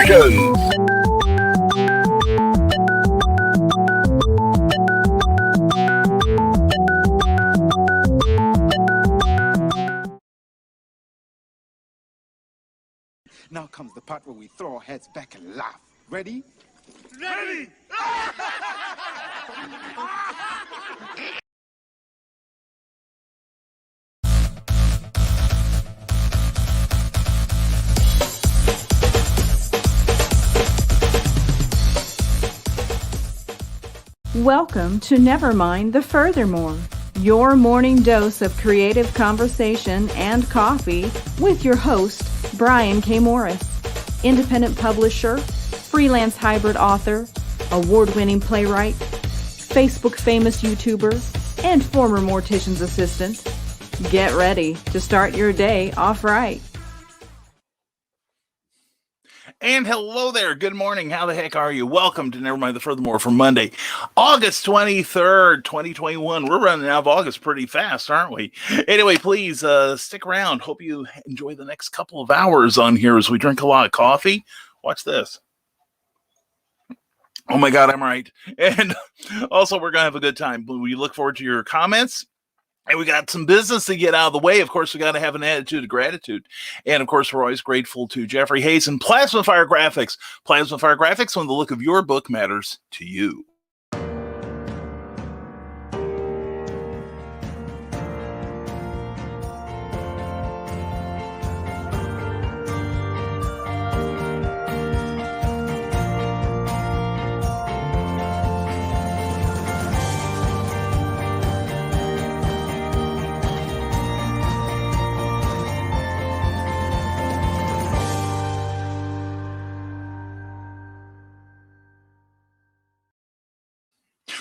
Productions. Now comes the part where we throw our heads back and laugh. Ready? Ready! Welcome to Nevermind the Furthermore, your morning dose of creative conversation and coffee with your host, Brian K. Morris, independent publisher, freelance hybrid author, award-winning playwright, Facebook famous YouTuber, and former mortician's assistant. Get ready to start your day off right. And hello there. Good morning. How the heck are you? Welcome to Nevermind the Furthermore for Monday, August 23rd, 2021. We're running out of August pretty fast, aren't we? Anyway, please stick around. Hope you enjoy the next couple of hours on here as we drink a lot of coffee. Watch this. Oh my God, I'm right. And also, we're going to have a good time. We look forward to your comments. And we got some business to get out of the way. Of course, we got to have an attitude of gratitude. And of course, we're always grateful to Jeffrey Hayes and Plasma Fire Graphics. Plasma Fire Graphics, when the look of your book matters to you.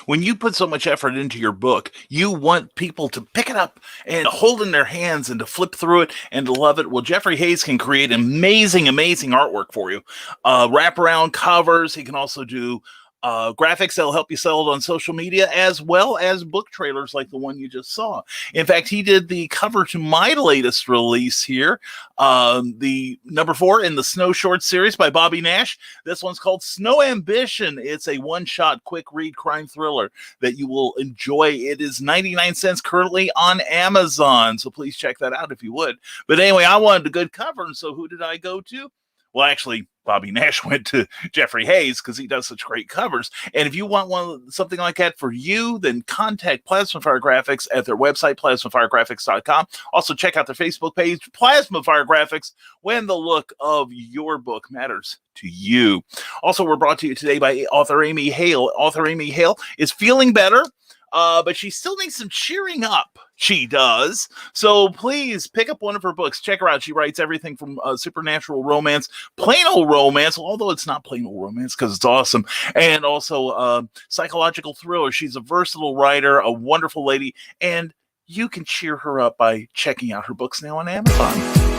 When you put so much effort into your book, you want people to pick it up and hold in their hands and to flip through it and to love it. Well, Jeffrey Hayes can create amazing, amazing artwork for you. Wraparound covers. He can also do graphics that'll help you sell it on social media, as well as book trailers like the one you just saw. In fact, he did the cover to my latest release here, the number 4 in the Snow Short series by Bobby Nash. This one's called Snow Ambition. It's a one-shot, quick read crime thriller that you will enjoy. It is 99 cents currently on Amazon, so please check that out if you would. But anyway, I wanted a good cover, and so who did I go to? Well, actually, Bobby Nash went to Jeffrey Hayes because he does such great covers. And if you want something like that for you, then contact Plasma Fire Graphics at their website, plasmafiregraphics.com. Also, check out their Facebook page, Plasma Fire Graphics, when the look of your book matters to you. Also, we're brought to you today by author Amy Hale. Author Amy Hale is feeling better, but she still needs some cheering up. She does. So please pick up one of her books. Check her out. She writes everything from supernatural romance, plain old romance, although it's not plain old romance because it's awesome, and also psychological thriller. She's a versatile writer, a wonderful lady, and you can cheer her up by checking out her books now on Amazon.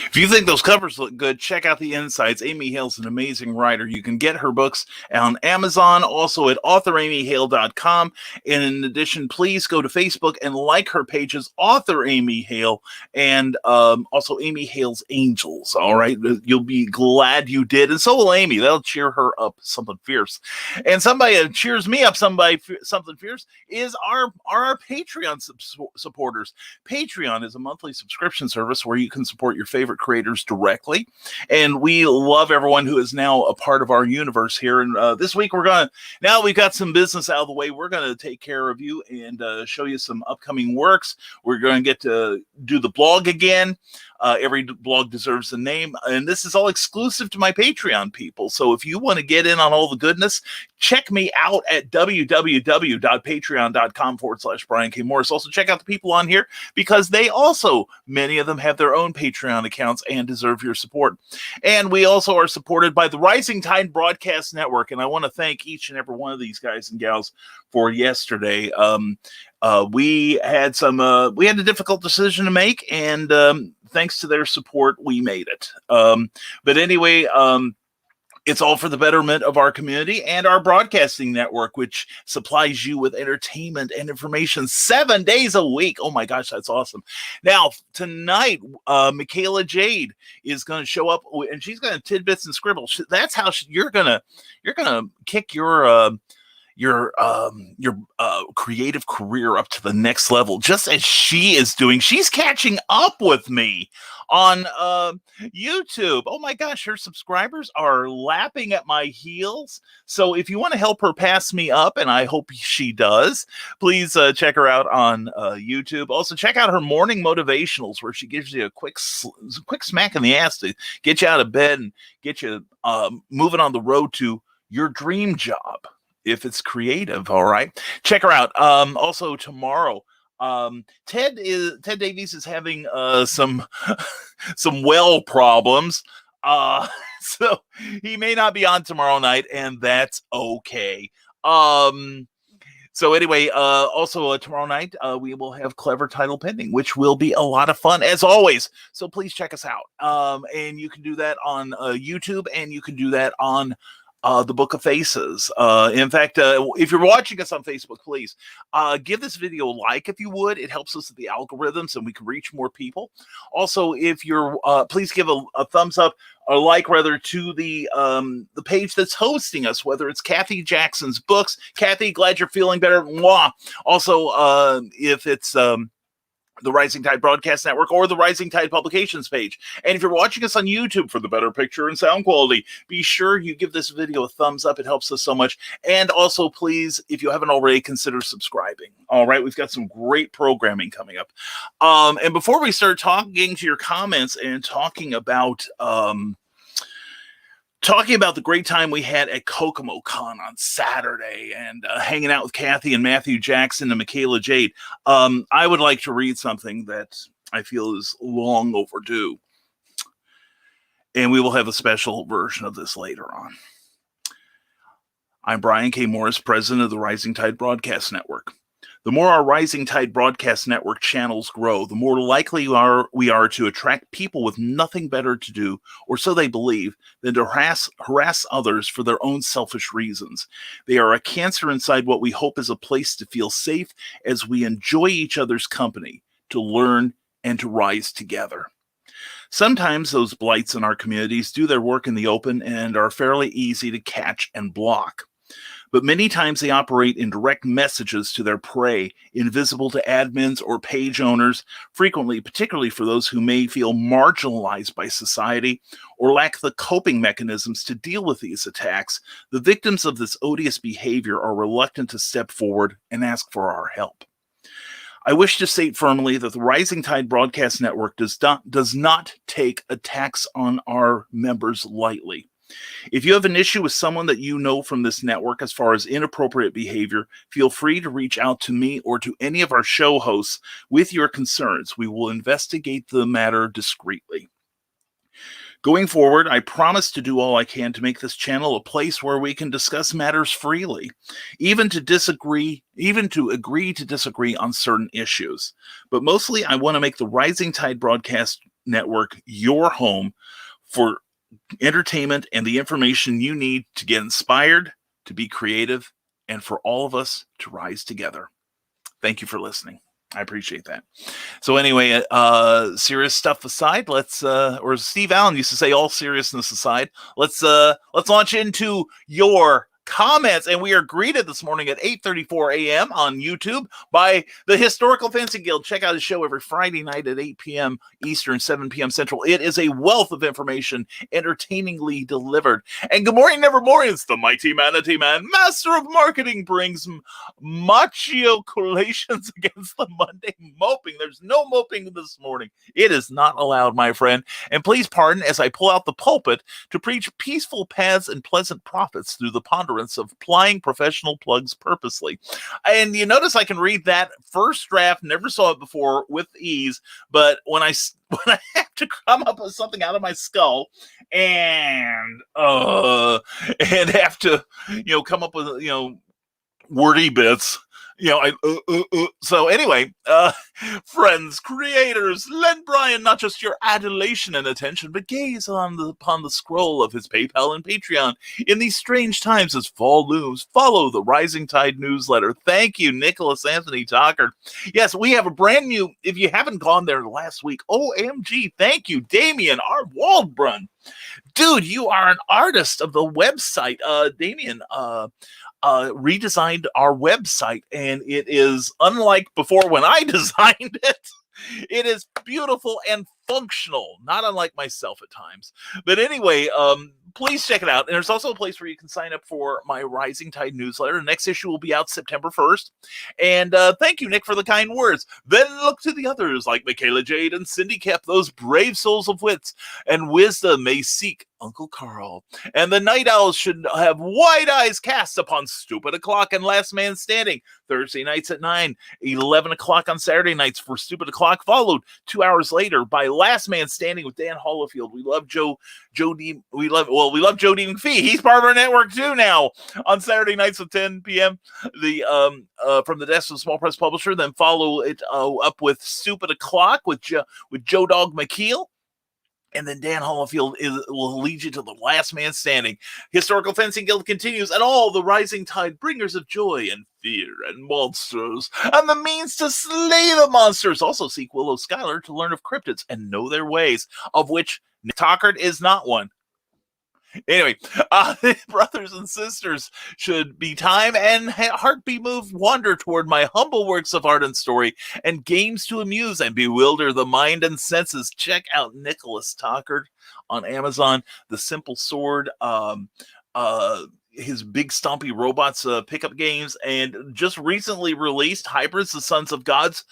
If you think those covers look good, check out the insides. Amy Hale's an amazing writer. You can get her books on Amazon, also at authoramyhale.com. And in addition, please go to Facebook and like her pages, Author Amy Hale, and also Amy Hale's Angels. All right, you'll be glad you did, and so will Amy. That'll cheer her up something fierce. And somebody that cheers me up something fierce is our Patreon supporters. Patreon is a monthly subscription service where you can support your favorite creators directly. And we love everyone who is now a part of our universe here. And this week now we've got some business out of the way, we're going to take care of you and show you some upcoming works. We're going to get to do the blog again. Every blog deserves a name, and this is all exclusive to my Patreon people. So if you want to get in on all the goodness, check me out at www.patreon.com/Brian K. Morris. Also check out the people on here, because they also, many of them have their own Patreon accounts and deserve your support. And we also are supported by the Rising Tide Broadcast Network, and I want to thank each and every one of these guys and gals for yesterday. We had a difficult decision to make, and thanks to their support, we made it. But anyway, it's all for the betterment of our community and our broadcasting network, which supplies you with entertainment and information 7 days a week. Oh my gosh, that's awesome. Now, tonight, Michaela Jade is going to show up, and she's going to tidbits and scribble. That's how you're going to kick your creative career up to the next level, just as she is doing. She's catching up with me on YouTube. Oh my gosh, her subscribers are lapping at my heels. So if you want to help her pass me up, and I hope she does, please check her out on YouTube. Also check out her morning motivationals, where she gives you a quick smack in the ass to get you out of bed and get you moving on the road to your dream job, if it's creative. All right, check her out. Also tomorrow, Ted Davies is having some well problems, so he may not be on tomorrow night, and that's okay. So anyway, also tomorrow night, we will have Clever Title Pending, which will be a lot of fun, as always. So please check us out. And you can do that on YouTube, and you can do that on the Book of Faces. In fact, if you're watching us on Facebook, please give this video a like if you would. It helps us with the algorithms, and we can reach more people. Also, if you're, please give a thumbs up, or like rather, to the page that's hosting us, whether it's Kathy Jackson's Books. Kathy, glad you're feeling better. Mwah. Also, if it's the Rising Tide Broadcast Network or the Rising Tide Publications page. And if you're watching us on YouTube for the better picture and sound quality, be sure you give this video a thumbs up. It helps us so much. And also, please, if you haven't already, consider subscribing. All right, we've got some great programming coming up. And before we start talking to your comments and talking about the great time we had at Kokomo Con on Saturday, and hanging out with Kathy and Matthew Jackson and Michaela Jade, I would like to read something that I feel is long overdue. And we will have a special version of this later on. I'm Brian K. Morris, president of the Rising Tide Broadcast Network. The more our Rising Tide Broadcast Network channels grow, the more likely we are to attract people with nothing better to do, or so they believe, than to harass others for their own selfish reasons. They are a cancer inside what we hope is a place to feel safe as we enjoy each other's company, to learn, and to rise together. Sometimes those blights in our communities do their work in the open and are fairly easy to catch and block. But many times they operate in direct messages to their prey, invisible to admins or page owners, frequently, particularly for those who may feel marginalized by society or lack the coping mechanisms to deal with these attacks. The victims of this odious behavior are reluctant to step forward and ask for our help. I wish to state firmly that the Rising Tide Broadcast Network does not take attacks on our members lightly. If you have an issue with someone that you know from this network as far as inappropriate behavior, feel free to reach out to me or to any of our show hosts with your concerns. We will investigate the matter discreetly. Going forward, I promise to do all I can to make this channel a place where we can discuss matters freely, even to agree to disagree on certain issues. But mostly, I want to make the Rising Tide Broadcast Network your home for entertainment and the information you need to get inspired, to be creative, and for all of us to rise together. Thank you for listening. I appreciate that. So anyway, serious stuff aside, let's or Steve Allen used to say, all seriousness aside, let's launch into your comments. And we are greeted this morning at 8:34 a.m. on YouTube by the Historical Fantasy Guild. Check out his show every Friday night at 8 p.m. Eastern, 7 p.m. Central. It is a wealth of information, entertainingly delivered. And good morning, Nevermorians. The mighty Manatee Man, master of marketing, brings machio-collations against the Monday moping. There's no moping this morning. It is not allowed, my friend. And please pardon as I pull out the pulpit to preach peaceful paths and pleasant profits through the ponderance of plying professional plugs purposely. And you notice I can read that first draft, never saw it before, with ease, but when I have to come up with something out of my skull and have to, come up with, wordy bits, so anyway, friends, creators, lend Brian not just your adulation and attention, but gaze upon the scroll of his PayPal and Patreon in these strange times as fall looms. Follow the Rising Tide newsletter. Thank you, Nicholas Anthony Talker. Yes, we have a brand new, if you haven't gone there last week, OMG, thank you, Damien R. Waldbrun. Dude, you are an artist of the website. Damien, redesigned our website, and it is unlike before when I designed it. It is beautiful and functional, not unlike myself at times. But anyway, please check it out. And there's also a place where you can sign up for my Rising Tide newsletter. The next issue will be out September 1st. And thank you, Nick, for the kind words. Then look to the others like Michaela Jade and Cindy Kep, those brave souls of wits and wisdom may seek Uncle Carl. And the night owls should have wide eyes cast upon Stupid O'Clock and Last Man Standing, Thursday nights at 9, 11 o'clock on Saturday nights for Stupid O'Clock, followed 2 hours later by Last Man Standing with Dan Holofield. We love Joe D. We love Joe D. McPhee. He's part of our network too now on Saturday nights at 10 p.m. The from the desk of the Small Press Publisher. Then follow it up with Stupid O'Clock with Joe Dog McKeel. And then Dan Holofield will lead you to the Last Man Standing. Historical Fencing Guild continues, and all the Rising Tide bringers of joy and fear and monsters, and the means to slay the monsters. Also seek Willow Schuyler to learn of cryptids and know their ways, of which Nick Tockard is not one. Anyway, brothers and sisters, should be time and heart be moved, wander toward my humble works of art and story and games to amuse and bewilder the mind and senses. Check out Nicholas Tockard on Amazon. The Simple Sword, his Big Stompy Robots pickup games, and just recently released Hybrids, the Sons of Gods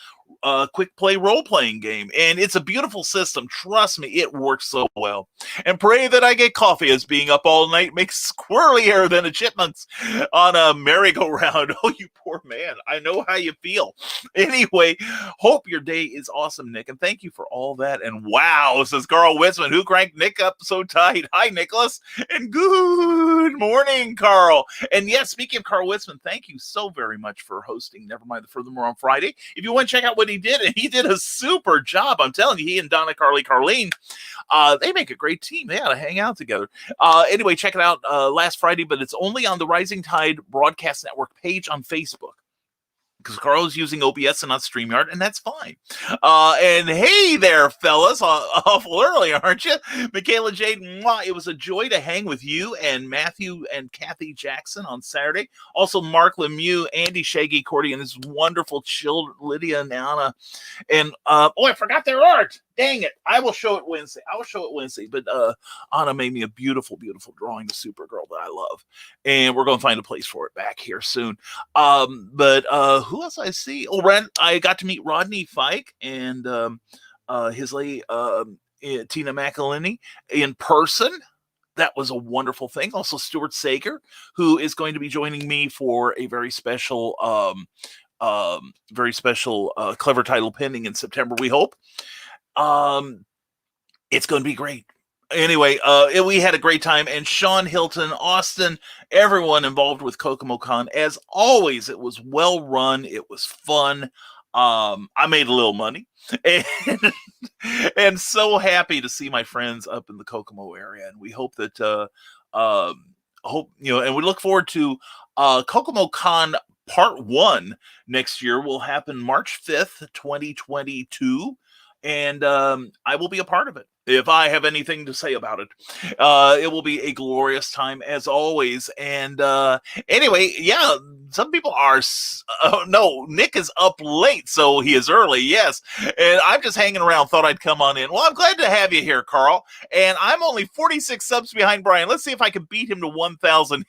quick play role-playing game, and it's a beautiful system. Trust me, it works so well. And pray that I get coffee, as being up all night makes squirrelier than a chipmunks on a merry-go-round. Oh, you poor man, I know how you feel. Anyway, hope your day is awesome, Nick, and thank you for all that. And wow, says Carl Witzman, who cranked Nick up so tight. Hi, Nicholas, and good morning, Carl. And yes, speaking of Carl Witzman, thank you so very much for hosting Nevermind the Furthermore on Friday. If you want to check out what he did, and he did a super job, I'm telling you, he and Donna Carlene, they make a great team. They ought to hang out together. Anyway, check it out last Friday, but it's only on the Rising Tide Broadcast Network page on Facebook, because Carl's using OBS and not StreamYard, and that's fine. And hey there, fellas, awful early, aren't you? Michaela Jade, mwah, it was a joy to hang with you and Matthew and Kathy Jackson on Saturday. Also, Mark Lemieux, Andy Shaggy Cordy, and his wonderful children, Lydia and Anna. And, I forgot their art. Dang it. I will show it Wednesday. But Anna made me a beautiful, beautiful drawing of Supergirl that I love. And we're going to find a place for it back here soon. But who else I see? I got to meet Rodney Fike and his lady, Tina McElhinney, in person. That was a wonderful thing. Also, Stuart Sager, who is going to be joining me for a very special clever title pending in September, we hope. It's going to be great. Anyway, we had a great time, and Sean Hilton, Austin, everyone involved with Kokomo Con, as always, it was well run. It was fun. I made a little money, and so happy to see my friends up in the Kokomo area. And we hope that, and we look forward to Kokomo Con Part 1 next year will happen March 5th, 2022. And I will be a part of it. if I have anything to say about it. It will be a glorious time as always. And anyway, yeah, some people are. No, Nick is up late, so he is early. Yes, and I'm just hanging around. Thought I'd come on in. Well, I'm glad to have you here, Carl. And I'm only 46 subs behind Brian. Let's see if I can beat him to 1,000.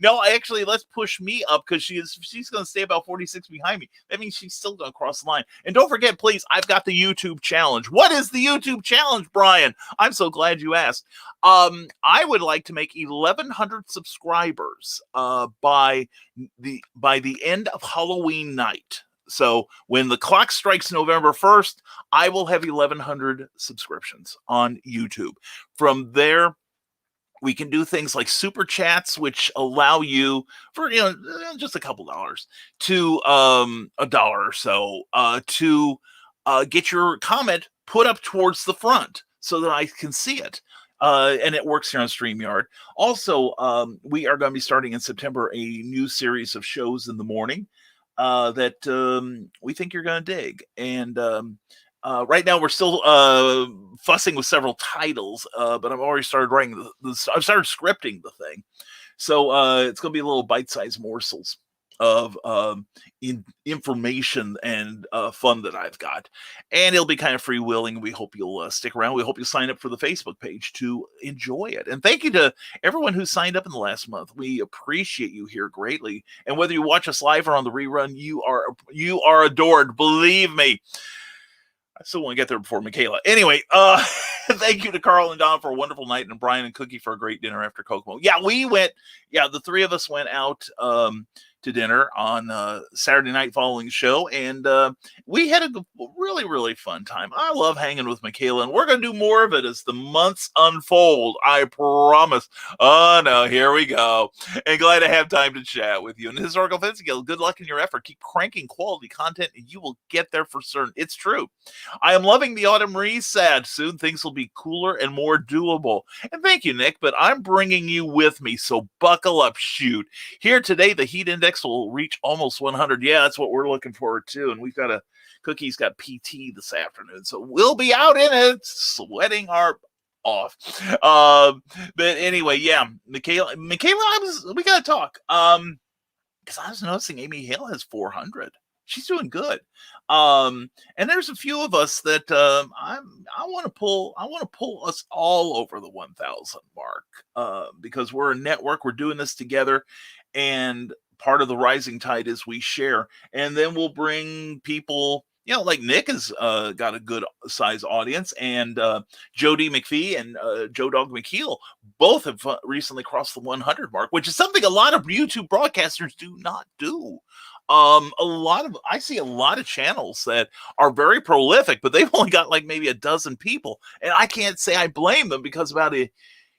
No, actually, let's push me up because she's going to stay about 46 behind me. That means she's still going to cross the line. And don't forget, please, I've got the YouTube challenge. What is the YouTube challenge, Brian? I'm so glad you asked. I would like to make 1,100 subscribers by the end of Halloween night. So when the clock strikes November 1st, I will have 1,100 subscriptions on YouTube. From there, we can do things like super chats, which allow you for just a couple dollars to $1 or so to get your comment put up towards the front so that I can see it. And it works here on StreamYard. Also, we are going to be starting in September a new series of shows in the morning that we think you're going to dig. And right now, we're still fussing with several titles, but I've already started writing I've started scripting the thing. So it's going to be a little bite-sized morsels of information and fun that I've got. And it'll be kind of free-willing. We hope you'll stick around. We hope you'll sign up for the Facebook page to enjoy it. And thank you to everyone who signed up in the last month. We appreciate you here greatly. And whether you watch us live or on the rerun, you are adored. Believe me. I still want to get there before Michaela. Anyway, thank you to Carl and Don for a wonderful night, and Brian and Cookie for a great dinner after Kokomo. Yeah, the three of us went out to dinner on Saturday night following the show, and we had a really, really fun time. I love hanging with Michaela, and we're going to do more of it as the months unfold. I promise. Oh, no, here we go. And glad to have time to chat with you. And Historical Fencing Guild, good luck in your effort. Keep cranking quality content, and you will get there for certain. It's true. I am loving the autumn reset. Soon things will be cooler and more doable. And thank you, Nick, but I'm bringing you with me, so buckle up, shoot. Here today, the heat index will reach almost 100. Yeah, that's what we're looking forward to. And we've got Cookie's got PT this afternoon, so we'll be out in it, sweating our off. But anyway, yeah, Michaela, we gotta talk. Because I was noticing Amy Hale has 400. She's doing good. And there's a few of us that I want to pull us all over the 1,000 mark because we're a network. We're doing this together, and part of the rising tide is we share, and then we'll bring people. Like Nick has got a good size audience, and Jody McPhee and Joe Dog McKeel both have recently crossed the 100 mark, which is something a lot of YouTube broadcasters do not do. I see a lot of channels that are very prolific, but they've only got like maybe a dozen people, and I can't say I blame them because about a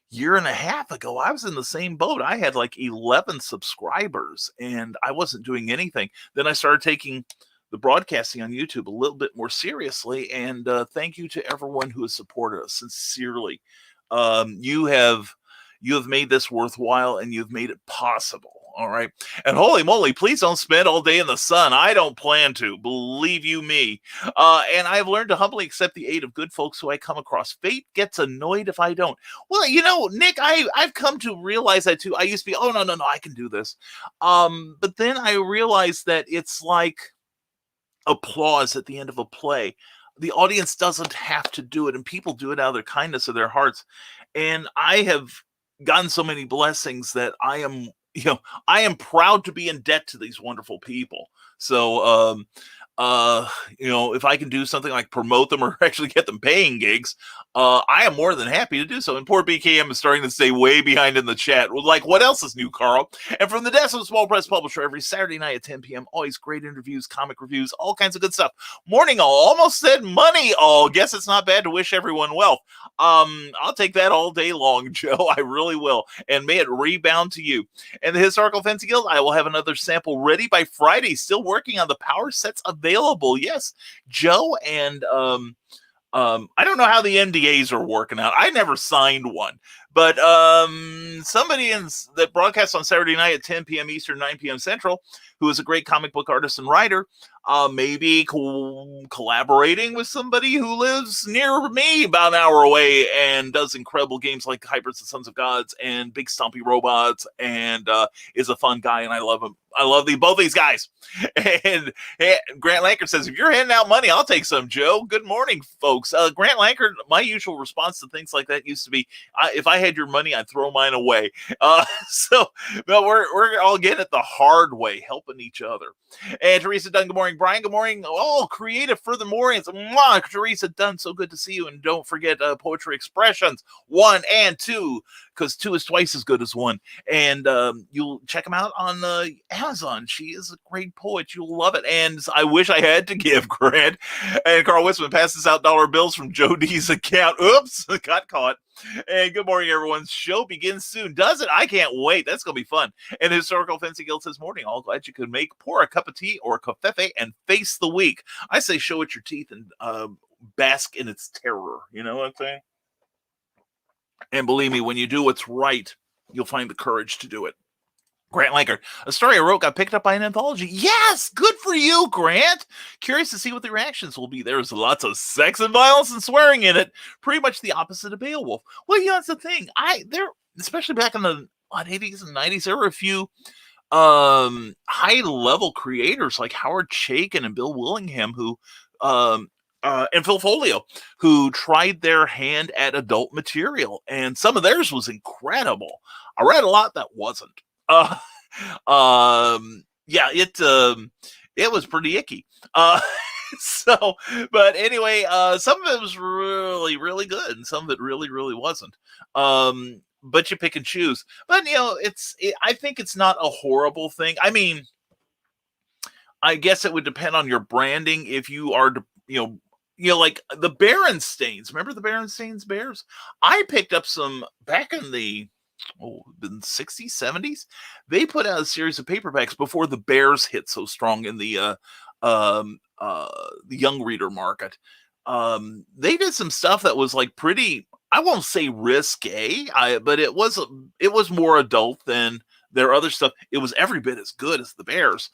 year and a half ago, I was in the same boat. I had like 11 subscribers, and I wasn't doing anything. Then I started taking the broadcasting on YouTube a little bit more seriously, and thank you to everyone who has supported us sincerely. You have made this worthwhile, and you've made it possible. All right. And holy moly, please don't spend all day in the sun. I don't plan to, believe you me. And I've learned to humbly accept the aid of good folks who I come across. Fate gets annoyed if I don't. Well, Nick, I've come to realize that too. I used to be, oh, no, I can do this. But then I realized that it's like applause at the end of a play. The audience doesn't have to do it, and people do it out of their kindness of their hearts. And I have gotten so many blessings that I am proud to be in debt to these wonderful people. So, if I can do something like promote them or actually get them paying gigs, I am more than happy to do so. And poor BKM is starting to stay way behind in the chat. Like, what else is new, Carl? And from the desk of a small press publisher every Saturday night at 10 p.m., always great interviews, comic reviews, all kinds of good stuff. Morning all, almost said money all. Guess it's not bad to wish everyone wealth. I'll take that all day long, Joe. I really will. And may it rebound to you. And the Historical Fencing Guild, I will have another sample ready by Friday. Still working on the power sets available. Yes, Joe and I don't know how the NDAs are working out. I never signed one, but somebody that broadcasts on Saturday night at 10 p.m. Eastern, 9 p.m. Central, who is a great comic book artist and writer, maybe collaborating with somebody who lives near me about an hour away and does incredible games like Hybrids and Sons of Gods and Big Stompy Robots and is a fun guy, and I love him. I love both these guys. And Grant Lankard says, if you're handing out money, I'll take some, Joe. Good morning, folks. Grant Lankard, my usual response to things like that used to be, if I had your money, I'd throw mine away. But we're all getting it the hard way, helping each other. And Teresa Dunn, good morning. Brian, good morning. Oh, creative furthermore. Teresa Dunn, so good to see you. And don't forget Poetry Expressions 1 and 2, because 2 is twice as good as 1. And you'll check them out on Amazon. She is a great poet. You'll love it. And I wish I had to give, Grant. And Carl Wisman passes out dollar bills from Joe D's account. Oops, got caught. And good morning, everyone. Show begins soon. Does it? I can't wait. That's going to be fun. And the Historical Fencing Guild says, morning. All glad you could pour a cup of tea or a covfefe and face the week. I say show it your teeth and bask in its terror. You know what I'm saying? And believe me, when you do what's right, you'll find the courage to do it. Grant Lankard, a story I wrote got picked up by an anthology. Yes, good for you, Grant. Curious to see what the reactions will be. There's lots of sex and violence and swearing in it. Pretty much the opposite of Beowulf. Well, yeah, that's the thing. There, especially back in the 80s and 90s, there were a few high-level creators like Howard Chaykin and Bill Willingham who and Phil Folio, who tried their hand at adult material, and some of theirs was incredible. I read a lot that wasn't. It was pretty icky. But anyway, some of it was really, really good, and some of it really, really wasn't. But you pick and choose. But I think it's not a horrible thing. I mean, I guess it would depend on your branding. If you are, like the Berenstains. Remember the Berenstains bears? I picked up some back in the 60s, 70s. They put out a series of paperbacks before the bears hit so strong in the young reader market. They did some stuff that was like pretty, I won't say risque, but it was more adult than their other stuff. It was every bit as good as the bears,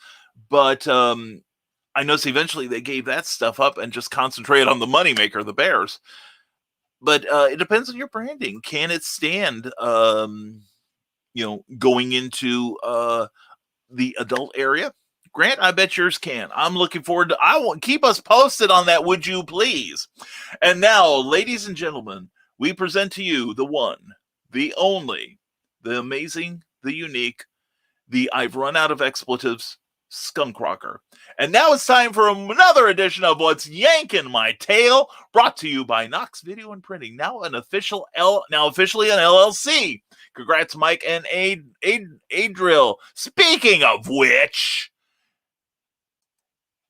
but I noticed eventually they gave that stuff up and just concentrated on the moneymaker, the bears. But it depends on your branding. Can it stand, going into the adult area? Grant, I bet yours can. I'm looking forward to. Keep us posted on that, would you please? And now, ladies and gentlemen, we present to you the one, the only, the amazing, the unique, the I've run out of expletives, Skunk Rocker. And now it's time for another edition of What's Yanking My Tail, brought to you by Knox Video and Printing, now officially an LLC. Congrats, Mike and Adriel. Speaking of which,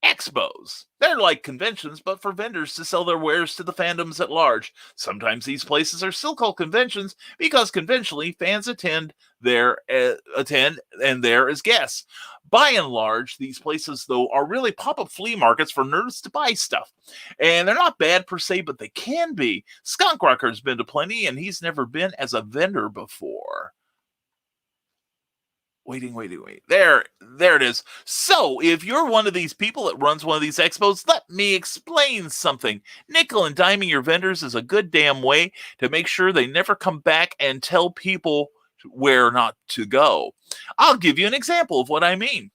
expos. They're like conventions, but for vendors to sell their wares to the fandoms at large. Sometimes these places are still called conventions because conventionally fans attend and there as guests. By and large, these places, though, are really pop-up flea markets for nerds to buy stuff. And they're not bad per se, but they can be. Skunk Rocker's been to plenty, and he's never been as a vendor before. Waiting. There it is. So, if you're one of these people that runs one of these expos, let me explain something. Nickel and diming your vendors is a good damn way to make sure they never come back and tell people where not to go. I'll give you an example of what I mean.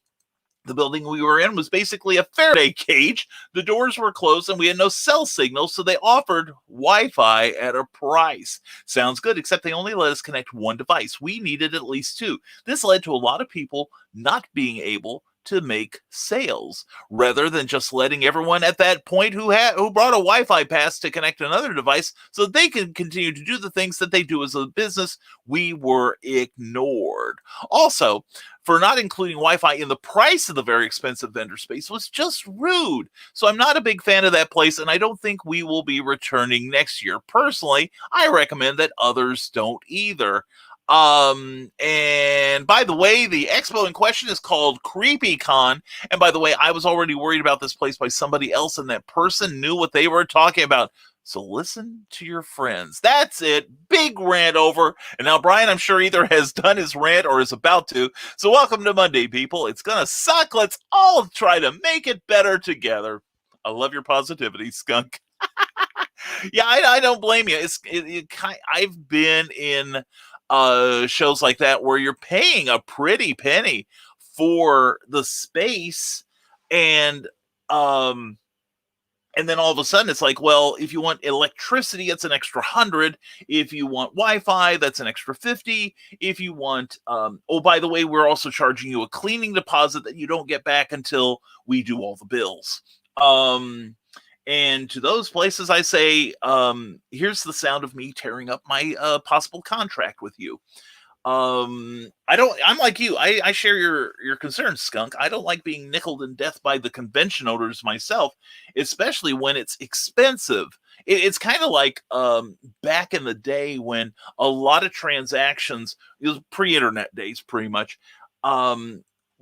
The building we were in was basically a Faraday cage. The doors were closed and we had no cell signal, so they offered Wi-Fi at a price. Sounds good, except they only let us connect one device. We needed at least two. This led to a lot of people not being able to make sales, rather than just letting everyone at that point who brought a Wi-Fi pass to connect another device so they can continue to do the things that they do as a business. We were ignored. Also, for not including Wi-Fi in the price of the very expensive vendor space was just rude. So I'm not a big fan of that place, and I don't think we will be returning next year. Personally, I recommend that others don't either. And by the way, the expo in question is called CreepyCon. And by the way, I was already worried about this place by somebody else, and that person knew what they were talking about. So listen to your friends. That's it. Big rant over. And now Brian, I'm sure, either has done his rant or is about to. So welcome to Monday, people. It's going to suck. Let's all try to make it better together. I love your positivity, skunk. Yeah, I don't blame you. I've been in shows like that where you're paying a pretty penny for the space, and then all of a sudden it's like, well, if you want electricity, it's an extra 100. If you want Wi-Fi, that's an extra 50. If you want, oh, by the way, we're also charging you a cleaning deposit that you don't get back until we do all the bills. And to those places, I say, here's the sound of me tearing up my possible contract with you. I'm like you. I share your concerns, skunk. I don't like being nickeled in death by the convention owners myself, especially when it's expensive. It's kind of like back in the day when a lot of transactions, it was pre-internet days, pretty much,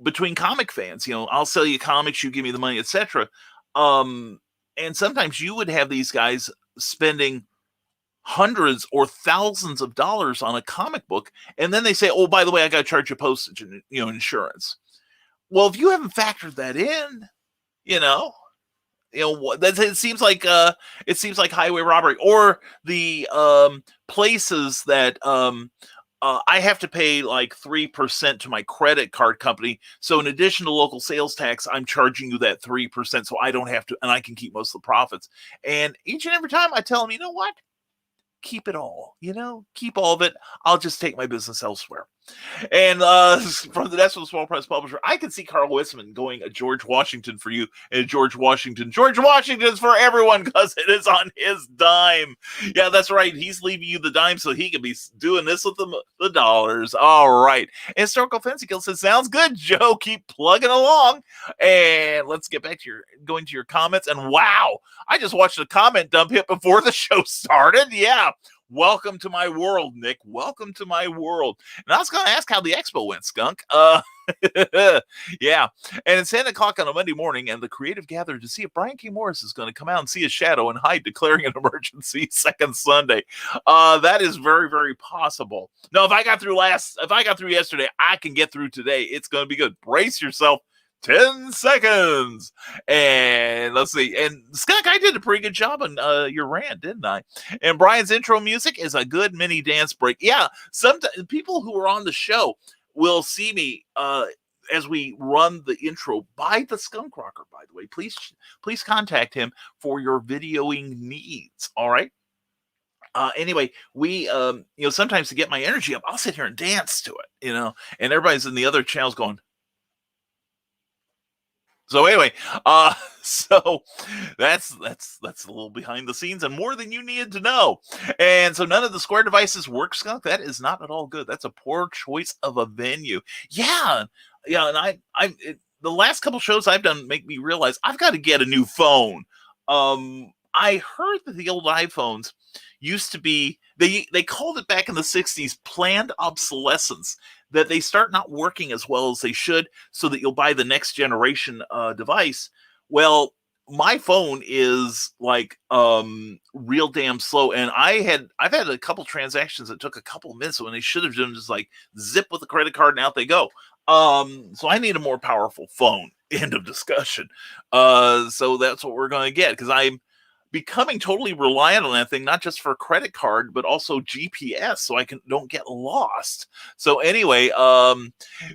between comic fans. I'll sell you comics, you give me the money, etc. And sometimes you would have these guys spending hundreds or thousands of dollars on a comic book, and then they say, oh, by the way, I got to charge you postage and insurance. Well, if you haven't factored that in, it seems like highway robbery, or the places that I have to pay like 3% to my credit card company. So in addition to local sales tax, I'm charging you that 3%, so I don't have to, and I can keep most of the profits. And each and every time I tell them, you know what? Keep it all, keep all of it. I'll just take my business elsewhere. And from the National Small Press Publisher, I can see Carl Wiseman going a George Washington for you and George Washington's for everyone because it is on his dime. Yeah, that's right. He's leaving you the dime so he can be doing this with the dollars. All right. And Historical Fancy Guild says, sounds good, Joe. Keep plugging along. And let's get back to going to your comments. And wow, I just watched a comment dump hit before the show started. Yeah. Welcome to my world, Nick. Welcome to my world. And I was going to ask how the expo went, skunk. Yeah. And it's 10 o'clock on a Monday morning, and the creative gathered to see if Brian K. Morris is going to come out and see a shadow and hide, declaring an emergency second Sunday. That is very, very possible. No, if I got through yesterday, I can get through today. It's going to be good. Brace yourself. 10 seconds. And let's see. And Skunk, I did a pretty good job on your rant, didn't I? And Brian's intro music is a good mini dance break. Yeah, sometimes people who are on the show will see me as we run the intro by the Skunk Rocker, by the way. Please contact him for your videoing needs. All right. Anyway, we, sometimes to get my energy up, I'll sit here and dance to it, and everybody's in the other channels going. So anyway, so that's a little behind the scenes and more than you needed to know. And so none of the Square devices work, Skunk. That is not at all good. That's a poor choice of a venue. Yeah. And the last couple shows I've done make me realize I've got to get a new phone. I heard that the old iPhones used to be, they called it back in the 60s planned obsolescence, that they start not working as well as they should so that you'll buy the next generation device. Well, my phone is like real damn slow, and I've had a couple transactions that took a couple of minutes when they should have done just like zip with the credit card and out they go. So I need a more powerful phone. End of discussion. So that's what we're going to get, because I'm becoming totally reliant on that thing, not just for a credit card, but also GPS, so I don't get lost. So anyway,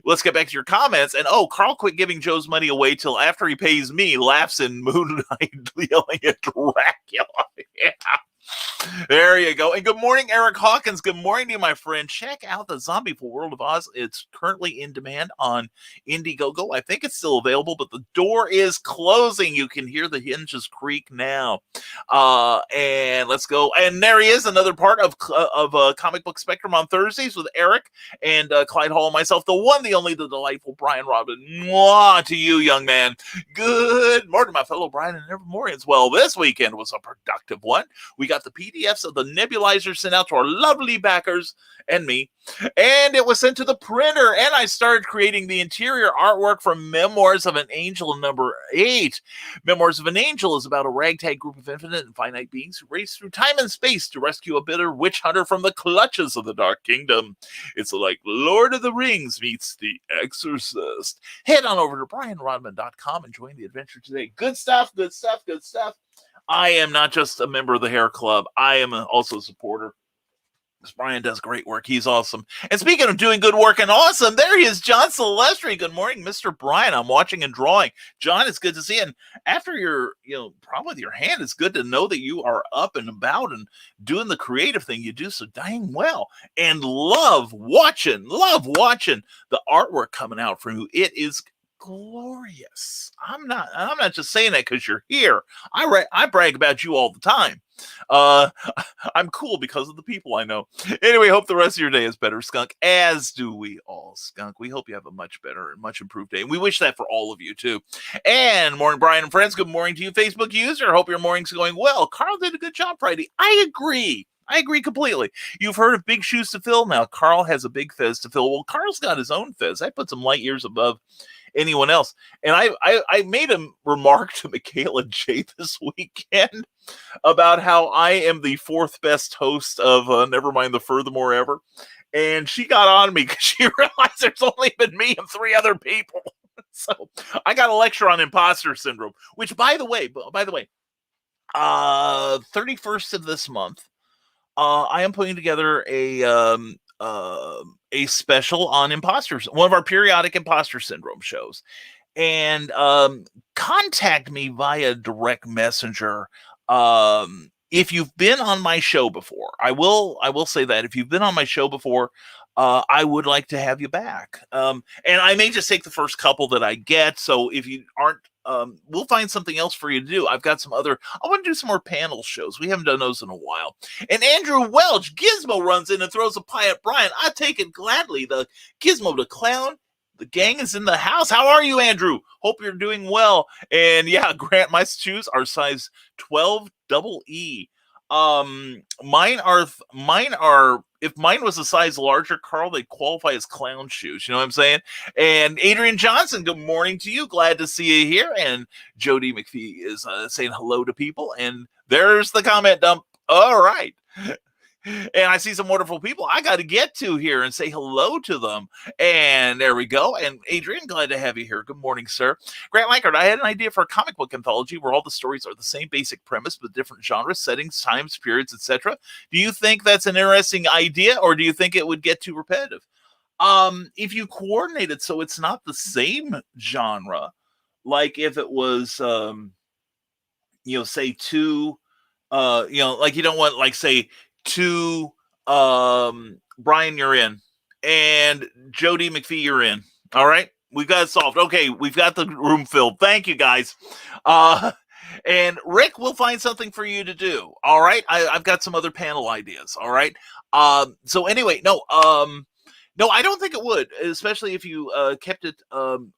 let's get back to your comments. And Carl quit giving Joe's money away till after he pays me, laughs in Moonlight yelling at Dracula. Yeah. There you go. And good morning, Eric Hawkins. Good morning to you, my friend. Check out the Zombie for World of Oz. It's currently in demand on Indiegogo. I think it's still available, but the door is closing. You can hear the hinges creak now. And let's go. And there he is, another part of Comic Book Spectrum on Thursdays with Eric and Clyde Hall and myself, the one, the only, the delightful Brian Robin. Mwah to you, young man. Good morning, my fellow Brian and Nevermorians. Well, this weekend was a productive one. We got got the PDFs of the nebulizer sent out to our lovely backers and me, and it was sent to the printer, and I started creating the interior artwork for Memoirs of an Angel number 8. Memoirs of an Angel is about a ragtag group of infinite and finite beings who race through time and space to rescue a bitter witch hunter from the clutches of the Dark Kingdom. It's like Lord of the Rings meets The Exorcist. Head on over to brianrodman.com and join the adventure today. Good stuff, good stuff, good stuff. I am not just a member of the Hair Club. I am also a supporter. Brian does great work. He's awesome. And speaking of doing good work and awesome, there he is, John Celestri. Good morning, Mr. Brian. I'm watching and drawing. John, it's good to see you. And after your, problem with your hand, it's good to know that you are up and about and doing the creative thing you do so dang well. And love watching the artwork coming out from you. It is glorious. I'm not just saying that because you're here. I brag about you all the time. I'm cool because of the people I know. Anyway, hope the rest of your day is better, Skunk, as do we all, Skunk. We hope you have a much better and much improved day. And we wish that for all of you, too. And morning, Brian and friends. Good morning to you, Facebook user. Hope your morning's going well. Carl did a good job Friday. I agree completely. You've heard of big shoes to fill. Now, Carl has a big fez to fill. Well, Carl's got his own fez. I put some light years above anyone else. And I made a remark to Michaela J this weekend about how I am the 4th best host of Nevermind the Furthermore ever. And she got on me because she realized there's only been me and 3 other people. So I got a lecture on imposter syndrome, which by the way, 31st of this month, I am putting together a special on imposters, one of our periodic imposter syndrome shows. And contact me via direct messenger if you've been on my show before. I will say that if you've been on my show before, I would like to have you back. And I may just take the first couple that I get. So if you aren't, we'll find something else for you to do. I've got I want to do some more panel shows. We haven't done those in a while. And Andrew Welch, Gizmo, runs in and throws a pie at Brian. I take it gladly. The Gizmo the Clown, the gang is in the house. How are you, Andrew? Hope you're doing well. And yeah, Grant, my shoes are size 12 double E. Mine are, if mine was a size larger, Carl, they'd qualify as clown shoes. You know what I'm saying? And Adrian Johnson, good morning to you. Glad to see you here. And Jody McPhee is saying hello to people. And there's the comment dump. All right. And I see some wonderful people I got to get to here and say hello to them. And there we go. And Adrian, glad to have you here. Good morning, sir. Grant Lankard, I had an idea for a comic book anthology where all the stories are the same basic premise, but different genres, settings, times, periods, etc. Do you think that's an interesting idea, or do you think it would get too repetitive? If you coordinate it so it's not the same genre, like if it was, say two, like you don't want, like, say, to Brian, you're in, and Jody McPhee, you're in. All right, we've got it solved. Okay, we've got the room filled. Thank you, guys. And Rick, we'll find something for you to do. All right, I've got some other panel ideas. All right. So anyway, no, I don't think it would, especially if you kept it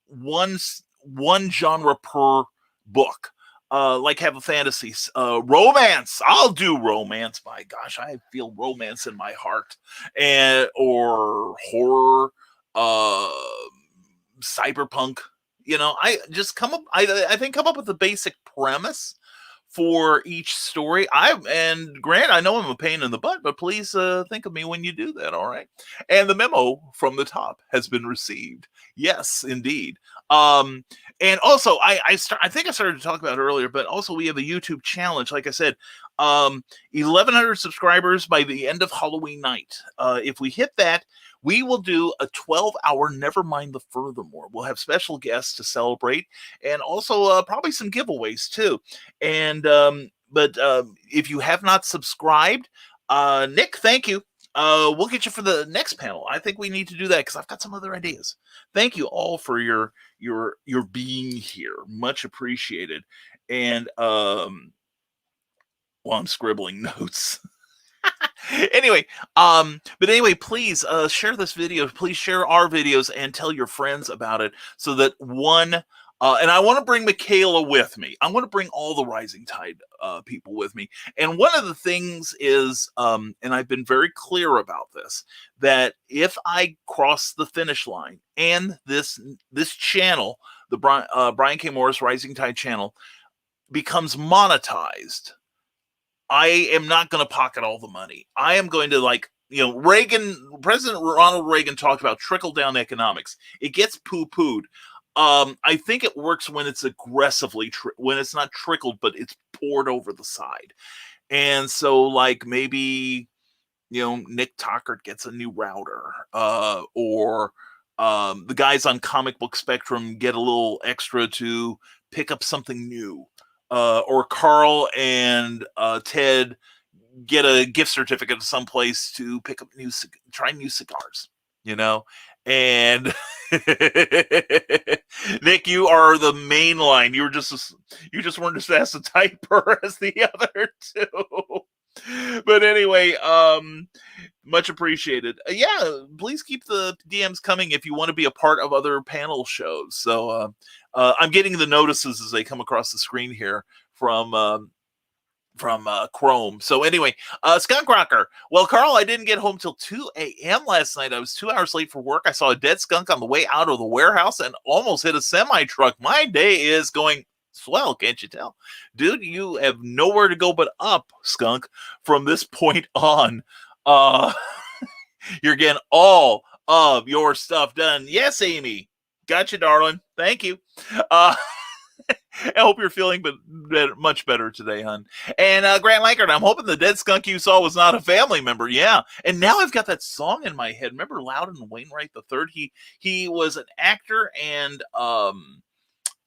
one genre per book. Like have a fantasy, romance. I'll do romance. My gosh, I feel romance in my heart, or horror, cyberpunk. I just come up. I think come up with the basic premise for each story. And Grant, I know I'm a pain in the butt, but please think of me when you do that. All right. And the memo from the top has been received. Yes, indeed. And also, I think I started to talk about it earlier, but also we have a YouTube challenge. Like I said, 1,100 subscribers by the end of Halloween night. If we hit that, we will do a 12-hour Nevermind the Furthermore. We'll have special guests to celebrate, and also probably some giveaways too. And but if you have not subscribed, Nick, thank you. We'll get you for the next panel. I think we need to do that because I've got some other ideas. Thank you all for your being here. Much appreciated. And I'm scribbling notes. Anyway, please share this video. Please share our videos and tell your friends about it so that one And I want to bring Michaela with me. I want to bring all the Rising Tide people with me. And one of the things is, and I've been very clear about this, that if I cross the finish line and this channel, the Brian K. Morris Rising Tide channel, becomes monetized, I am not going to pocket all the money. I am going to, like, you know, President Ronald Reagan talked about trickle-down economics. It gets poo-pooed. I think it works when it's aggressively, when it's not trickled, but it's poured over the side. And so, like, maybe, you know, Nick Tockert gets a new router, or the guys on Comic Book Spectrum get a little extra to pick up something new, or Carl and Ted get a gift certificate to someplace to pick up try new cigars, you know. And Nick, you are the main line. You just weren't as fast a typer as the other two. But anyway, much appreciated. Yeah, please keep the DMs coming if you want to be a part of other panel shows. So I'm getting the notices as they come across the screen here from Chrome. So anyway, Skunk Rocker. Well, Carl, I didn't get home till 2 a.m. last night. I was 2 hours late for work. I saw a dead skunk on the way out of the warehouse and almost hit a semi-truck. My day is going swell, can't you tell? Dude, you have nowhere to go but up, Skunk, from this point on. You're getting all of your stuff done. Yes, Amy. Gotcha, darling. Thank you. I hope you're feeling much better today, hon. And Grant Lankard, I'm hoping the dead skunk you saw was not a family member. Yeah. And now I've got that song in my head. Remember Loudon Wainwright III? He was an actor and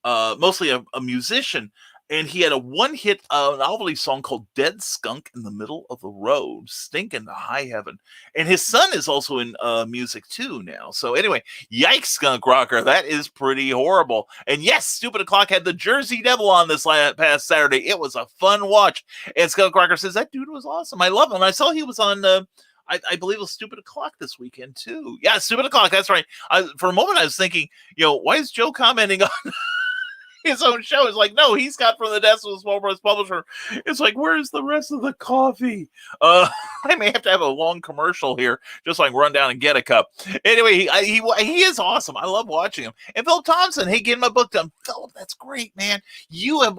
mostly a musician. And he had a one-hit novelty song called Dead Skunk in the Middle of the Road, Stinking to High Heaven. And his son is also in music too now. So anyway, yikes, Skunk Rocker. That is pretty horrible. And yes, Stupid O'Clock had the Jersey Devil on this past Saturday. It was a fun watch. And Skunk Rocker says, that dude was awesome. I love him. And I saw he was on... I believe it was Stupid O'Clock this weekend too. Yeah, Stupid O'Clock. That's right. For a moment, I was thinking, why is Joe commenting on his own show? Is like, no, he's got From the Desk of a Small Press Publisher. It's like, where's the rest of the coffee? I may have to have a long commercial here just so I can run down and get a cup. Anyway, he is awesome. I love watching him. And Philip Thompson, hey, getting my book done. Philip, that's great, man. You have,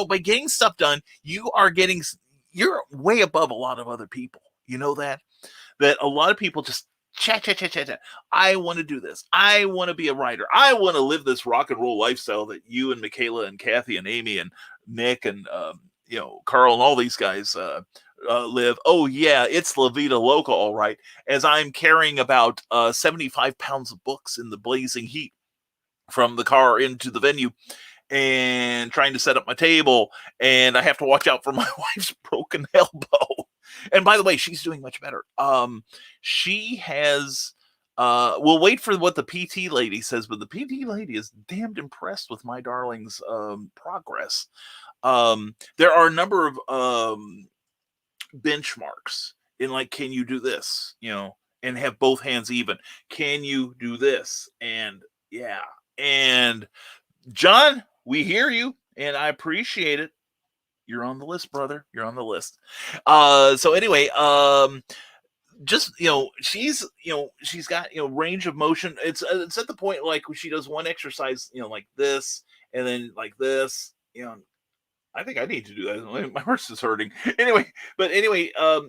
by getting stuff done, you're way above a lot of other people. You know that a lot of people just chat. I want to do this. I want to be a writer. I want to live this rock and roll lifestyle that you and Michaela and Kathy and Amy and Nick and Carl and all these guys live. Oh yeah, it's La Vida Loca, all right. As I'm carrying about 75 pounds of books in the blazing heat from the car into the venue and trying to set up my table, and I have to watch out for my wife's broken elbow. And by the way, she's doing much better. She has, we'll wait for what the PT lady says, but the PT lady is damned impressed with my darling's progress. There are a number of benchmarks in, like, can you do this, and have both hands even? Can you do this? And yeah. And John, we hear you, and I appreciate it. You're on the list, brother. You're on the list. So anyway, just, she's got, range of motion. It's at the point, like, when she does one exercise, like this, and then like this, I think I need to do that. My horse is hurting. Anyway,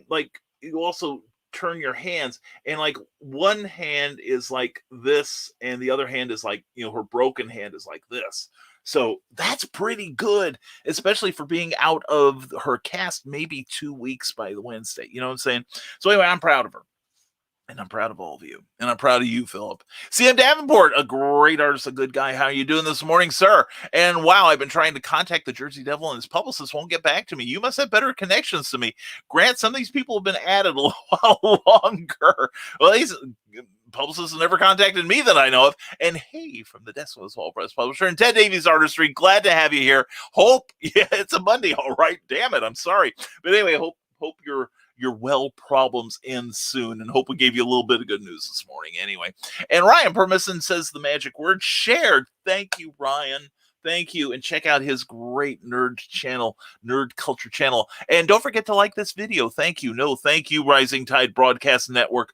like, you also turn your hands, and like one hand is like this, and the other hand is like, her broken hand is like this. So that's pretty good, especially for being out of her cast maybe 2 weeks by the Wednesday. You know what I'm saying? So anyway, I'm proud of her. And I'm proud of all of you. And I'm proud of you, Philip. CM Davenport, a great artist, a good guy. How are you doing this morning, sir? And wow, I've been trying to contact the Jersey Devil, and his publicist won't get back to me. You must have better connections to me. Grant, some of these people have been at it a little while longer. Well, these publicists have never contacted me that I know of. And hey, from the desk of a small press publisher and Ted Davies Artistry, glad to have you here. Hope, yeah, it's a Monday, all right. Damn it, I'm sorry. But anyway, hope you're your well problems end soon, and hope we gave you a little bit of good news this morning anyway. And Ryan Permisson says the magic word, shared. Thank you, Ryan. Thank you. And check out his great nerd culture channel. And don't forget to like this video. Thank you. No, thank you, Rising Tide Broadcast Network,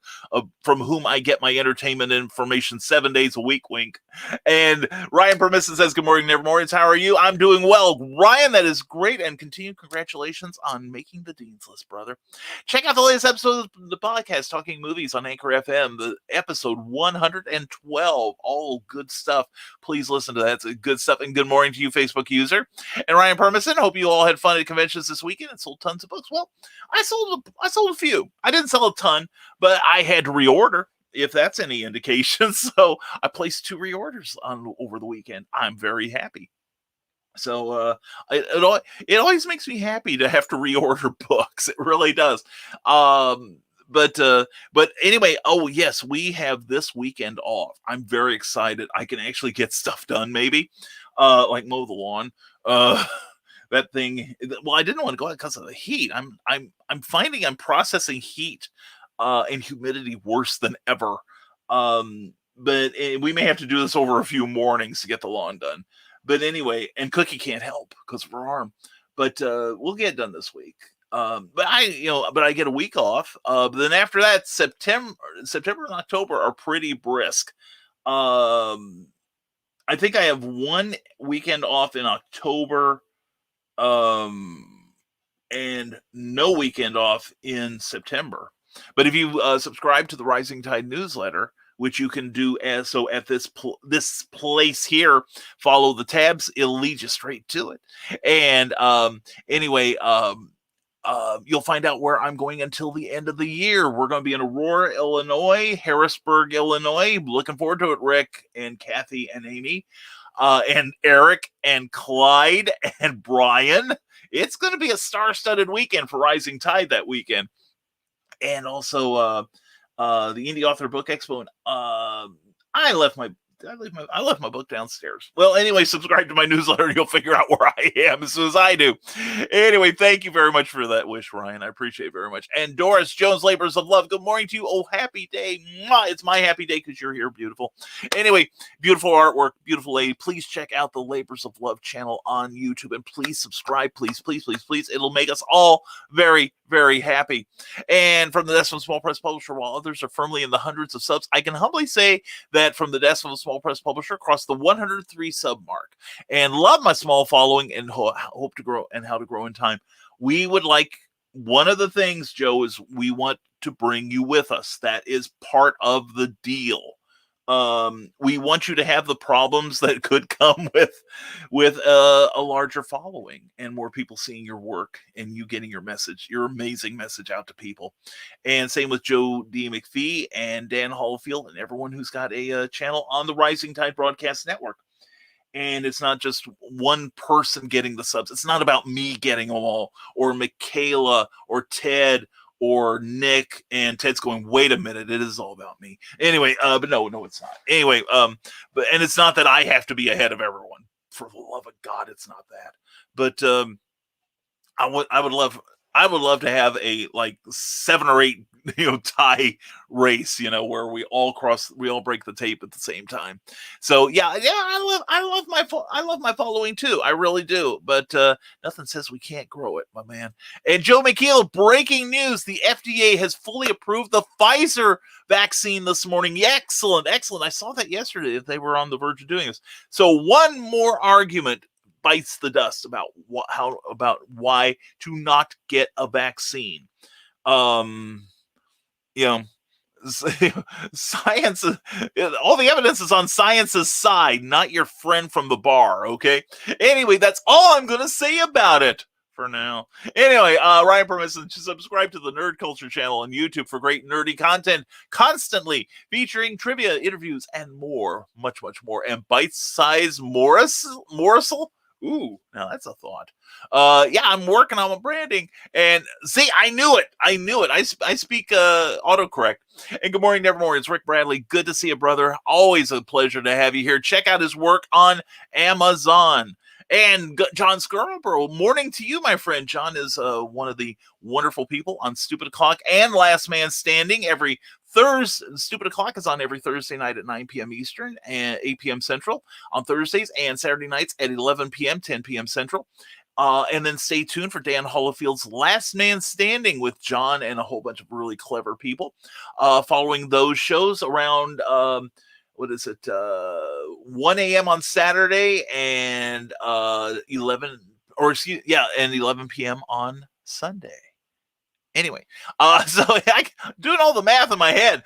from whom I get my entertainment information 7 days a week, wink. And Ryan Permisson says, good morning, Nevermorians. How are you? I'm doing well. Ryan, that is great. And continued congratulations on making the Dean's List, brother. Check out the latest episode of the podcast, Talking Movies, on Anchor FM, the episode 112. All good stuff. Please listen to that. It's good stuff. And good morning to you, Facebook user. And Ryan Permisson, hope you all had fun at conventions this weekend and sold tons of books. Well, I sold a few. I didn't sell a ton, but I had to reorder, if that's any indication. So I placed 2 reorders over the weekend. I'm very happy. So it always makes me happy to have to reorder books. It really does. But anyway, oh yes, we have this weekend off. I'm very excited. I can actually get stuff done, maybe like mow the lawn. That thing. Well, I didn't want to go out because of the heat. I'm finding I'm processing heat and humidity worse than ever. But we may have to do this over a few mornings to get the lawn done. But anyway, and Cookie can't help because of her arm. But we'll get it done this week. But I get a week off. But then after that, September and October are pretty brisk. I think I have 1 weekend off in October, and no weekend off in September. But if you subscribe to the Rising Tide newsletter, which you can do at this place here, follow the tabs, it'll lead you straight to it. And anyway, you'll find out where I'm going until the end of the year. We're going to be in Aurora, Illinois, Harrisburg, Illinois. Looking forward to it, Rick and Kathy and Amy, and Eric and Clyde and Brian. It's going to be a star-studded weekend for Rising Tide that weekend. And also the Indie Author Book Expo. And I left my book downstairs. Well, anyway, subscribe to my newsletter and you'll figure out where I am as soon as I do. Anyway, thank you very much for that wish, Ryan. I appreciate it very much. And Doris Jones, Labors of Love, good morning to you. Oh, happy day. Mwah. It's my happy day because you're here. Beautiful. Anyway, beautiful artwork, beautiful lady. Please check out the Labors of Love channel on YouTube and please subscribe. Please, please, please, please. It'll make us all very, very happy. And from the desk of a small press publisher, while others are firmly in the hundreds of subs, I can humbly say that from the desk of a small press publisher across the 103 sub mark, and love my small following and hope to grow and how to grow in time. We would like, one of the things, Joe, is we want to bring you with us. That is part of the deal. We want you to have the problems that could come with a larger following and more people seeing your work and you getting your message, your amazing message out to people. And same with Joe D. McPhee and Dan Hallfield and everyone who's got a channel on the Rising Tide Broadcast Network. And it's not just one person getting the subs. It's not about me getting them all, or Michaela, or Ted, or Nick. And Ted's going, wait a minute, it is all about me. Anyway, but no, it's not. Anyway, and it's not that I have to be ahead of everyone. For the love of God, it's not that. But I would love to have a 7 or 8 tie race, where we all break the tape at the same time. So yeah, I love my following too. I really do. But nothing says we can't grow it, my man. And Joe McKeel, breaking news: the FDA has fully approved the Pfizer vaccine this morning. Yeah, excellent. I saw that yesterday that they were on the verge of doing this. So one more argument bites the dust about why to not get a vaccine. Science, all the evidence is on science's side, not your friend from the bar. Okay. Anyway, that's all I'm going to say about it for now. Anyway, Ryan Permisson, subscribe to the Nerd Culture channel on YouTube for great nerdy content, constantly featuring trivia, interviews, and more, much, much more. And bite-sized morsel. Ooh, now that's a thought. Yeah, I'm working on my branding. And see, I knew it. I speak autocorrect. And good morning, Nevermorian. It's Rick Bradley. Good to see you, brother. Always a pleasure to have you here. Check out his work on Amazon. And John Scarborough, morning to you, my friend. John is one of the wonderful people on Stupid O'Clock and Last Man Standing every Thursday. Stupid O'Clock is on every Thursday night at 9 p.m. Eastern and 8 p.m. Central on Thursdays, and Saturday nights at 11 p.m., 10 p.m. Central. And then stay tuned for Dan Holofield's Last Man Standing with John and a whole bunch of really clever people. Following those shows around, 1 a.m. on Saturday and 11 p.m. on Sunday. Anyway, so doing all the math in my head.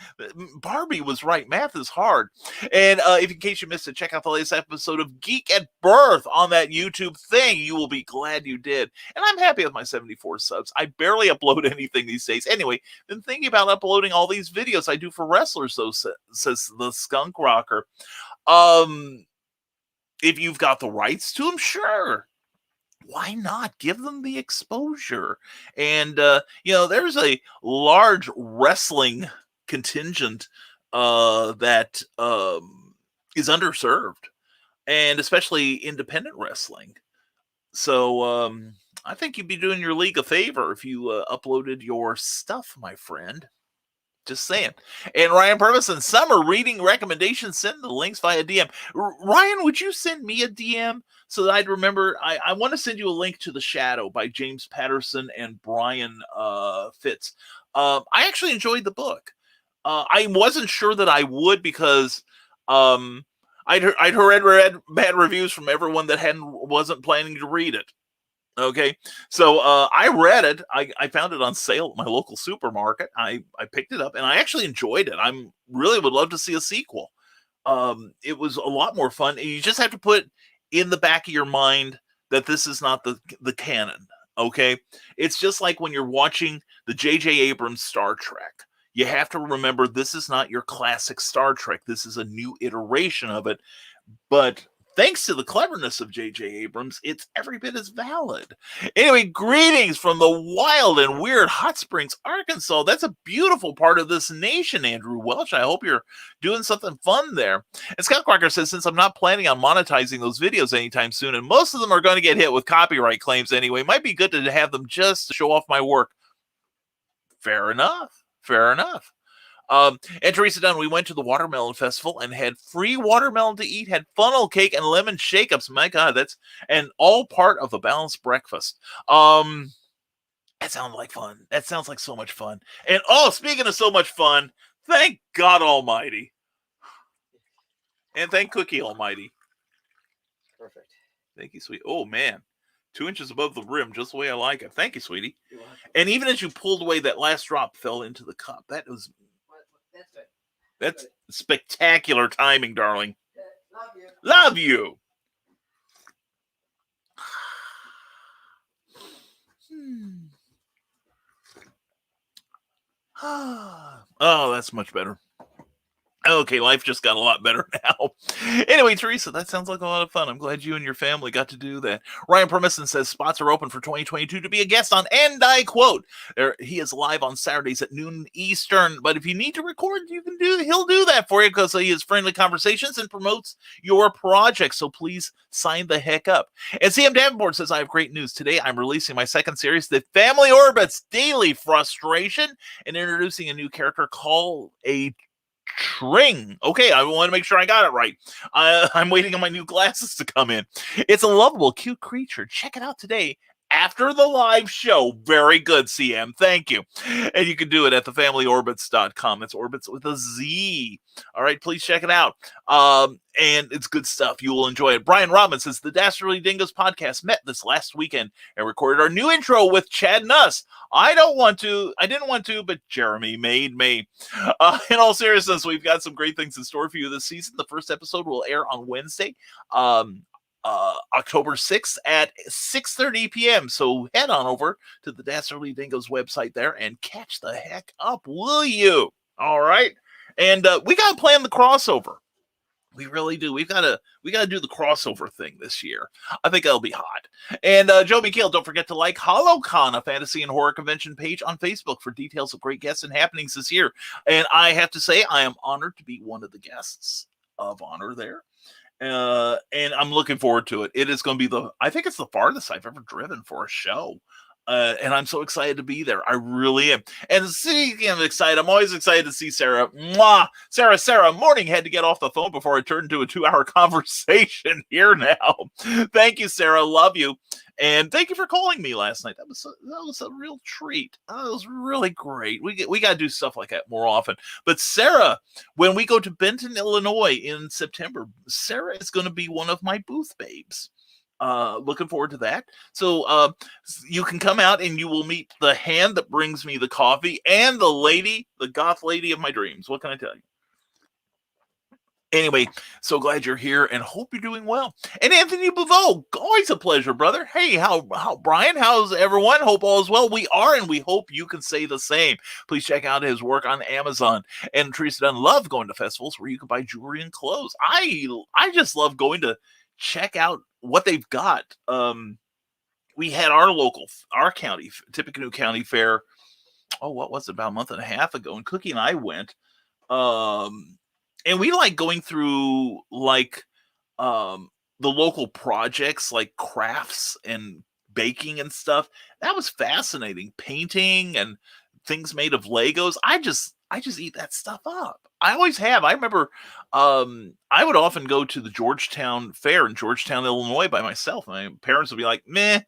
Barbie was right. Math is hard. And in case you missed it, check out the latest episode of Geek at Birth on that YouTube thing. You will be glad you did. And I'm happy with my 74 subs. I barely upload anything these days. Anyway, been thinking about uploading all these videos I do for wrestlers, though, says the Skunk Rocker. If you've got the rights to them, sure. Why not give them the exposure? And, there's a large wrestling contingent that is underserved, and especially independent wrestling. So I think you'd be doing your league a favor if you uploaded your stuff, my friend. Just saying. And Ryan Purvis, summer reading recommendations, send the links via DM. Ryan, would you send me a DM so that I'd remember? I want to send you a link to The Shadow by James Patterson and Brian Fitz. I actually enjoyed the book. I wasn't sure that I would because I'd heard bad reviews from everyone that wasn't planning to read it. Okay, so I read it. I found it on sale at my local supermarket. I picked it up and I actually enjoyed it. I really would love to see a sequel. It was a lot more fun. You just have to put in the back of your mind that this is not the canon. Okay, it's just like when you're watching the J.J. Abrams Star Trek. You have to remember this is not your classic Star Trek. This is a new iteration of it, but thanks to the cleverness of J.J. Abrams, it's every bit as valid. Anyway, greetings from the wild and weird Hot Springs, Arkansas. That's a beautiful part of this nation, Andrew Welch. I hope you're doing something fun there. And Scott Crocker says, since I'm not planning on monetizing those videos anytime soon, and most of them are going to get hit with copyright claims anyway, it might be good to have them just to show off my work. Fair enough. And Teresa Dunn, we went to the Watermelon Festival and had free watermelon to eat, had funnel cake and lemon shake-ups. My God, and all part of a balanced breakfast. That sounds like fun. That sounds like so much fun. And speaking of so much fun, thank God Almighty. And thank Cookie Almighty. Perfect. Thank you, sweet. Oh, man. 2 inches above the rim, just the way I like it. Thank you, sweetie. And even as you pulled away, that last drop fell into the cup. That was... That's spectacular timing, darling. Love you. Oh, that's much better. Okay, life just got a lot better now. Anyway, Teresa, that sounds like a lot of fun. I'm glad you and your family got to do that. Ryan Permisson says spots are open for 2022 to be a guest on, and I quote, he is live on Saturdays at noon Eastern, but if you need to record, he'll do that for you because he has friendly conversations and promotes your project, so please sign the heck up. And CM Davenport says, I have great news. Today, I'm releasing my second series, The Family Orbit's Daily Frustration, and introducing a new character called a Tring. Okay, I want to make sure I got it right. I'm waiting on my new glasses to come in. It's a lovable, cute creature. Check it out today after the live show. Very good, CM. Thank you. And you can do it at thefamilyorbits.com. It's orbits with a Z. All right, please check it out. And it's good stuff. You will enjoy it. Brian Robbins says the Dastardly Dingoes podcast met this last weekend and recorded our new intro with Chad Nuss. I didn't want to, but Jeremy made me. In all seriousness, we've got some great things in store for you this season. The first episode will air on Wednesday, October 6th at 6:30 p.m. So head on over to the Dastardly Dingoes website there and catch the heck up, will you? All right. And we got to plan the crossover. We really do. We gotta do the crossover thing this year. I think that'll be hot. And Joe McHale, don't forget to like HoloCon, a fantasy and horror convention page on Facebook for details of great guests and happenings this year. And I have to say, I am honored to be one of the guests of honor there. And I'm looking forward to it. It is going to be I think it's the farthest I've ever driven for a show. And I'm so excited to be there. I really am. And see, I'm excited. I'm always excited to see Sarah. Mwah! Sarah, morning had to get off the phone before it turned into a 2-hour conversation here now. Thank you, Sarah. Love you. And thank you for calling me last night. That was a real treat. That was really great. We got to do stuff like that more often. But Sarah, when we go to Benton, Illinois in September, Sarah is going to be one of my booth babes. Looking forward to that. So you can come out and you will meet the hand that brings me the coffee and the goth lady of my dreams. What can I tell you? Anyway, so glad you're here and hope you're doing well. And Anthony Bouveau, always a pleasure, brother. Hey, how Brian? How's everyone? Hope all is well. We are, and we hope you can say the same. Please check out his work on Amazon. And Teresa Dunn, love going to festivals where you can buy jewelry and clothes. I just love going to check out what they've got. We had our county, Tippecanoe County Fair. Oh, what was it, about a month and a half ago? And Cookie and I went. And we like going through like the local projects like crafts and baking and stuff. That was fascinating. Painting and things made of Legos. I just eat that stuff up. I always have. I remember I would often go to the Georgetown Fair in Georgetown, Illinois by myself. My parents would be like, meh.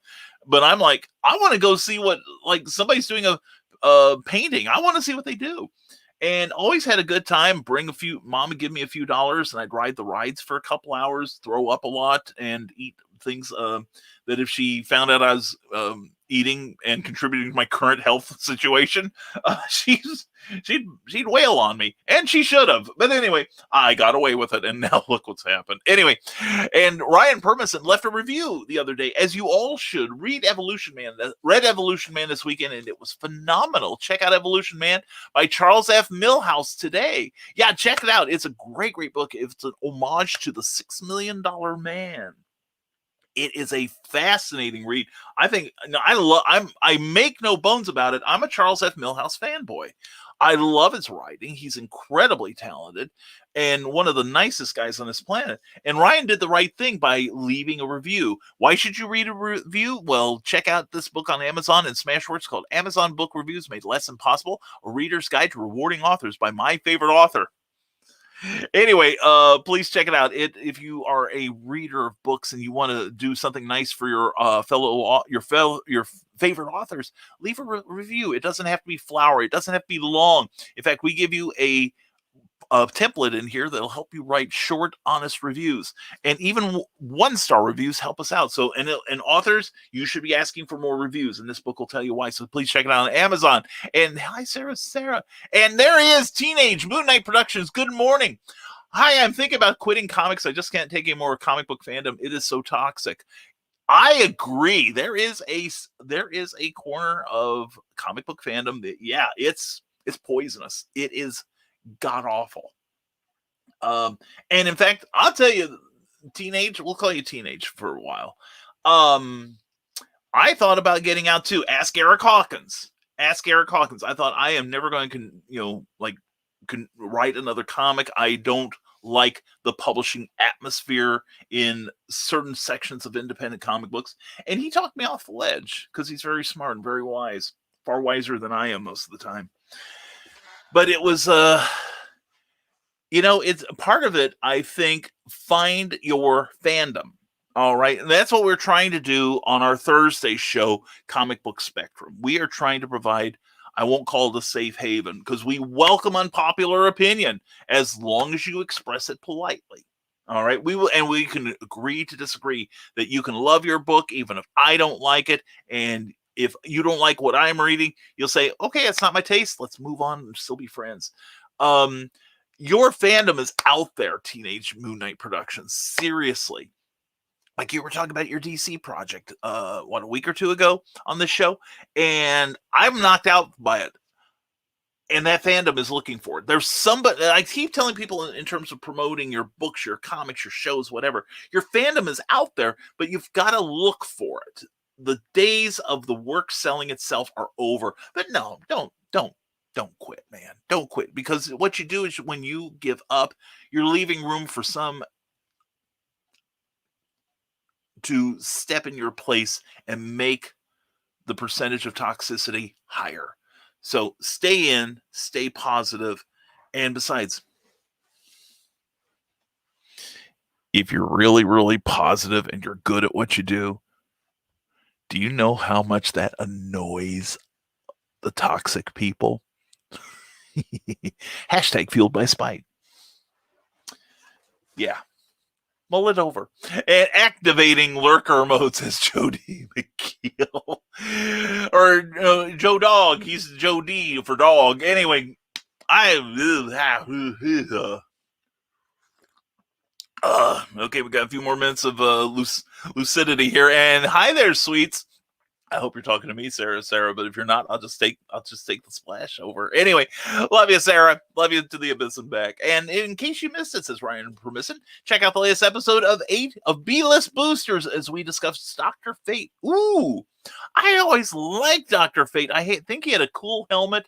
But I'm like, I want to go see what, like, somebody's doing a painting. I want to see what they do. And always had a good time. Mom would give me a few dollars, and I'd ride the rides for a couple hours, throw up a lot, and eat things that if she found out I was eating and contributing to my current health situation, she'd wail on me, and she should have. But anyway, I got away with it, and now look what's happened. Anyway, and Ryan Permison left a review the other day, as you all should. Read Evolution Man. Read Evolution Man this weekend, and it was phenomenal. Check out Evolution Man by Charles F. Milhouse today. Yeah, check it out. It's a great book. It's an homage to the $6 Million Man. It is a fascinating read. I think I make no bones about it. I'm a Charles F. Milhouse fanboy. I love his writing. He's incredibly talented and one of the nicest guys on this planet. And Ryan did the right thing by leaving a review. Why should you read a review? Well, check out this book on Amazon and Smashwords called Amazon Book Reviews Made Less Impossible, a reader's guide to rewarding authors by my favorite author. Anyway, please check it out. If you are a reader of books and you want to do something nice for your favorite authors, leave a review. It doesn't have to be flowery. It doesn't have to be long. In fact, we give you a template in here that'll help you write short, honest reviews, and even 1-star reviews help us out. So, and authors, you should be asking for more reviews, and this book will tell you why. So please check it out on Amazon. And hi, Sarah, and there he is, Teenage Moon Knight Productions. Good morning. Hi, I'm thinking about quitting comics. I just can't take any more comic book fandom. It is so toxic. I agree. There is a corner of comic book fandom that, yeah, it's poisonous. It is god awful. And in fact, I'll tell you, we'll call you teenage for a while. I thought about getting out too. Ask Eric Hawkins. I thought, I am never going to, write another comic. I don't like the publishing atmosphere in certain sections of independent comic books. And he talked me off the ledge because he's very smart and very wise, far wiser than I am most of the time. But it was, it's part of it, I think, find your fandom. All right. And that's what we're trying to do on our Thursday show, Comic Book Spectrum. We are trying to provide, I won't call it a safe haven, because we welcome unpopular opinion as long as you express it politely. All right. We can agree to disagree, that you can love your book even if I don't like it. And if you don't like what I'm reading, you'll say, okay, it's not my taste. Let's move on and still be friends. Your fandom is out there, Teenage Moon Knight Productions. Seriously. Like you were talking about your DC project, a week or two ago on this show, and I'm knocked out by it. And that fandom is looking for it. There's somebody, I keep telling people in terms of promoting your books, your comics, your shows, whatever, your fandom is out there, but you've got to look for it. The days of the work selling itself are over. But no, don't quit, man. Don't quit, because what you do is when you give up, you're leaving room for some to step in your place and make the percentage of toxicity higher. So stay in, stay positive, and besides, if you're really, really positive and you're good at what you do you know how much that annoys the toxic people? Hashtag fueled by spite. Yeah. Mull it over. And activating lurker mode, says Joe D. McKeel. Or Joe Dog. He's Joe D for dog. Anyway, okay, we got a few more minutes of lucidity here. And hi there, sweets. I hope you're talking to me, Sarah, but if you're not, I'll just take the splash over. Anyway, love you, Sarah. Love you to the abyss and back. And in case you missed it, says Ryan Permission, check out the latest episode of 8 of B-List Boosters as we discuss Dr. Fate. Ooh, I always liked Dr. Fate. I think he had a cool helmet,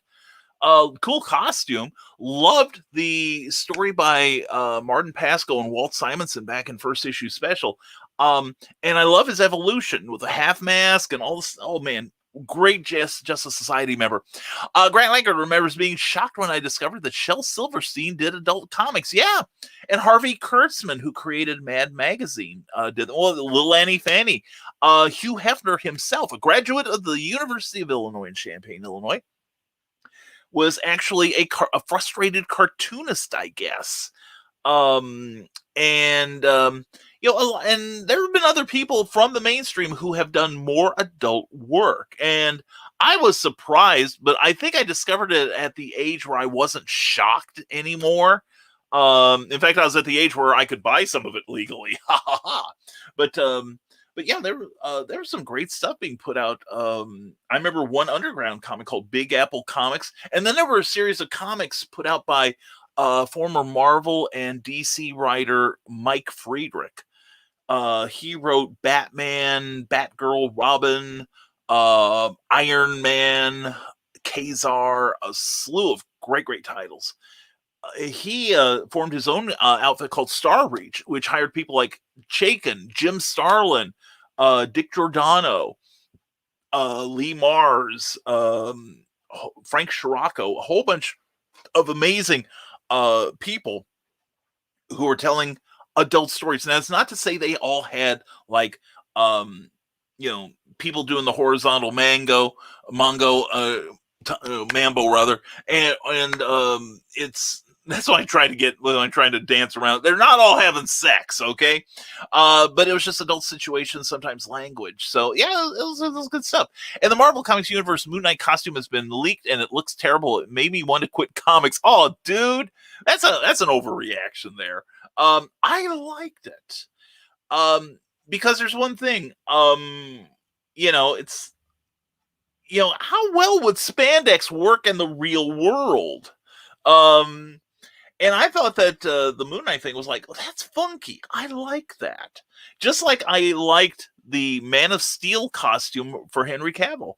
cool costume. Loved the story by Martin Pasco and Walt Simonson back in first issue special. And I love his evolution with the half mask and all this. Oh man, great Justice Society member. Grant Lankard remembers being shocked when I discovered that Shel Silverstein did adult comics. Yeah, and Harvey Kurtzman, who created Mad Magazine, did Little Annie Fanny. Hugh Hefner himself, a graduate of the University of Illinois in Champaign, Illinois, was actually a frustrated cartoonist, I guess. And there have been other people from the mainstream who have done more adult work. And I was surprised, but I think I discovered it at the age where I wasn't shocked anymore. In fact, I was at the age where I could buy some of it legally. But yeah, there was some great stuff being put out. I remember one underground comic called Big Apple Comics. And then there were a series of comics put out by former Marvel and DC writer Mike Friedrich. He wrote Batman, Batgirl, Robin, Iron Man, Kazar, a slew of great titles. He formed his own outfit called Star Reach, which hired people like Chaykin, Jim Starlin, Dick Giordano, Lee Mars, Frank Scirocco, a whole bunch of amazing people who are telling adult stories. Now, it's not to say they all had like people doing the horizontal mambo rather, and it's that's what I try to get when I'm trying to dance around. They're not all having sex, okay? But it was just adult situations, sometimes language. So yeah, it was good stuff. And the Marvel Comics Universe Moon Knight costume has been leaked, and it looks terrible. It made me want to quit comics. Oh, dude, that's an overreaction there. I liked it. Because there's one thing. It's how well would spandex work in the real world? And I thought that the Moon Knight thing was like, that's funky. I like that. Just like I liked the Man of Steel costume for Henry Cavill.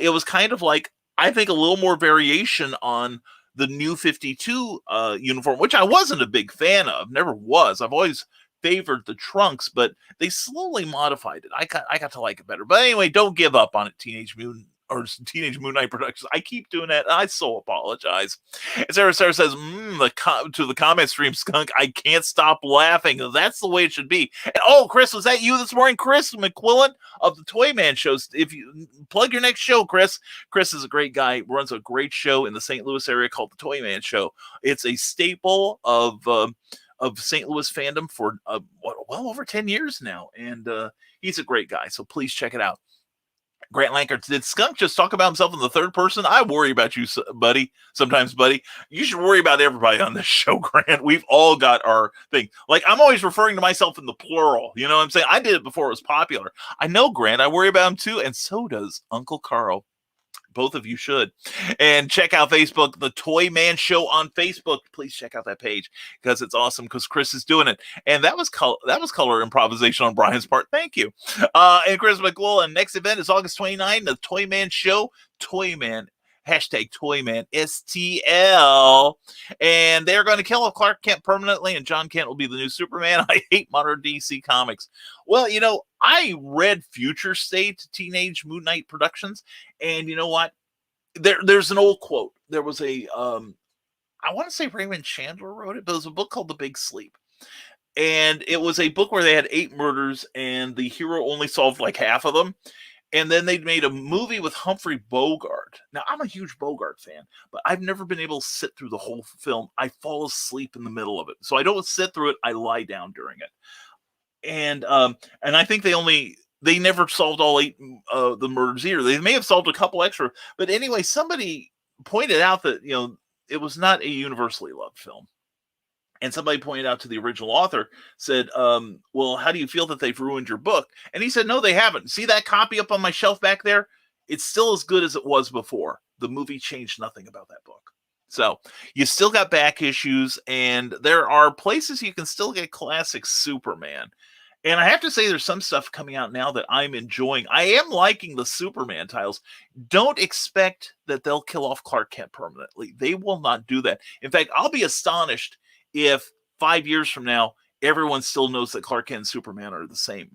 It was kind of like, I think, a little more variation on the New 52 uniform, which I wasn't a big fan of. Never was. I've always favored the trunks, but they slowly modified it. I got to like it better. But anyway, don't give up on it, Teenage Moon Knight Productions. I keep doing that. I so apologize. And Sarah says, to the comment stream, Skunk, I can't stop laughing. That's the way it should be. And, Chris, was that you this morning? Chris McQuillan of the Toy Man Shows. If you plug your next show, Chris is a great guy, runs a great show in the St. Louis area called the Toy Man Show. It's a staple of St. Louis fandom for well over 10 years now. And he's a great guy. So please check it out. Grant Lankard, did Skunk just talk about himself in the third person? I worry about you, buddy. Sometimes, buddy. You should worry about everybody on this show, Grant. We've all got our thing. Like, I'm always referring to myself in the plural. You know what I'm saying? I did it before it was popular. I know, Grant. I worry about him too. And so does Uncle Carl. Both of you should. And check out Facebook, The Toy Man Show on Facebook. Please check out that page because it's awesome because Chris is doing it. And that was color improvisation on Brian's part. Thank you. And Chris McWillan, next event is August 29th, The Toy Man Show. Toy Man Hashtag Toyman STL. And they're going to kill off Clark Kent permanently, and John Kent will be the new Superman. I hate modern DC Comics. Well, I read Future State Teenage Moon Knight Productions, and you know what? There's an old quote. There was I want to say Raymond Chandler wrote it, but it was a book called The Big Sleep. And it was a book where they had 8 murders, and the hero only solved like half of them. And then they made a movie with Humphrey Bogart. Now, I'm a huge Bogart fan, but I've never been able to sit through the whole film. I fall asleep in the middle of it. So I don't sit through it. I lie down during it. And I think they never solved all 8 the murders either. They may have solved a couple extra. But anyway, somebody pointed out that, it was not a universally loved film. And somebody pointed out to the original author, said, well, how do you feel that they've ruined your book? And he said, no, they haven't. See that copy up on my shelf back there? It's still as good as it was before. The movie changed nothing about that book. So you still got back issues, and there are places you can still get classic Superman. And I have to say, there's some stuff coming out now that I'm enjoying. I am liking the Superman titles. Don't expect that they'll kill off Clark Kent permanently. They will not do that. In fact, I'll be astonished if 5 years from now, everyone still knows that Clark Kent and Superman are the same.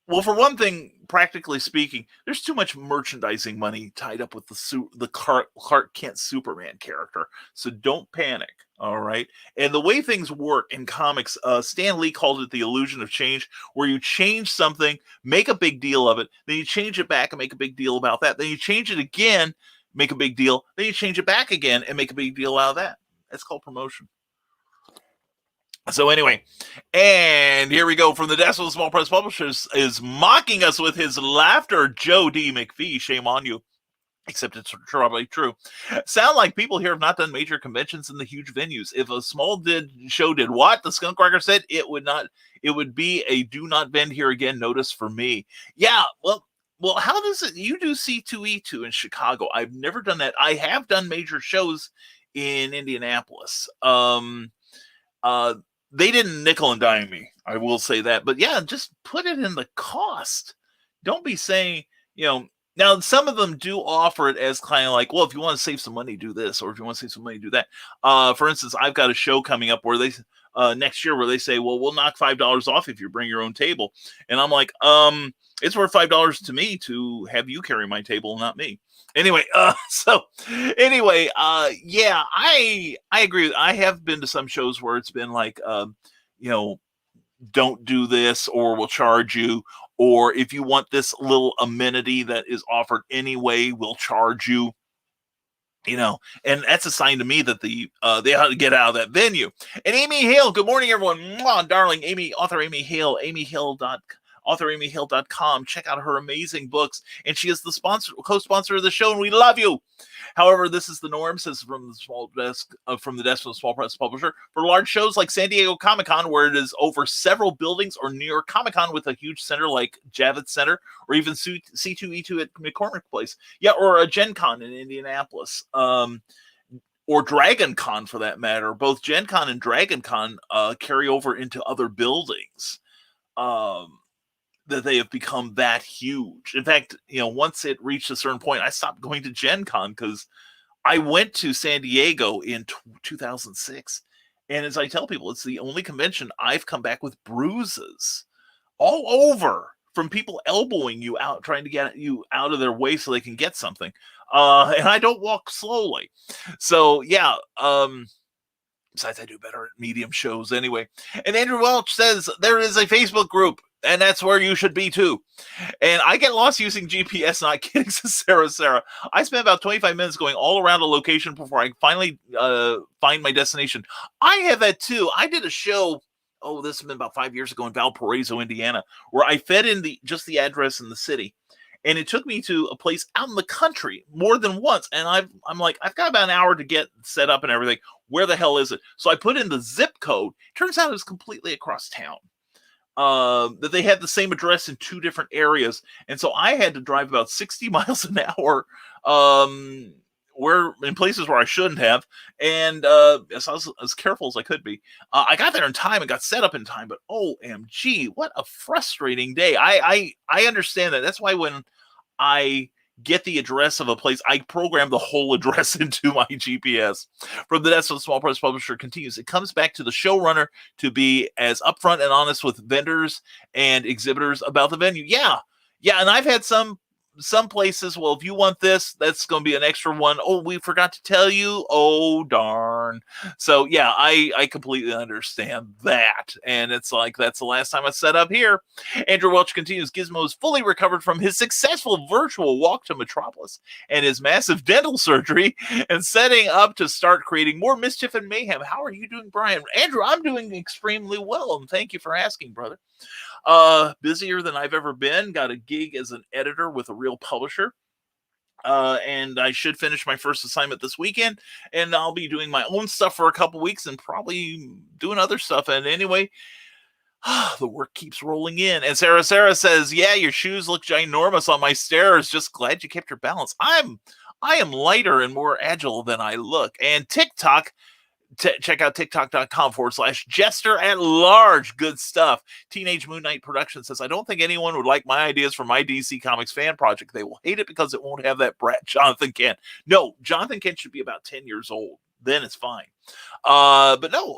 Well, for one thing, practically speaking, there's too much merchandising money tied up with the Clark Kent Superman character. So don't panic, all right? And the way things work in comics, Stan Lee called it the illusion of change, where you change something, make a big deal of it, then you change it back and make a big deal about that. Then you change it again, make a big deal, then you change it back again and make a big deal out of that. That's called promotion. So anyway, and here we go. From the desk of the Small Press Publishers is mocking us with his laughter, Joe D. McPhee. Shame on you. Except it's probably true. Sound like people here have not done major conventions in the huge venues. If a small show did what? The Skunkcracker said it would not. It would be a do not vend here again notice for me. Yeah, well, how does it? You do C2E2 in Chicago. I've never done that. I have done major shows in Indianapolis. They didn't nickel and dime me. I will say that. But yeah, just put it in the cost. Don't be saying, now some of them do offer it as kind of like, well, if you want to save some money, do this, or if you want to save some money, do that. For instance, I've got a show coming up where they next year where they say, well, we'll knock $5 off if you bring your own table. And I'm like, it's worth $5 to me to have you carry my table, not me. Anyway, yeah, I agree. I have been to some shows where it's been like, don't do this or we'll charge you. Or if you want this little amenity that is offered anyway, we'll charge you. And that's a sign to me that they ought to get out of that venue. And Amy Hale, good morning, everyone. Mwah, darling Amy, author Amy Hale, author-amyhill.com. Check out her amazing books. And she is the co-sponsor of the show, and we love you. However, this is the norm, says from the desk of the Small Press Publisher, for large shows like San Diego Comic-Con, where it is over several buildings, or New York Comic-Con with a huge center like Javits Center, or even C2E2 at McCormick Place. Yeah, or a Gen Con in Indianapolis. Or Dragon Con, for that matter. Both Gen Con and Dragon Con carry over into other buildings. That they have become that huge. In fact, once it reached a certain point, I stopped going to Gen Con because I went to San Diego in 2006. And as I tell people, it's the only convention I've come back with bruises all over from people elbowing you out, trying to get you out of their way so they can get something. And I don't walk slowly. So, yeah, besides, I do better at medium shows anyway. And Andrew Welch says there is a Facebook group, and that's where you should be too. And I get lost using GPS, not kidding, says Sarah. I spent about 25 minutes going all around a location before I finally find my destination. I have that too. I did a show, this has been about 5 years ago in Valparaiso, Indiana, where I fed in just the address in the city. And it took me to a place out in the country more than once. And I'm like, I've got about an hour to get set up and everything. Where the hell is it? So I put in the zip code. Turns out it was completely across town. That they had the same address in 2 different areas. And so I had to drive about 60 miles an hour where in places where I shouldn't have. And so I was as careful as I could be. I got there in time and got set up in time. But OMG, what a frustrating day. I understand that. That's why when I get the address of a place. I program the whole address into my GPS. From the desk of the small press publisher continues. It comes back to the showrunner to be as upfront and honest with vendors and exhibitors about the venue. Yeah. And I've had some places, well, if you want this, that's going to be an extra one. Oh, we forgot to tell you. Oh, darn. So, yeah, I completely understand that. And it's like, that's the last time I set up here. Andrew Welch continues. Gizmo is fully recovered from his successful virtual walk to Metropolis and his massive dental surgery and setting up to start creating more mischief and mayhem. How are you doing, Brian? Andrew, I'm doing extremely well, and thank you for asking, brother. Busier than I've ever been. Got a gig as an editor with a real publisher. And I should finish my first assignment this weekend, and I'll be doing my own stuff for a couple weeks and probably doing other stuff. And anyway, the work keeps rolling in. And Sarah says, yeah, your shoes look ginormous on my stairs. Just glad you kept your balance. I am lighter and more agile than I look. And TikTok, check out tiktok.com/Jester at large. Good stuff. Teenage Moon Knight Production says, I don't think anyone would like my ideas for my DC Comics fan project. They will hate it because it won't have that brat Jonathan Kent. No, Jonathan Kent should be about 10 years old. Then it's fine. But no,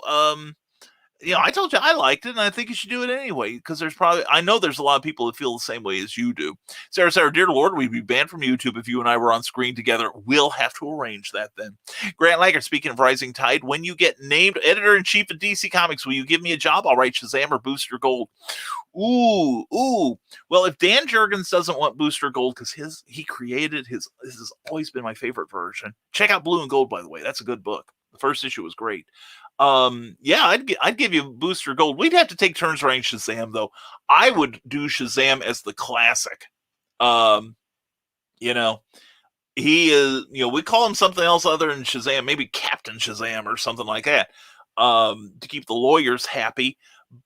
I told you I liked it, and I think you should do it anyway, because I know there's a lot of people that feel the same way as you do. Sarah, dear Lord, we'd be banned from YouTube if you and I were on screen together. We'll have to arrange that then. Grant Lager, speaking of Rising Tide, when you get named editor-in-chief of DC Comics, will you give me a job? I'll write Shazam or Booster Gold. Ooh. Well, if Dan Jurgens doesn't want Booster Gold, because he created this has always been my favorite version. Check out Blue and Gold, by the way. That's a good book. The first issue was great. I'd give you Booster Gold. We'd have to take turns writing Shazam, though. I would do Shazam as the classic. He is, we call him something else other than Shazam, maybe Captain Shazam or something like that, to keep the lawyers happy.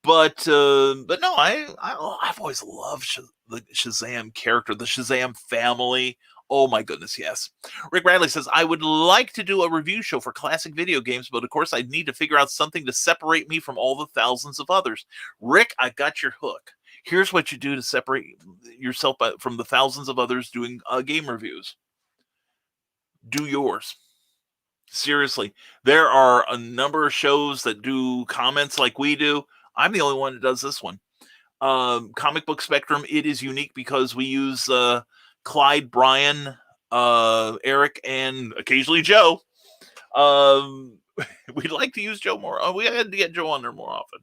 But no, I've always loved the Shazam character, the Shazam family. Oh my goodness, yes. Rick Bradley says, I would like to do a review show for classic video games, but of course I'd need to figure out something to separate me from all the thousands of others. Rick, I got your hook. Here's what you do to separate yourself from the thousands of others doing game reviews. Do yours. Seriously. There are a number of shows that do comments like we do. I'm the only one that does this one. Comic Book Spectrum, it is unique because we use Clyde, Brian, Eric, and occasionally Joe. We'd like to use Joe more. We had to get Joe on there more often.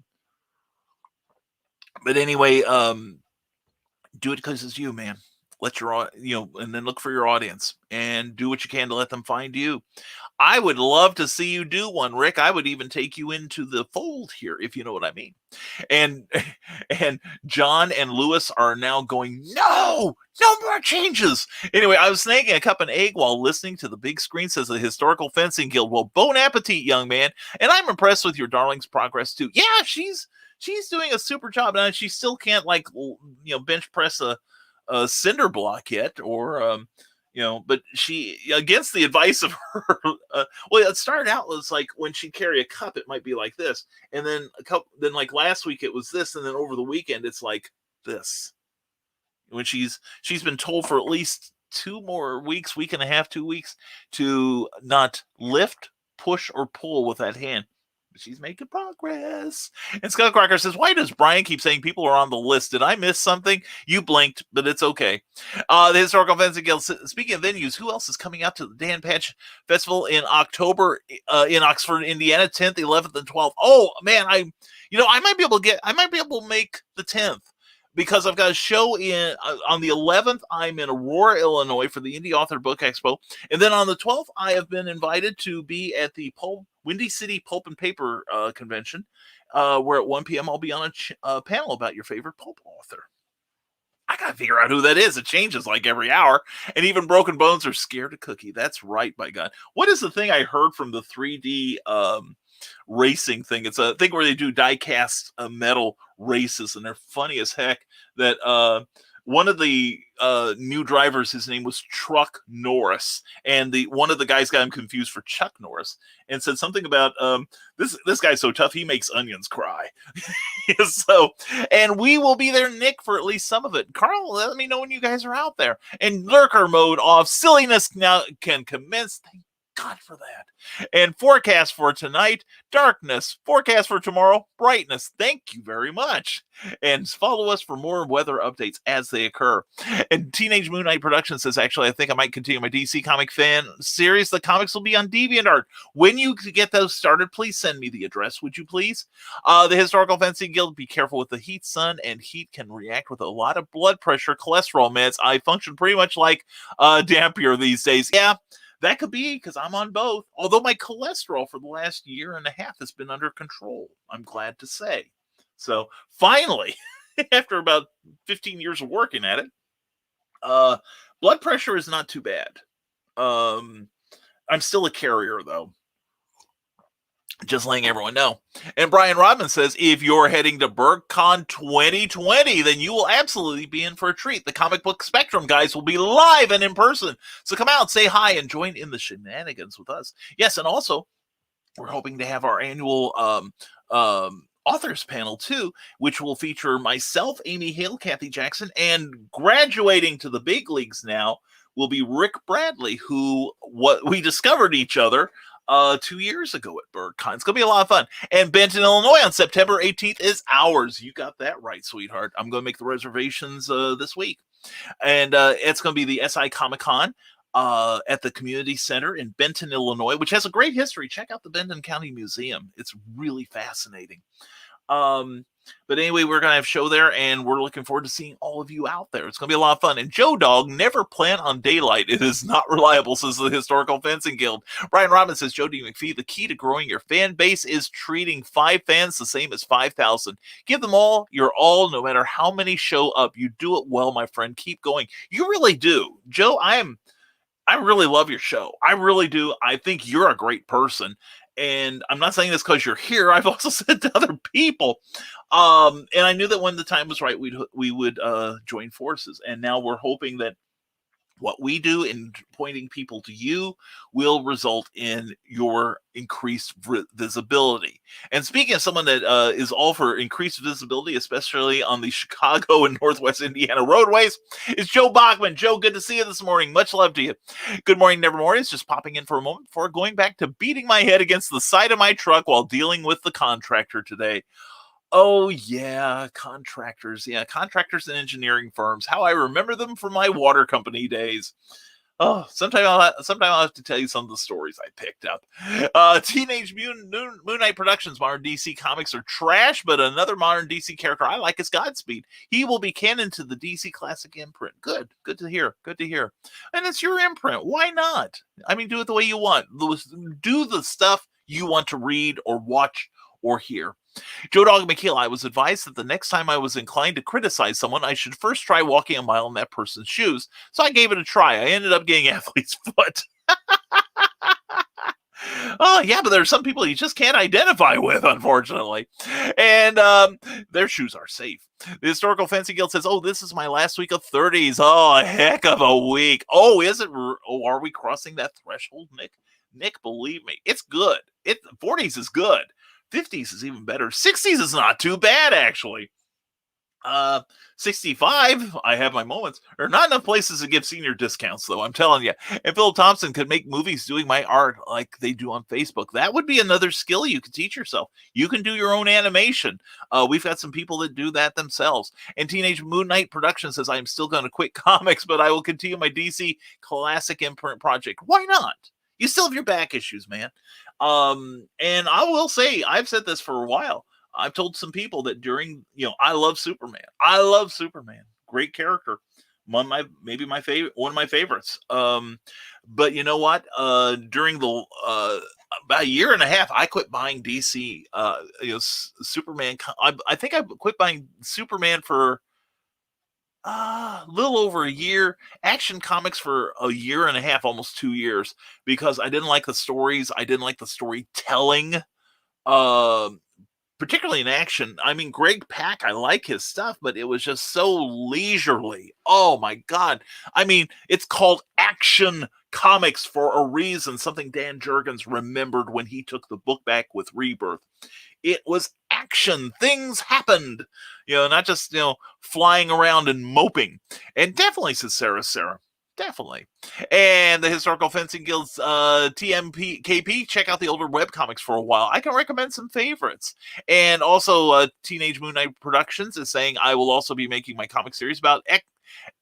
But anyway, do it because it's you, man. Let your, and then look for your audience and do what you can to let them find you. I would love to see you do one, Rick. I would even take you into the fold here, if you know what I mean. And John and Lewis are now going, no more changes. Anyway, I was snagging a cup and egg while listening to the big screen, says the Historical Fencing Guild. Well, bon appetit, young man. And I'm impressed with your darling's progress too. Yeah, she's doing a super job, and she still can't bench press a cinder block yet, or but she, against the advice of her, it started out was like when she'd carry a cup, it might be like this, and then then like last week it was this, and then over the weekend it's like this. When she's been told for at least 2 more weeks, week and a half, 2 weeks, to not lift, push, or pull with that hand. She's making progress. And Skullcracker says, why does Brian keep saying people are on the list? Did I miss something? You blinked, but it's okay. The Historical Fencing Guild, speaking of venues, who else is coming out to the Dan Patch Festival in October in Oxford, Indiana, 10th, 11th, and 12th? Oh, man, I might be able to make the 10th. Because I've got a show on the 11th, I'm in Aurora, Illinois for the Indie Author Book Expo. And then on the 12th, I have been invited to be at the Windy City Pulp and Paper convention, where at 1 p.m. I'll be on a panel about your favorite pulp author. I got to figure out who that is. It changes like every hour. And even Broken Bones are scared of Cookie. That's right, by God. What is the thing I heard from the 3D racing thing? It's a thing where they do die-cast metal races, and they're funny as heck. That one of the new drivers, his name was Truck Norris, and one of the guys got him confused for Chuck Norris, and said something about this guy's so tough he makes onions cry. So, and we will be there, Nick, for at least some of it. Carl, let me know when you guys are out there. And lurker mode off, silliness now can commence. Thank God for that. And forecast for tonight, darkness. Forecast for tomorrow, brightness. Thank you very much. And follow us for more weather updates as they occur. And Teenage Moon Knight Productions says, actually, I think I might continue my DC comic fan series. The comics will be on DeviantArt. When you get those started, please send me the address, would you please? The Historical Fencing Guild, be careful with the heat, son, and heat can react with a lot of blood pressure, cholesterol meds. I function pretty much like Dampier these days. Yeah. That could be because I'm on both. Although my cholesterol for the last year and a half has been under control, I'm glad to say. So finally, after about 15 years of working at it, blood pressure is not too bad. I'm still a carrier, though. Just letting everyone know. And Brian Rodman says, if you're heading to BurgCon 2020, then you will absolutely be in for a treat. The Comic Book Spectrum guys will be live and in person. So come out, say hi, and join in the shenanigans with us. Yes, and also, we're hoping to have our annual authors panel, too, which will feature myself, Amy Hale, Kathy Jackson, and graduating to the big leagues now will be Rick Bradley, we discovered each other 2 years ago at BurgCon. It's going to be a lot of fun. And Benton, Illinois on September 18th is ours. You got that right, sweetheart. I'm going to make the reservations this week. And it's going to be the SI Comic-Con at the Community Center in Benton, Illinois, which has a great history. Check out the Benton County Museum. It's really fascinating. But anyway, we're going to have a show there, and we're looking forward to seeing all of you out there. It's going to be a lot of fun. And Joe Dog, never plan on daylight. It is not reliable, says the Historical Fencing Guild. Brian Robbins says, Joe D. McPhee, the key to growing your fan base is treating 5 fans the same as 5,000. Give them all your all, no matter how many show up. You do it well, my friend. Keep going. You really do. Joe, I really love your show. I really do. I think you're a great person. And I'm not saying this because you're here. I've also said to other people. And I knew that when the time was right, we would join forces. And now we're hoping that what we do in pointing people to you will result in your increased visibility. And speaking of someone that is all for increased visibility, especially on the Chicago and Northwest Indiana roadways, is Joe Bachman. Joe, good to see you this morning. Much love to you. Good morning, Nevermorians. Just popping in for a moment before going back to beating my head against the side of my truck while dealing with the contractor today. Oh, yeah, contractors. Yeah, contractors and engineering firms. How I remember them from my water company days. Oh, sometime I'll have to tell you some of the stories I picked up. Teenage Mutant Moon Knight Productions. Modern DC comics are trash, but another modern DC character I like is Godspeed. He will be canon to the DC Classic imprint. Good to hear. Good to hear. And it's your imprint. Why not? I mean, do it the way you want. Do the stuff you want to read or watch or hear. Joe Dog McKeel, I was advised that the next time I was inclined to criticize someone, I should first try walking a mile in that person's shoes. So I gave it a try. I ended up getting athlete's foot. Oh, yeah, but there are some people you just can't identify with, unfortunately. And their shoes are safe. The Historical Fencing Guild says, oh, this is my last week of 30s. Oh, a heck of a week. Oh, is it? Oh, are we crossing that threshold, Nick? Nick, believe me, it's good. 40s is good. 50s is even better. 60s is not too bad, actually. 65, I have my moments. There are not enough places to give senior discounts, though, I'm telling you. If Phil Thompson could make movies doing my art like they do on Facebook, that would be another skill you could teach yourself. You can do your own animation. We've got some people that do that themselves. And Teenage Moon Knight Productions says, I'm still going to quit comics, but I will continue my DC Classic imprint project. Why not? You still have your back issues, man. And I will say, I've said this for a while. I've told some people that I love Superman. I love Superman. Great character. One of my favorites. But you know what? During the about a year and a half, I quit buying DC. Superman. I think I quit buying Superman for a little over a year. Action Comics for a year and a half, almost 2 years, because I didn't like the stories. I didn't like the storytelling. particularly in action. I mean, Greg Pak, I like his stuff, but it was just so leisurely. Oh my God. I mean, it's called Action Comics for a reason, something Dan Jurgens remembered when he took the book back with Rebirth. It was action. Things happened, not just, flying around and moping. And definitely, says Sarah. Definitely. And the Historical Fencing Guild's TMKP, check out the older webcomics for a while. I can recommend some favorites. And also, Teenage Moon Knight Productions is saying I will also be making my comic series about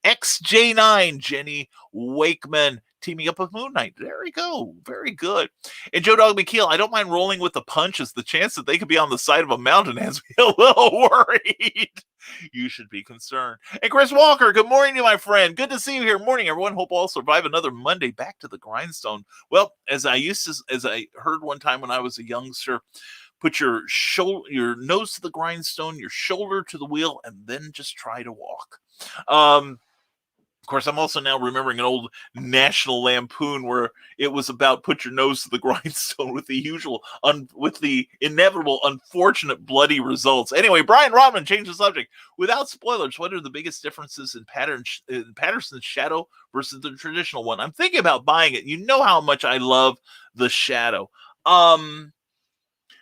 XJ9, Jenny Wakeman, teaming up with Moon Knight. There we go. Very good. And Joe Dog McKeel, I don't mind rolling with the punches. The chance that they could be on the side of a mountain has me a little worried. You should be concerned. And Chris Walker, good morning to my friend. Good to see you here. Morning, everyone. Hope all survive another Monday. Back to the grindstone. Well, as I heard one time when I was a youngster, put your nose to the grindstone, your shoulder to the wheel, and then just try to walk. Of course, I'm also now remembering an old National Lampoon where it was about put your nose to the grindstone with the inevitable, unfortunate, bloody results. Anyway, Brian Rodman changed the subject. Without spoilers, what are the biggest differences in Patterson's Shadow versus the traditional one? I'm thinking about buying it. You know how much I love the Shadow. For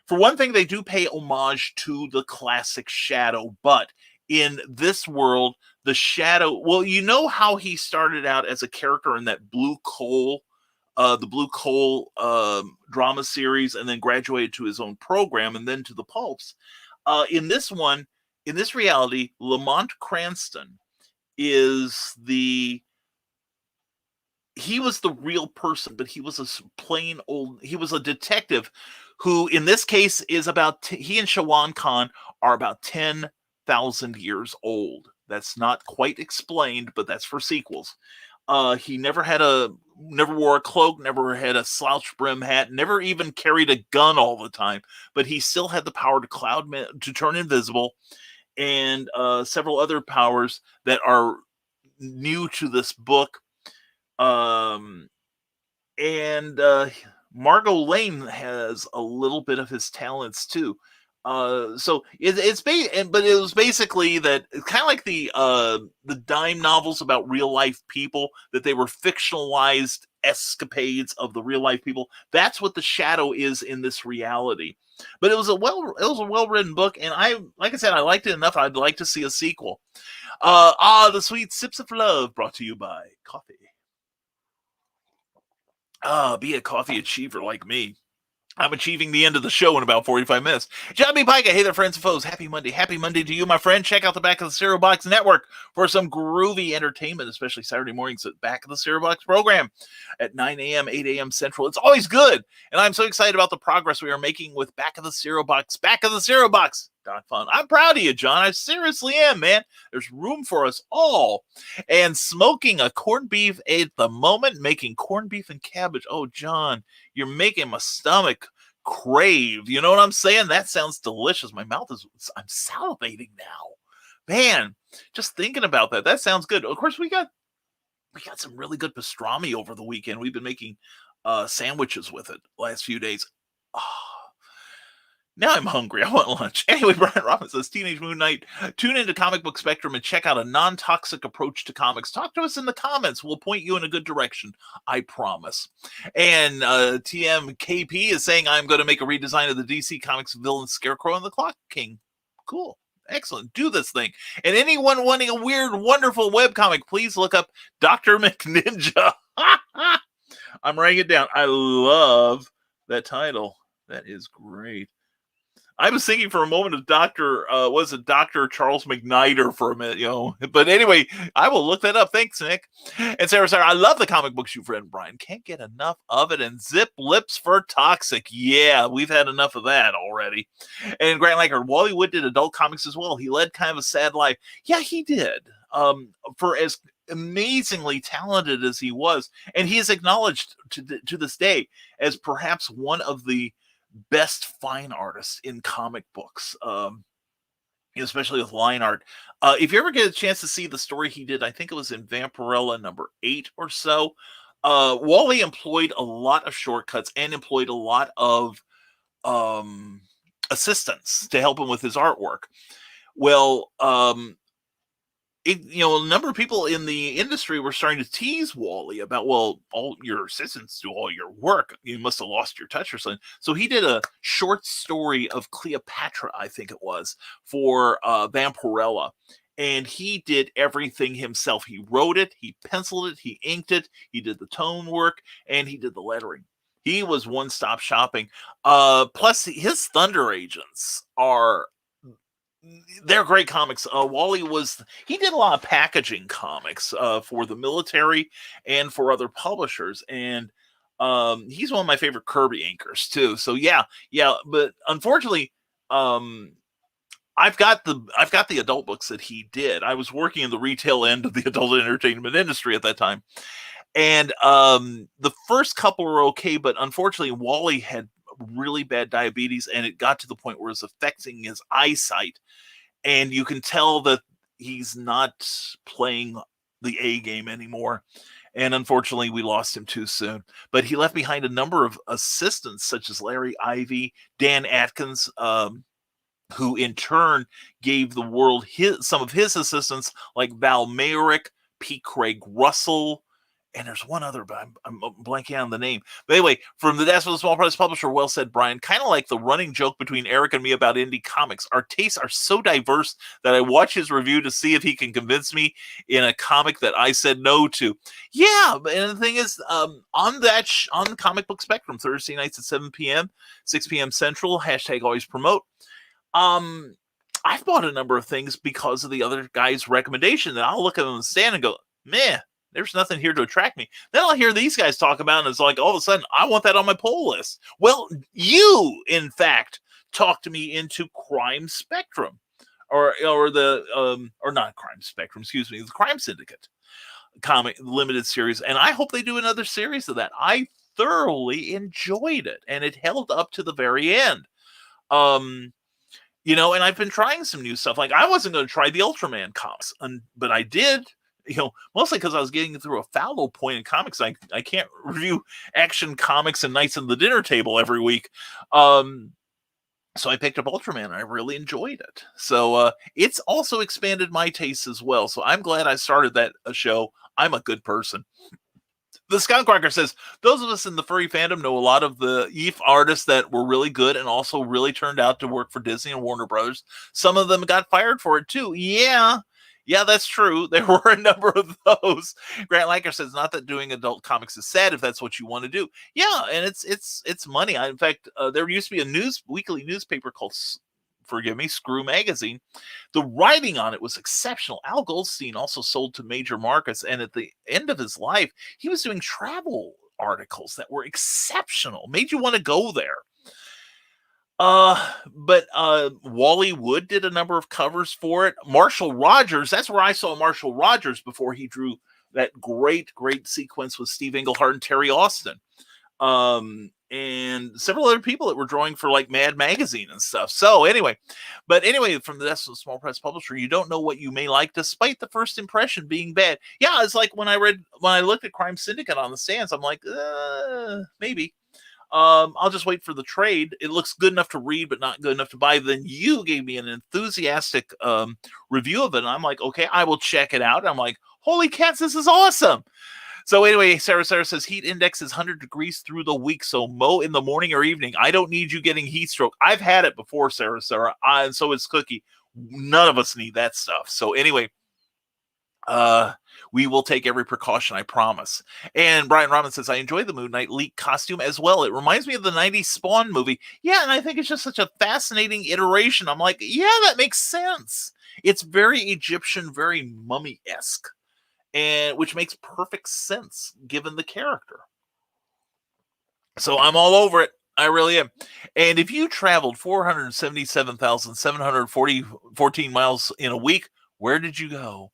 one thing, they do pay homage to the classic Shadow, but in this world, the Shadow, well, you know how he started out as a character in that Blue Coal drama series, and then graduated to his own program, and then to the pulps. In this reality, Lamont Cranston he was the real person, but he was he was a detective who, in this case, is he and Shawan Khan are about 10,000 years old. That's not quite explained, but that's for sequels. He never wore a cloak, never had a slouch brim hat, never even carried a gun all the time, but he still had the power to turn invisible, and several other powers that are new to this book. Margot Lane has a little bit of his talents too. So but it was basically that, kind of like the dime novels about real life people, that they were fictionalized escapades of the real life people. That's what the Shadow is in this reality. But it was a well written book, and like I said, I liked it enough. I'd like to see a sequel. The sweet sips of love, brought to you by coffee. Be a coffee achiever like me. I'm achieving the end of the show in about 45 minutes. John B. Pica, hey there, friends and foes. Happy Monday. Happy Monday to you, my friend. Check out the Back of the Cereal Box Network for some groovy entertainment, especially Saturday mornings at Back of the Cereal Box program at 9 a.m., 8 a.m. Central. It's always good. And I'm so excited about the progress we are making with Back of the Cereal Box. Back of the Cereal Box. Fun. I'm proud of you, John. I seriously am, man. There's room for us all. And smoking a corned beef at the moment, making corned beef and cabbage. Oh, John, you're making my stomach crave. You know what I'm saying? That sounds delicious. I'm salivating now. Man, just thinking about that. That sounds good. Of course, we got some really good pastrami over the weekend. We've been making sandwiches with it last few days. Oh. Now I'm hungry. I want lunch. Anyway, Brian Robbins says, Teenage Moon Knight, tune into Comic Book Spectrum and check out a non-toxic approach to comics. Talk to us in the comments. We'll point you in a good direction. I promise. And TMKP is saying, I'm going to make a redesign of the DC Comics villain Scarecrow and the Clock King. Cool. Excellent. Do this thing. And anyone wanting a weird, wonderful webcomic, please look up Dr. McNinja. I'm writing it down. I love that title. That is great. I was thinking for a moment of Dr. Charles McNider for a minute, But anyway, I will look that up. Thanks, Nick. And Sarah, I love the comic books you've read, Brian. Can't get enough of it. And Zip Lips for Toxic. Yeah, we've had enough of that already. And Grant Lankard, Wally Wood did adult comics as well. He led kind of a sad life. Yeah, he did. For as amazingly talented as he was. And he is acknowledged to this day as perhaps one of the best fine artists in comic books, especially with line art. If you ever get a chance to see the story he did, I think it was in Vampirella number 8 or so, Wally employed a lot of shortcuts and employed a lot of assistants to help him with his artwork. Well, a number of people in the industry were starting to tease Wally about, well, all your assistants do all your work. You must have lost your touch or something. So he did a short story of Cleopatra, I think it was, for Vampirella. And he did everything himself. He wrote it, he penciled it, he inked it, he did the tone work, and he did the lettering. He was one-stop shopping. Plus, his Thunder Agents they're great comics. Wally he did a lot of packaging comics for the military and for other publishers, and he's one of my favorite Kirby inkers too. So yeah. But unfortunately, I've got the adult books that he did. I was working in the retail end of the adult entertainment industry at that time, and the first couple were okay, but unfortunately, Wally had really bad diabetes, and it got to the point where it was affecting his eyesight, and you can tell that he's not playing the A game anymore, and unfortunately we lost him too soon. But he left behind a number of assistants such as Larry Ivy, Dan Atkins, who in turn gave the world some of his assistants like Val Mayrick, P. Craig Russell, and there's one other, but I'm blanking on the name. But anyway, from the desk of the small press publisher, well said, Brian. Kind of like the running joke between Eric and me about indie comics. Our tastes are so diverse that I watch his review to see if he can convince me in a comic that I said no to. Yeah, and the thing is, on the comic book spectrum, Thursday nights at 7 p.m., 6 p.m. Central, # always promote. I've bought a number of things because of the other guy's recommendation that I'll look at them on the stand and go, meh. There's nothing here to attract me. Then I'll hear these guys talk about it, and it's like all of a sudden I want that on my pull list. Well, you, in fact, talked me into Crime Spectrum, or not Crime Spectrum, excuse me, the Crime Syndicate comic limited series, and I hope they do another series of that. I thoroughly enjoyed it, and it held up to the very end. And I've been trying some new stuff. Like I wasn't going to try the Ultraman comics, but I did. Mostly because I was getting through a fallow point in comics. I can't review Action Comics and Nights on the Dinner Table every week. So I picked up Ultraman, and I really enjoyed it. So it's also expanded my tastes as well. So I'm glad I started that show. I'm a good person. The Scoutcracker says, those of us in the furry fandom know a lot of the EVE artists that were really good and also really turned out to work for Disney and Warner Brothers. Some of them got fired for it too. Yeah, that's true. There were a number of those. Grant Lanker says, not that doing adult comics is sad if that's what you want to do. Yeah, and it's money. In fact, there used to be a weekly newspaper called, Screw Magazine. The writing on it was exceptional. Al Goldstein also sold to major markets, and at the end of his life, he was doing travel articles that were exceptional. Made you want to go there. But Wally Wood did a number of covers for it. Marshall Rogers, that's where I saw Marshall Rogers before he drew that great sequence with Steve Englehart and Terry Austin. And several other people that were drawing for like Mad Magazine and stuff. So anyway, from the desk of the small press publisher, you don't know what you may like despite the first impression being bad. Yeah, it's like when I looked at Crime Syndicate on the stands, I'm like, maybe. I'll just wait for the trade. It looks good enough to read, but not good enough to buy. Then you gave me an enthusiastic review of it, and I'm like, okay, I will check it out. I'm like, holy cats, this is awesome. So anyway, Sarah says heat index is 100 degrees through the week, so mow in the morning or evening. I don't need you getting heat stroke. I've had it before, Sarah, and so is Cookie. None of us need that stuff. So anyway, we will take every precaution, I promise. And Brian Robin says, I enjoy the Moon Knight leak costume as well. It reminds me of the 90s Spawn movie. Yeah, and I think it's just such a fascinating iteration. I'm like, yeah, that makes sense. It's very Egyptian, very mummy-esque, and which makes perfect sense given the character. So I'm all over it. I really am. And if you traveled 477,714 miles in a week, where did you go?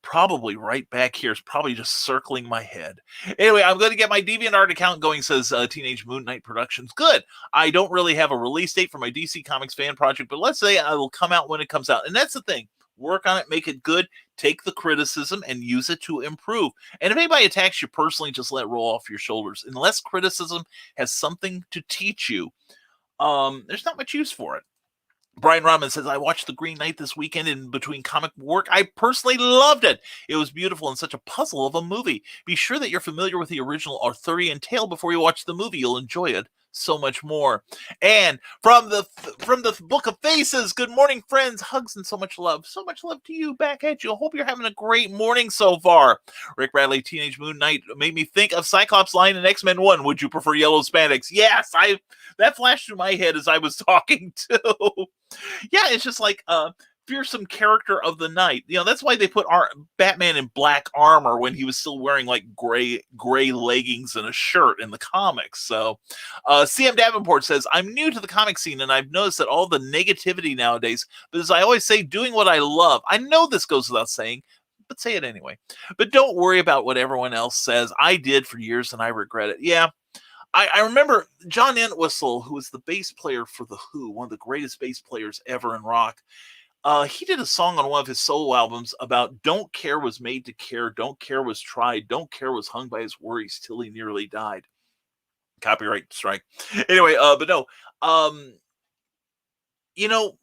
Probably right back here. It's probably just circling my head. Anyway, I'm going to get my DeviantArt account going, says Teenage Moon Knight Productions. Good. I don't really have a release date for my DC Comics fan project, but let's say I will come out when it comes out. And that's the thing. Work on it, make it good, take the criticism, and use it to improve. And if anybody attacks you personally, just let it roll off your shoulders. Unless criticism has something to teach you, there's not much use for it. Brian Rodman says, I watched The Green Knight this weekend in between comic work. I personally loved it. It was beautiful and such a puzzle of a movie. Be sure that you're familiar with the original Arthurian tale before you watch the movie. You'll enjoy it so much more. And from the Book of Faces, good morning, friends. Hugs and so much love. So much love to you, back at you. I hope you're having a great morning so far. Rick Bradley, Teenage Moon Knight made me think of Cyclops' line in X-Men 1. Would you prefer yellow spandex? Yes, that flashed through my head as I was talking too. Yeah, it's just like fearsome character of the night. You know, that's why they put Batman in black armor when he was still wearing like gray leggings and a shirt in the comics. So CM Davenport says, I'm new to the comic scene and I've noticed that all the negativity nowadays, but as I always say, doing what I love. I know this goes without saying, but say it anyway. But don't worry about what everyone else says. I did for years and I regret it. Yeah. I remember John Entwistle, who was the bass player for The Who, one of the greatest bass players ever in rock. He did a song on one of his solo albums about don't care was made to care, don't care was tried, don't care was hung by his worries till he nearly died. Copyright strike. Anyway, but no, you know,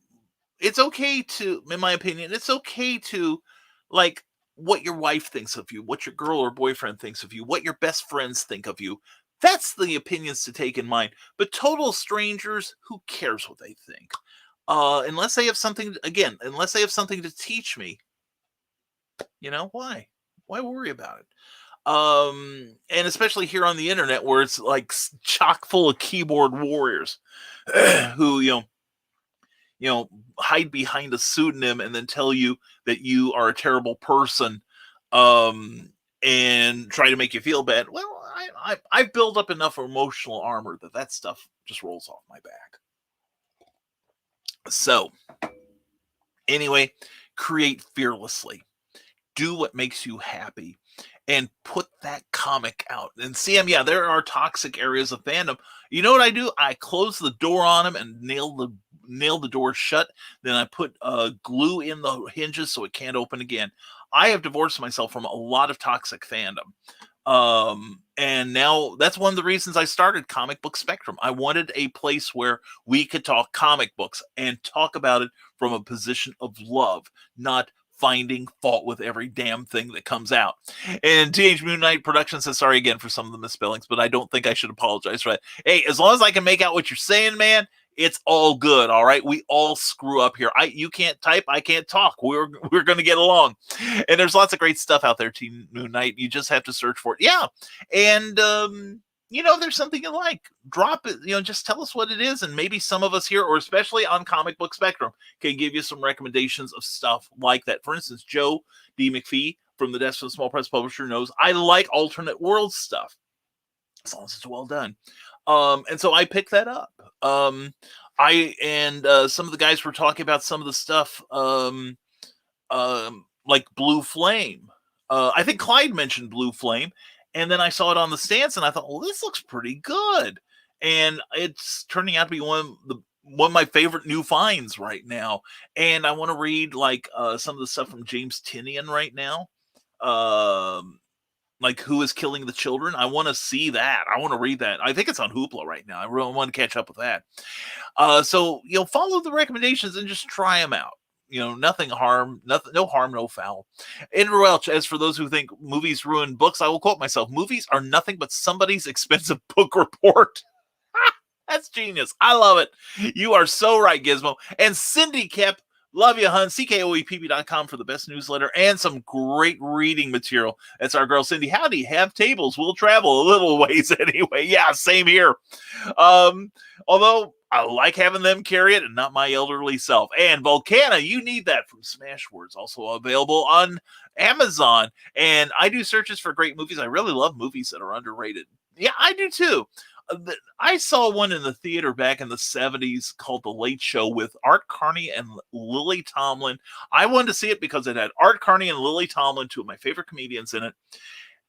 it's okay to, in my opinion, it's okay to like what your wife thinks of you, what your girl or boyfriend thinks of you, what your best friends think of you. That's the opinions to take in mind. But total strangers, who cares what they think? Unless they have something, again, unless they have something to teach me, you know, why worry about it? And especially here on the internet where it's like chock full of keyboard warriors who, you know, hide behind a pseudonym and then tell you that you are a terrible person, and try to make you feel bad. Well, I've built up enough emotional armor that stuff just rolls off my back. So, anyway, create fearlessly. Do what makes you happy. And put that comic out. And CM, yeah, there are toxic areas of fandom. You know what I do? I close the door on them and nail the door shut. Then I put glue in the hinges so it can't open again. I have divorced myself from a lot of toxic fandom. And now that's one of the reasons I started Comic Book Spectrum. I wanted a place where we could talk comic books and talk about it from a position of love, not finding fault with every damn thing that comes out. And Teenage Moon Knight Productions says, sorry again for some of the misspellings, but I don't think I should apologize for that. Hey, as long as I can make out what you're saying, man, it's all good. All right. We all screw up here. You can't type. I can't talk. We're going to get along. And there's lots of great stuff out there, Teen Moon Knight. You just have to search for it. Yeah. And, you know, there's something you like, drop it, you know, just tell us what it is. And maybe some of us here, or especially on Comic Book Spectrum, can give you some recommendations of stuff like that. For instance, Joe D. McPhee from the Desk of the Small Press Publisher knows I like alternate world stuff, as long as it's well done. And so I picked that up. Some of the guys were talking about some of the stuff, like Blue Flame. I think Clyde mentioned Blue Flame, and then I saw it on the stands, and I thought, well, this looks pretty good, and it's turning out to be one of my favorite new finds right now. And I want to read like some of the stuff from James Tinian right now. Like Who is Killing the Children? I want to see that. I want to read that. I think it's on Hoopla right now. I really want to catch up with that. So, you know, follow the recommendations and just try them out. You know, no harm, no foul. Andrew Welch, as for those who think movies ruin books, I will quote myself. Movies are nothing but somebody's expensive book report. That's genius. I love it. You are so right, Gizmo. And Cindy Kep, love you, hun. CKOEPP.com for the best newsletter and some great reading material. That's our girl, Cindy. Howdy, have tables. We'll travel a little ways anyway. Yeah, same here. Although I like having them carry it and not my elderly self. And Volcana, you need that from Smashwords. Also available on Amazon. And I do searches for great movies. I really love movies that are underrated. Yeah, I do too. I saw one in the theater back in the 70s called The Late Show with Art Carney and Lily Tomlin. I wanted to see it because it had Art Carney and Lily Tomlin, two of my favorite comedians, in it.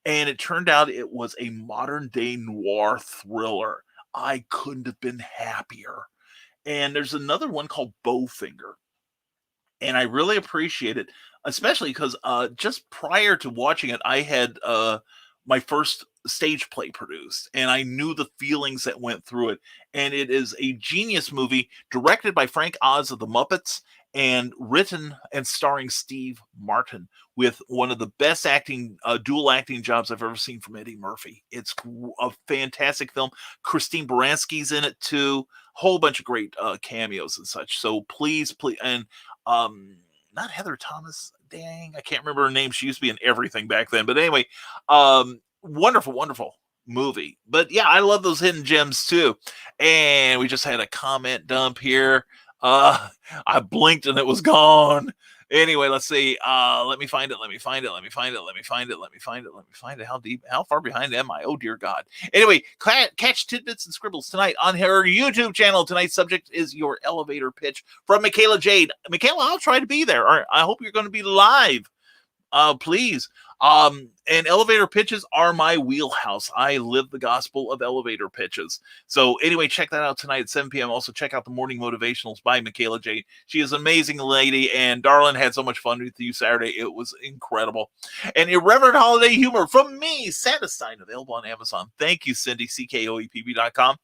And it turned out it was a modern day noir thriller. I couldn't have been happier. And there's another one called Bowfinger. And I really appreciate it, especially because just prior to watching it, I had my first stage play produced, and I knew the feelings that went through it. And it is a genius movie directed by Frank Oz of the Muppets and written and starring Steve Martin, with one of the best dual acting jobs I've ever seen from Eddie Murphy. It's a fantastic film. Christine Baranski's in it too. Whole bunch of great cameos and such. So please, and not Heather Thomas. Dang, I can't remember her name. She used to be in everything back then. But anyway, wonderful, wonderful movie. But yeah, I love those hidden gems too. And we just had a comment dump here. I blinked and it was gone. Anyway, let's see. Let me find it. How far behind am I? Oh, dear God. Anyway, catch tidbits and scribbles tonight on her YouTube channel. Tonight's subject is your elevator pitch from Michaela Jade. Michaela, I'll try to be there. I hope you're going to be live. Please. And elevator pitches are my wheelhouse. I live the gospel of elevator pitches. So anyway, check that out tonight at 7 p.m. Also check out the Morning Motivationals by Michaela Jade. She is an amazing lady, and darling, had so much fun with you Saturday. It was incredible. And irreverent holiday humor from me, Santa Stein, available on Amazon. Thank you, Cindy, CKOEPB.com.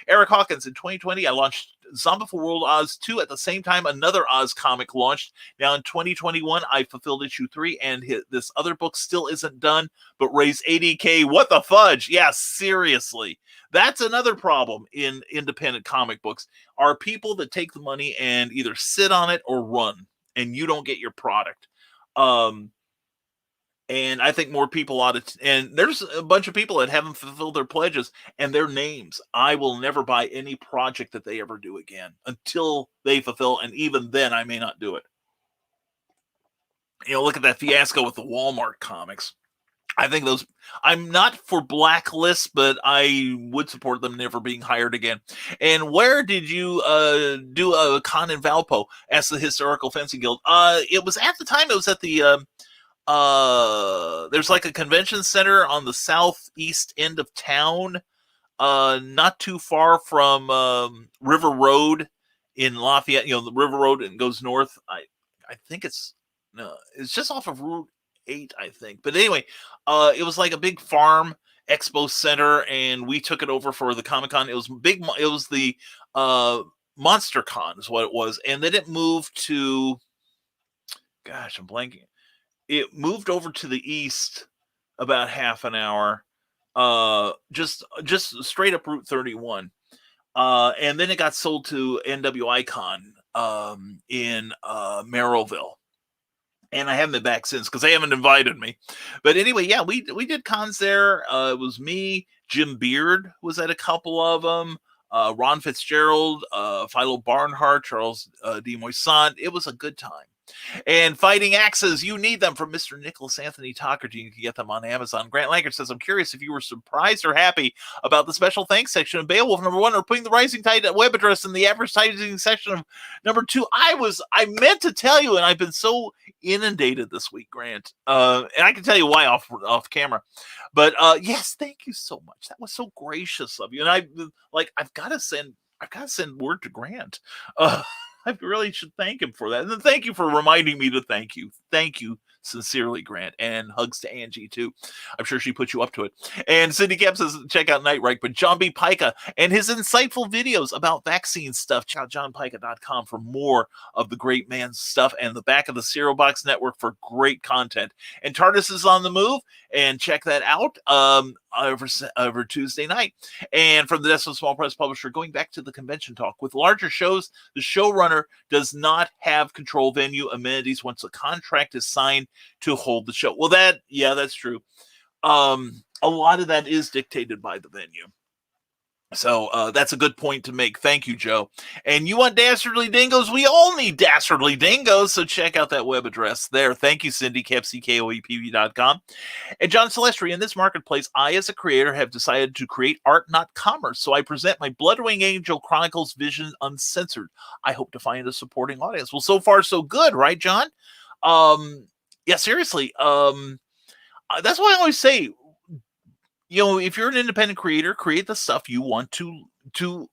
Eric Hawkins, in 2020, I launched Zombie World Oz 2 at the same time another Oz comic launched. Now in 2021, I fulfilled issue 3, and this other book still isn't done, but raised $80K. What the fudge? Yeah, seriously. That's another problem in independent comic books, are people that take the money and either sit on it or run, and you don't get your product. And I think more people ought to, and there's a bunch of people that haven't fulfilled their pledges and their names. I will never buy any project that they ever do again until they fulfill. And even then I may not do it. Look at that fiasco with the Walmart comics. I think I'm not for blacklists, but I would support them never being hired again. And where did you do a con in Valpo? Asked the Historical Fencing Guild. It was at the time, it was at the, there's like a convention center on the southeast end of town, not too far from River Road in Lafayette. The River Road, and goes north. I think it's just off of Route 8, I think. But anyway, it was like a big farm expo center, and we took it over for the Comic-Con. It was big. It was the Monster Con is what it was, and then it moved to. Gosh, I'm blanking. It moved over to the east about half an hour, just straight up Route 31. And then it got sold to NWICon in Merrillville. And I haven't been back since because they haven't invited me. But anyway, yeah, we did cons there. It was me, Jim Beard was at a couple of them, Ron Fitzgerald, Philo Barnhart, Charles D. Moisant. It was a good time. And Fighting Axes, you need them, from Mr. Nicholas Anthony Tockerty. You can get them on Amazon. Grant Langer says, I'm curious if you were surprised or happy about the special thanks section of Beowulf #1, or putting the Rising Tide web address in the advertising section of #2. I meant to tell you, and I've been so inundated this week, Grant. And I can tell you why off camera. But yes, thank you so much. That was so gracious of you. And I've got to send word to Grant. I really should thank him for that. And then thank you for reminding me to thank you. Thank you sincerely, Grant. And hugs to Angie, too. I'm sure she put you up to it. And Cindy Kemp says, check out Nightright. But John B. Pica and his insightful videos about vaccine stuff. Check out johnpica.com for more of the great man's stuff, and the back of the Cereal Box Network for great content. And TARDIS is on the move, and check that out over Tuesday night. And from the desk of the Small Press Publisher, going back to the convention talk, with larger shows, the showrunner does not have control venue amenities once a contract is signed to hold the show. Well, that's true. A lot of that is dictated by the venue. So that's a good point to make. Thank you, Joe. And you want dastardly dingoes? We all need dastardly dingoes. So check out that web address there. Thank you, Cindy, CKOEPV.com. And John Celestri, in this marketplace, I, as a creator, have decided to create art, not commerce. So I present my Bloodwing Angel Chronicles vision uncensored. I hope to find a supporting audience. Well, so far, so good, right, John? Yeah, seriously. That's why I always say, if you're an independent creator, create the stuff you want to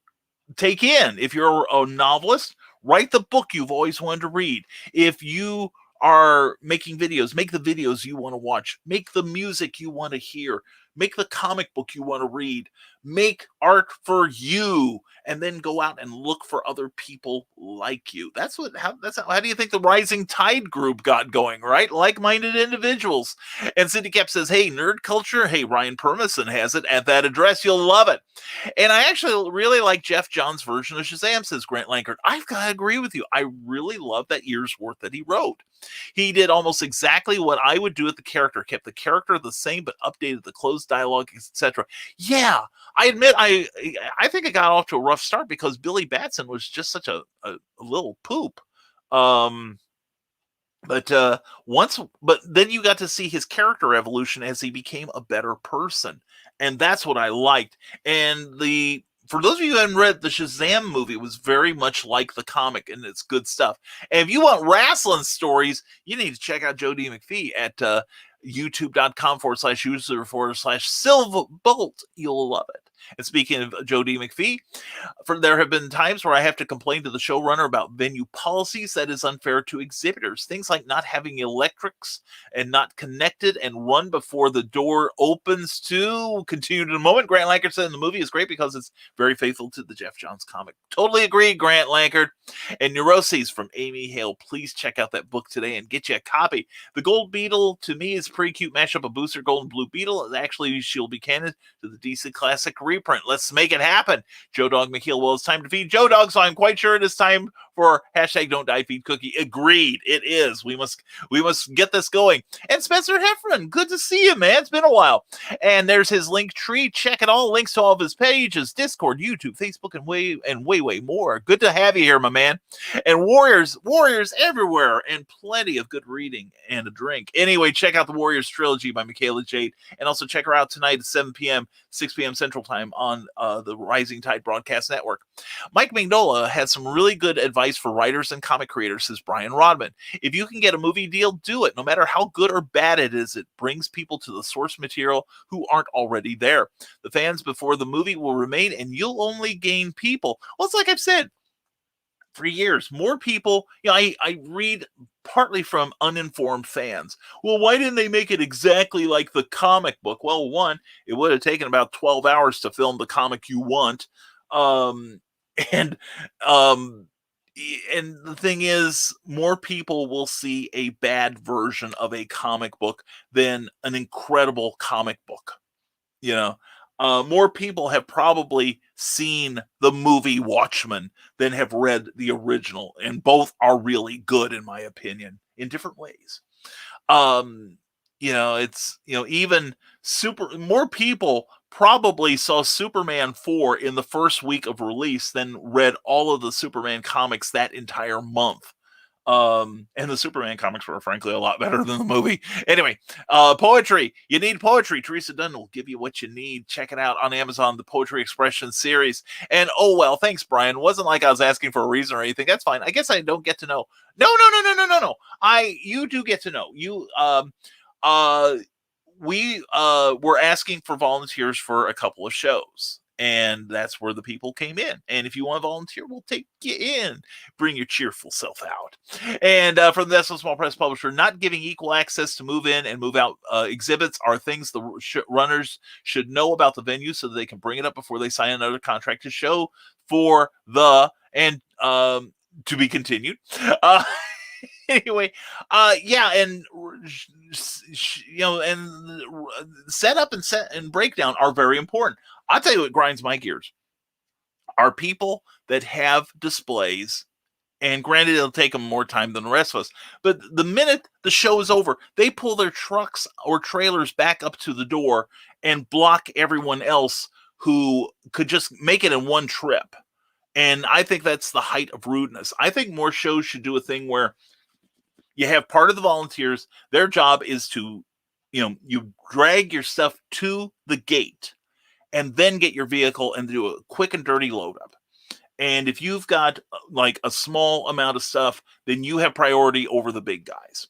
take in. If you're a novelist, write the book you've always wanted to read. If you are making videos, make the videos you want to watch. Make the music you want to hear. Make the comic book you want to read. Make art for you, and then go out and look for other people like you. How do you think the Rising Tide group got going, right? Like-minded individuals. And Cindy Cap says, hey, nerd culture, hey, Ryan Permison has it at that address. You'll love it. And I actually really like Jeff Johns' version of Shazam, says Grant Lankard. I've got to agree with you. I really love that year's worth that he wrote. He did almost exactly what I would do with the character, kept the character the same, but updated the closed dialogue, etc. Yeah, I admit, I think it got off to a rough start because Billy Batson was just such a little poop. But then you got to see his character evolution as he became a better person. And that's what I liked. And for those of you who haven't read the Shazam movie, it was very much like the comic, and it's good stuff. And if you want wrestling stories, you need to check out Joe D. McPhee at youtube.com/user/Silverbolt. You'll love it. And speaking of Joe D. McPhee, there have been times where I have to complain to the showrunner about venue policies that is unfair to exhibitors. Things like not having electrics and not connected and run before the door opens to continue in a moment. Grant Lankard said the movie is great because it's very faithful to the Jeff Johns comic. Totally agree, Grant Lankard. And Neuroses from Amy Hale. Please check out that book today and get you a copy. The Gold Beetle, to me, is a pretty cute mashup of Booster Gold and Blue Beetle. Actually, she'll be canon to the DC Classic reprint. Let's make it happen. Joe Dog McKeel, well, it's time to feed Joe Dog, so I'm quite sure it is time for #Don'tDieFeedCookie. Agreed, it is. We must get this going. And Spencer Heffron, good to see you, man. It's been a while. And there's his link tree. Check it all. Links to all of his pages, Discord, YouTube, Facebook, and way more. Good to have you here, my man. And Warriors everywhere, and plenty of good reading and a drink. Anyway, check out the Warriors Trilogy by Michaela Jade, and also check her out tonight at 7 p.m., 6 p.m. Central Time on the Rising Tide Broadcast Network. Mike Mignola had some really good advice for writers and comic creators, says Brian Rodman. If you can get a movie deal, do it. No matter how good or bad it is, it brings people to the source material who aren't already there. The fans before the movie will remain, and you'll only gain people. Well, it's like I've said for years, more people, I read partly from uninformed fans. Well, why didn't they make it exactly like the comic book? Well, one, it would have taken about 12 hours to film the comic you want. And the thing is, more people will see a bad version of a comic book than an incredible comic book. More people have probably seen the movie Watchmen than have read the original, and both are really good, in my opinion, in different ways. Even more people probably saw Superman 4 in the first week of release than read all of the Superman comics that entire month. And the Superman comics were frankly a lot better than the movie. Anyway, poetry. You need poetry. Teresa Dunn will give you what you need. Check it out on Amazon, the Poetry Expression series. And thanks, Brian. It wasn't like I was asking for a reason or anything. That's fine. I guess I don't get to know. No. You do get to know. We were asking for volunteers for a couple of shows, and that's where the people came in. And if you want to volunteer, we'll take you in. Bring your cheerful self out. And from the National Small Press Publisher, not giving equal access to move in and move out exhibits are things the runners should know about the venue so that they can bring it up before they sign another contract to show for to be continued. Anyway, and setup and breakdown are very important. I'll tell you what grinds my gears are people that have displays, and granted, it'll take them more time than the rest of us, but the minute the show is over, they pull their trucks or trailers back up to the door and block everyone else who could just make it in one trip. And I think that's the height of rudeness. I think more shows should do a thing where you have part of the volunteers, their job is to, you drag your stuff to the gate and then get your vehicle and do a quick and dirty load up. And if you've got like a small amount of stuff, then you have priority over the big guys,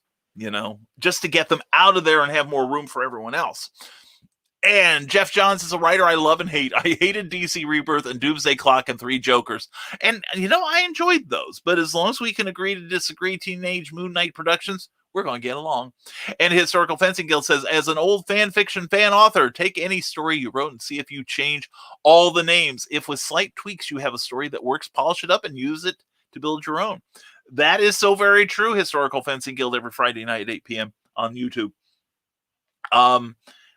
just to get them out of there and have more room for everyone else. And Jeff Johns is a writer I love and hate. I hated DC Rebirth and Doomsday Clock and Three Jokers. And I enjoyed those. But as long as we can agree to disagree, Teenage Moon Knight Productions, we're going to get along. And Historical Fencing Guild says, as an old fan fiction fan author, take any story you wrote and see if you change all the names. If with slight tweaks you have a story that works, polish it up and use it to build your own. That is so very true. Historical Fencing Guild every Friday night at 8 p.m. on YouTube.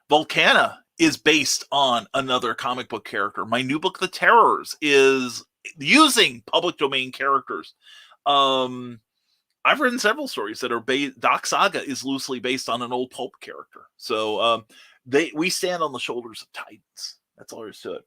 Volcana is based on another comic book character. My new book, The Terrors, is using public domain characters. I've written several stories that are Doc Saga is loosely based on an old pulp character. So we stand on the shoulders of titans. That's all there is to it.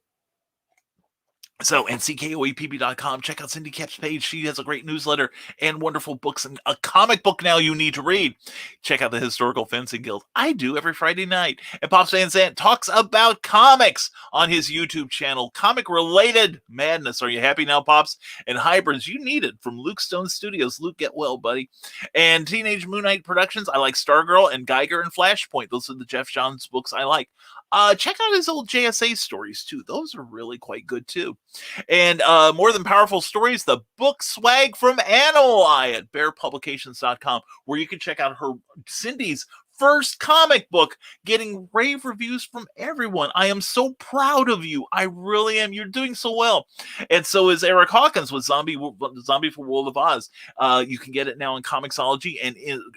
So, and CKOEPB.com, check out Cindy Cap's page. She has a great newsletter and wonderful books and a comic book now you need to read. Check out the Historical Fencing Guild. I do every Friday night. And Pops Van Zandt talks about comics on his YouTube channel. Comic-related madness. Are you happy now, Pops? And hybrids, you need it. From Luke Stone Studios. Luke, get well, buddy. And Teenage Moon Knight Productions. I like Stargirl and Geiger and Flashpoint. Those are the Jeff Johns books I like. Check out his old JSA stories, too. Those are really quite good, too. And More Than Powerful Stories, the book swag from Animal Eye at bearpublications.com, where you can check out Cindy's first comic book, getting rave reviews from everyone. I am so proud of you. I really am. You're doing so well. And so is Eric Hawkins with Zombie for World of Oz. You can get it now in Comixology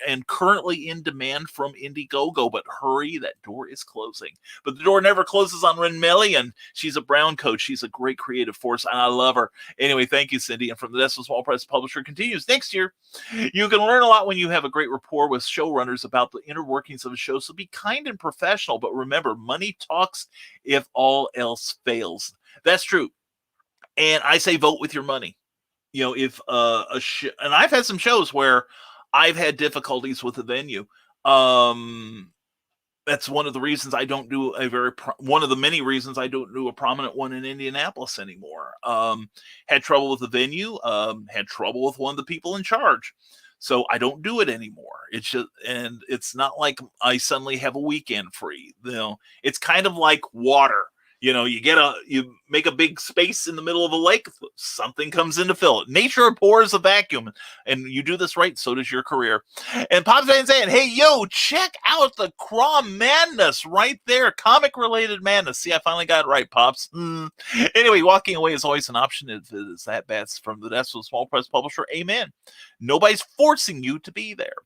and currently in demand from Indiegogo. But hurry, that door is closing. But the door never closes on Renmelian. She's a brown coat. She's a great creative force, and I love her. Anyway, thank you, Cindy. And from the Desk of Small Press Publisher continues next year. You can learn a lot when you have a great rapport with showrunners about the inner workings of a show, so be kind and professional, but remember, money talks if all else fails. That's true. And I say vote with your money. You know, if and I've had some shows where I've had difficulties with the venue. That's one of the reasons I don't do one of the many reasons I don't do a prominent one in Indianapolis anymore. Had trouble with the venue, had trouble with one of the people in charge. So I don't do it anymore. It's just, and it's not like I suddenly have a weekend free. You know, it's kind of like water. You know, you make a big space in the middle of a lake, something comes in to fill it. Nature abhors a vacuum, and you do this right, so does your career. And Pops Van Zandt, hey, yo, check out the Craw Madness right there. Comic-related madness. See, I finally got it right, Pops. Anyway, walking away is always an option. If it is that bad, from the Desk of Small Press Publisher, amen. Nobody's forcing you to be there.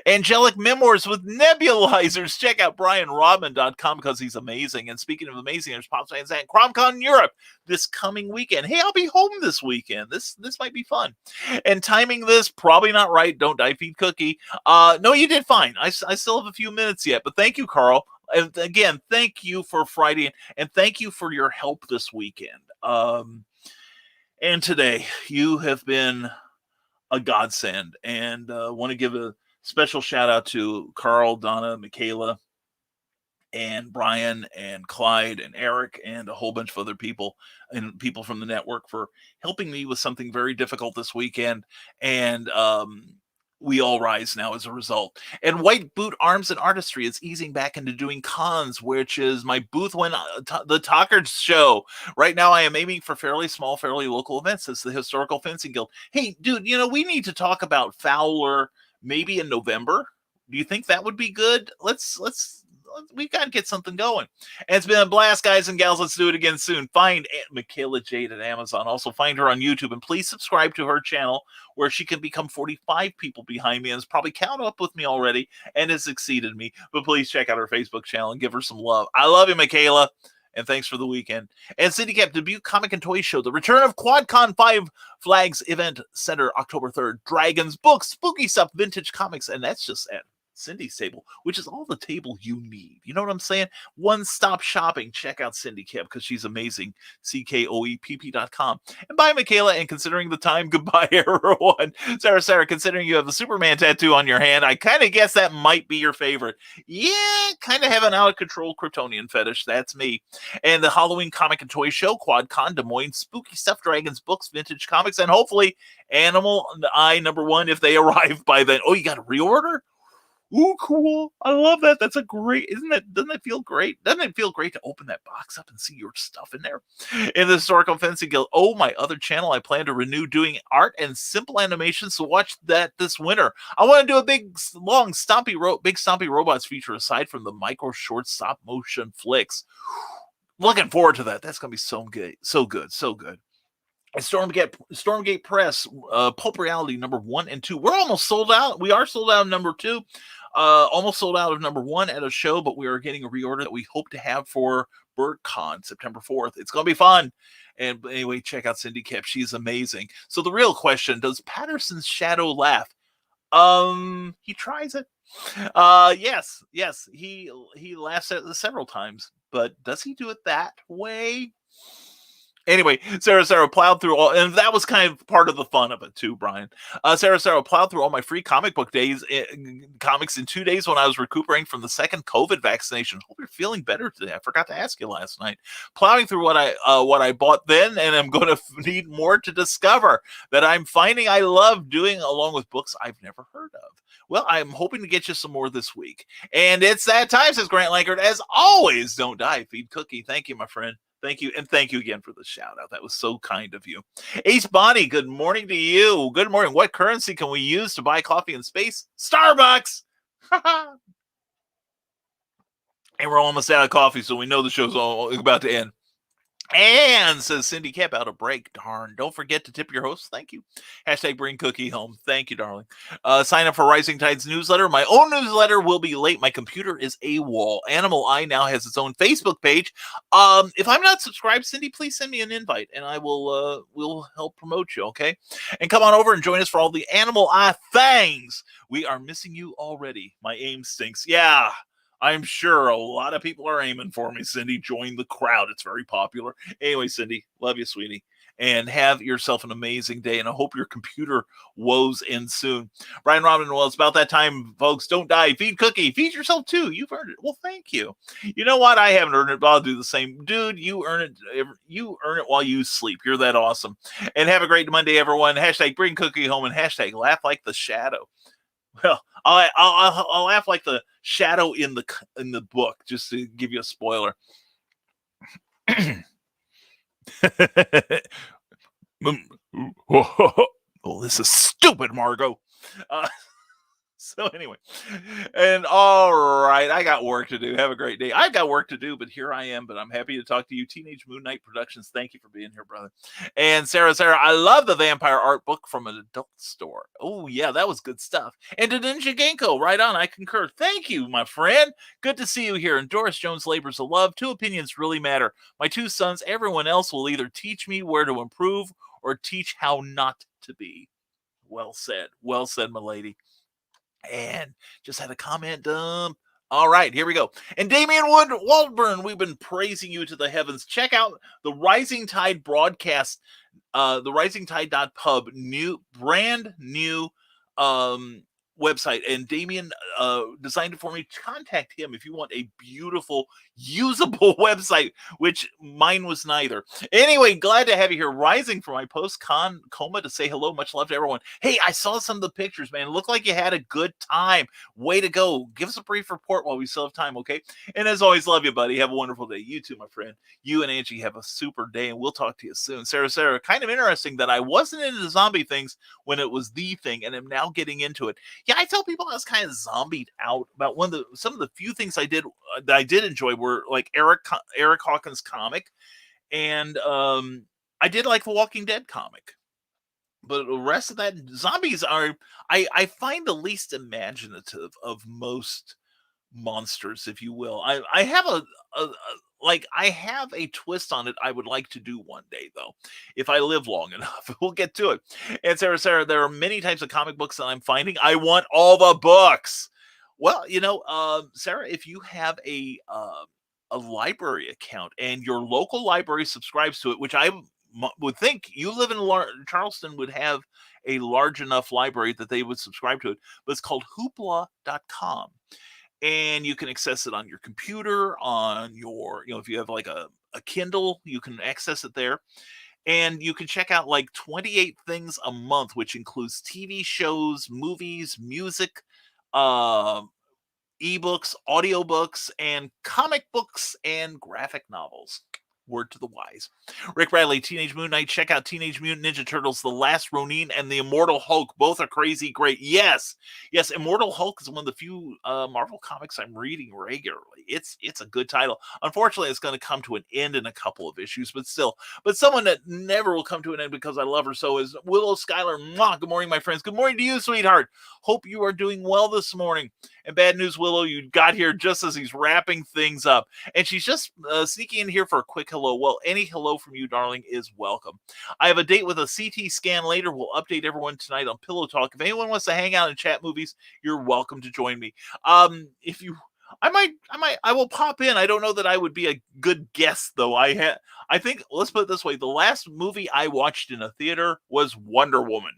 Angelic Memoirs with Nebulizers. Check out BrianRodman.com because he's amazing. And speaking of amazing, there's Pops Van Zandt CromCon Europe this coming weekend. Hey, I'll be home this weekend. This might be fun. And timing this, probably not right. Don't die, feed Cookie. No, you did fine. I still have a few minutes yet, but thank you, Carl. And again, thank you for Friday, and thank you for your help this weekend. And today, you have been a godsend, and want to give a special shout out to Carl, Donna, Michaela, and Brian, and Clyde, and Eric, and a whole bunch of other people, and people from the network for helping me with something very difficult this weekend. And we all rise now as a result. And White Boot Arms and Artistry is easing back into doing cons, which is my booth when the Talkers show. Right now, I am aiming for fairly small, fairly local events. It's the Historical Fencing Guild. Hey, dude, you know, we need to talk about Fowler maybe in November. Do you think that would be good? We got to get something going. And it's been a blast, guys and gals. Let's do it again soon. Find Michaela Jade at Amazon. Also find her on YouTube, and please subscribe to her channel where she can become 45 people behind me and has probably caught up with me already and has exceeded me. But please check out her Facebook channel and give her some love. I love you, Michaela. And thanks for the weekend. And Cindy Cap debut comic and toy show, the return of QuadCon 5 Flags Event Center, October 3rd. Dragons, books, spooky stuff, vintage comics, and that's just at Cindy's table, which is all the table you need. You know what I'm saying? One-stop shopping. Check out Cindy Cap because she's amazing. CKOEPP.com. And bye, Michaela. And considering the time, goodbye, everyone. Sarah, considering you have the Superman tattoo on your hand, I kind of guess that might be your favorite. Yeah, kind of have an out-of-control Kryptonian fetish. That's me. And the Halloween comic and toy show, QuadCon, Des Moines, spooky stuff, dragons, books, vintage comics, and hopefully Animal Eye #1 if they arrive by then. Oh, you got a reorder? Ooh, cool. I love that. That's a great, doesn't that feel great? Doesn't it feel great to open that box up and see your stuff in there? In the Historical Fencing Guild, my other channel, I plan to renew doing art and simple animations, so watch that this winter. I want to do a big, long, big stompy robots feature aside from the micro short stop motion flicks. Looking forward to that. That's going to be so good. So good. So good. Stormgate Press, Pulp Reality number 1 and 2. We're almost sold out. We are sold out of number 2. Almost sold out of number 1 at a show, but we are getting a reorder that we hope to have for BirdCon September 4th. It's going to be fun. And anyway, check out Cindy Kep. She's amazing. So the real question, does Patterson's shadow laugh? He tries it. Yes. He laughs at it several times, but does he do it that way? Anyway, Sarah plowed through all, and that was kind of part of the fun of it too, Brian. Sarah plowed through all my free comic book comics in 2 days when I was recuperating from the second COVID vaccination. Hope you're feeling better today. I forgot to ask you last night. Plowing through what I bought then, and I'm going to need more to discover that I'm finding I love doing along with books I've never heard of. Well, I'm hoping to get you some more this week. And it's that time, says Grant Lankard. As always, don't die, feed Cookie. Thank you, my friend. Thank you. And thank you again for the shout out. That was so kind of you. Ace Bonnie, good morning to you. Good morning. What currency can we use to buy coffee in space? Starbucks. And we're almost out of coffee, so we know the show's about to end. And says Cindy Kep, out of break. Darn. Don't forget to tip your host. Thank you. Hashtag bring Cookie home. Thank you, darling. Sign up for Rising Tide's newsletter. My own newsletter will be late. My computer is AWOL. Animal Eye now has its own Facebook page. If I'm not subscribed, Cindy, please send me an invite and I will help promote you, okay? And come on over and join us for all the Animal Eye things. We are missing you already. My aim stinks. Yeah. I'm sure a lot of people are aiming for me, Cindy. Join the crowd. It's very popular. Anyway, Cindy, love you, sweetie. And have yourself an amazing day. And I hope your computer woes end soon. Brian Robin, well, it's about that time, folks. Don't die. Feed Cookie. Feed yourself, too. You've earned it. Well, thank you. You know what? I haven't earned it, but I'll do the same. Dude, you earn it. You earn it while you sleep. You're that awesome. And have a great Monday, everyone. Hashtag bring Cookie home and hashtag laugh like the shadow. Well, I'll laugh like the shadow in the book, just to give you a spoiler. Oh, this is stupid, Margot. So anyway, and all right, I got work to do. Have a great day. I got work to do, but here I am. But I'm happy to talk to you. Teenage Moon Knight Productions. Thank you for being here, brother. And Sarah, I love the vampire art book from an adult store. Oh yeah, that was good stuff. And to Ninja Genko, right on. I concur. Thank you, my friend. Good to see you here. And Doris Jones labors of love. 2 opinions really matter. My 2 sons. Everyone else will either teach me where to improve or teach how not to be. Well said. Well said, my lady. And just had a comment dump. All right, here we go. And Damian Waldburn, we've been praising you to the heavens. Check out the Rising Tide broadcast, the risingtide.pub, brand new website. And Damian designed it for me. Contact him if you want a beautiful, usable website, which mine was neither. Anyway, glad to have you here, rising from my post-con coma to say hello. Much love to everyone. Hey, I saw some of the pictures, man. It looked like you had a good time. Way to go. Give us a brief report while we still have time, okay? And as always, love you, buddy. Have a wonderful day. You too, my friend. You and Angie have a super day, and we'll talk to you soon. Sarah, kind of interesting that I wasn't into the zombie things when it was the thing, and I'm now getting into it. Yeah, I tell people I was kind of zombied out about some of the few things I did that I did enjoy were like Eric Hawkins' comic, and I did like the Walking Dead comic. But the rest of that, zombies are I find the least imaginative of most monsters, if you will. I have I have a twist on it I would like to do one day, though, if I live long enough. We'll get to it. And Sarah, there are many types of comic books that I'm finding. I want all the books. Well, Sarah, if you have a library account and your local library subscribes to it, which I would think you live in Charleston would have a large enough library that they would subscribe to it, but it's called hoopla.com. And you can access it on your computer, on your, if you have like a Kindle, you can access it there. And you can check out like 28 things a month, which includes TV shows, movies, music, ebooks, audiobooks, and comic books and graphic novels. Word to the wise. Rick Bradley, Teenage Moon Knight. Check out Teenage Mutant Ninja Turtles, The Last Ronin, and The Immortal Hulk. Both are crazy great. Yes, Immortal Hulk is one of the few Marvel comics I'm reading regularly. It's a good title. Unfortunately, it's going to come to an end in a couple of issues, but still. But someone that never will come to an end because I love her so is Willow Schuyler. Mwah. Good morning, my friends. Good morning to you, sweetheart. Hope you are doing well this morning. And bad news, Willow, you got here just as he's wrapping things up. And she's just sneaking in here for a quick hello. Well, any hello from you, darling, is welcome. I have a date with a CT scan later. We'll update everyone tonight on Pillow Talk. If anyone wants to hang out and chat movies, you're welcome to join me. If you... I will pop in. I don't know that I would be a good guest, though. I think, let's put it this way. The last movie I watched in a theater was Wonder Woman.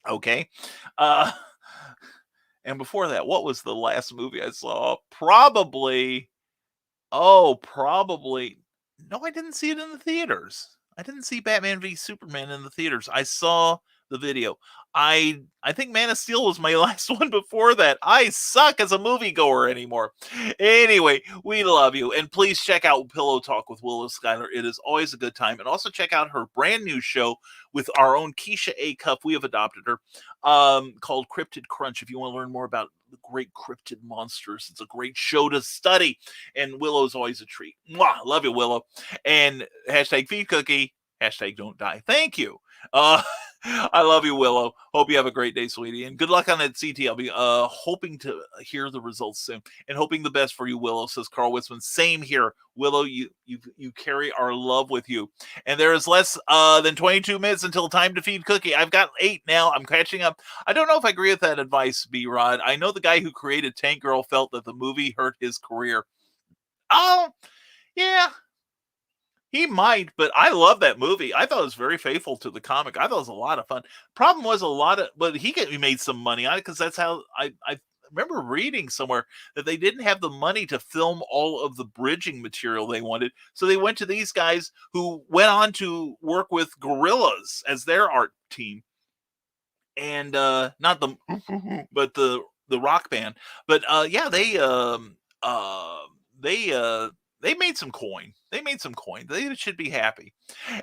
Okay. And before that, what was the last movie I saw? Probably. No, I didn't see it in the theaters. I didn't see Batman v Superman in the theaters. I saw the video. I think Man of Steel was my last one before that. I suck as a moviegoer anymore. Anyway, we love you. And please check out Pillow Talk with Willow Schuyler. It is always a good time. And also check out her brand new show with our own Keisha A. Cuff. We have adopted her, called Cryptid Crunch. If you want to learn more about the great cryptid monsters, it's a great show to study. And Willow's always a treat. Mwah, love you, Willow. And hashtag feed cookie, hashtag don't die. Thank you. I love you, Willow. Hope you have a great day, sweetie. And good luck on that CT. I'll be hoping to hear the results soon. And hoping the best for you, Willow, says Carl Witzman. Same here. Willow, you carry our love with you. And there is less than 22 minutes until time to feed Cookie. I've got 8 now. I'm catching up. I don't know if I agree with that advice, B-Rod. I know the guy who created Tank Girl felt that the movie hurt his career. Oh, yeah. He might, but I love that movie. I thought it was very faithful to the comic. I thought it was a lot of fun. Problem was but he made some money on it because that's how I remember reading somewhere that they didn't have the money to film all of the bridging material they wanted. So they went to these guys who went on to work with Gorillaz as their art team. And not the, but the rock band. But they made some coin. They should be happy.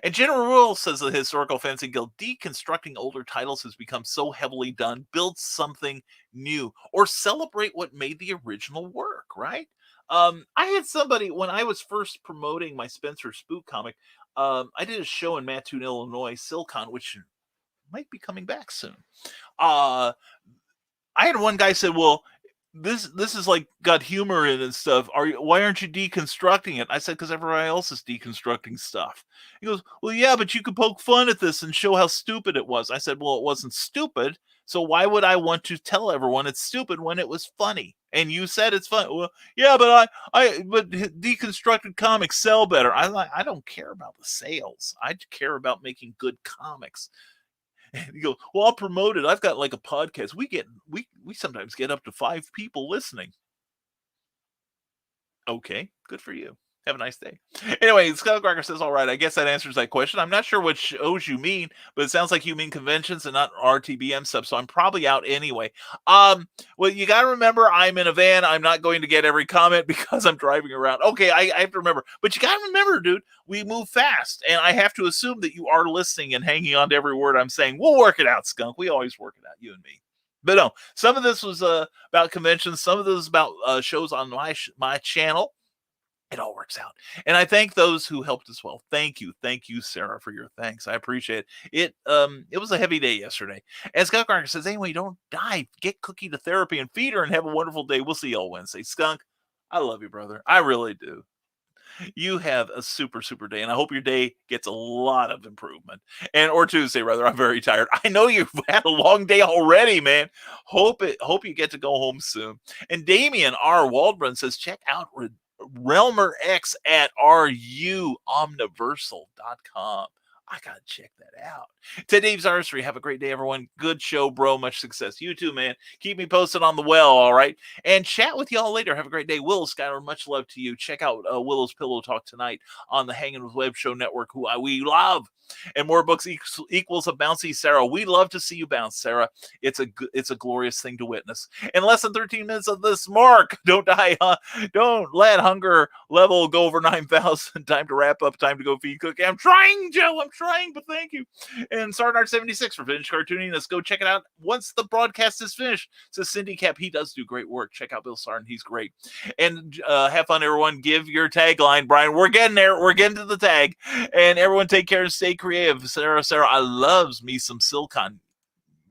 And General Rule says the Historical Fencing Guild, deconstructing older titles has become so heavily done. Build something new or celebrate what made the original work, right? I had somebody, when I was first promoting my Spencer Spook comic, I did a show in Mattoon, Illinois, Silcon, which might be coming back soon. I had one guy said, well, this is like got humor in it and stuff. Why aren't you deconstructing it? I said, because everybody else is deconstructing stuff. He goes, well, yeah, but you could poke fun at this and show how stupid it was. I said, well, it wasn't stupid. So why would I want to tell everyone it's stupid when it was funny? And you said it's fun. Well, yeah, but but deconstructed comics sell better. I don't care about the sales. I care about making good comics. And you go, well, I'll promote it. I've got like a podcast. We sometimes get up to 5 people listening. Okay, good for you. Have a nice day. Anyway, Skullcracker says, all right, I guess that answers that question. I'm not sure what shows you mean, but it sounds like you mean conventions and not RTBM stuff, so I'm probably out anyway. Well, you got to remember, I'm in a van. I'm not going to get every comment because I'm driving around. Okay, I have to remember. But you got to remember, dude, we move fast, and I have to assume that you are listening and hanging on to every word I'm saying. We'll work it out, Skunk. We always work it out, you and me. But no, some of this was about conventions. Some of this was about shows on my channel. It all works out. And I thank those who helped as well. Thank you, Sarah, for your thanks. I appreciate it. It was a heavy day yesterday. As Skunk Garner says, anyway, don't die. Get Cookie to therapy and feed her and have a wonderful day. We'll see you all Wednesday. Skunk, I love you, brother. I really do. You have a super, super day, and I hope your day gets a lot of improvement. Or Tuesday, rather. I'm very tired. I know you've had a long day already, man. Hope you get to go home soon. And Damian R. Waldron says, check out Realmer X at ruomniversal.com. I got to check that out. To Dave's Artistry, have a great day, everyone. Good show, bro. Much success. You too, man. Keep me posted on the well, all right? And chat with y'all later. Have a great day. Willow Skyler, much love to you. Check out Willow's Pillow Talk tonight on the Hanging with Web Show Network, who we love. And more books equals a bouncy Sarah. We love to see you bounce, Sarah. It's a glorious thing to witness. In less than 13 minutes of this mark, don't die, huh? Don't let hunger level go over 9,000. Time to wrap up. Time to go feed Cookie. I'm trying, Joe. I'm trying, but thank you. And Sarnart76 for finished cartooning. Let's go check it out once the broadcast is finished. Says Cindy Cap. He does do great work. Check out Bill Sarn. He's great. And have fun, everyone. Give your tagline, Brian. We're getting there. We're getting to the tag. And everyone take care and stay creative. Sarah, I loves me some Silicon.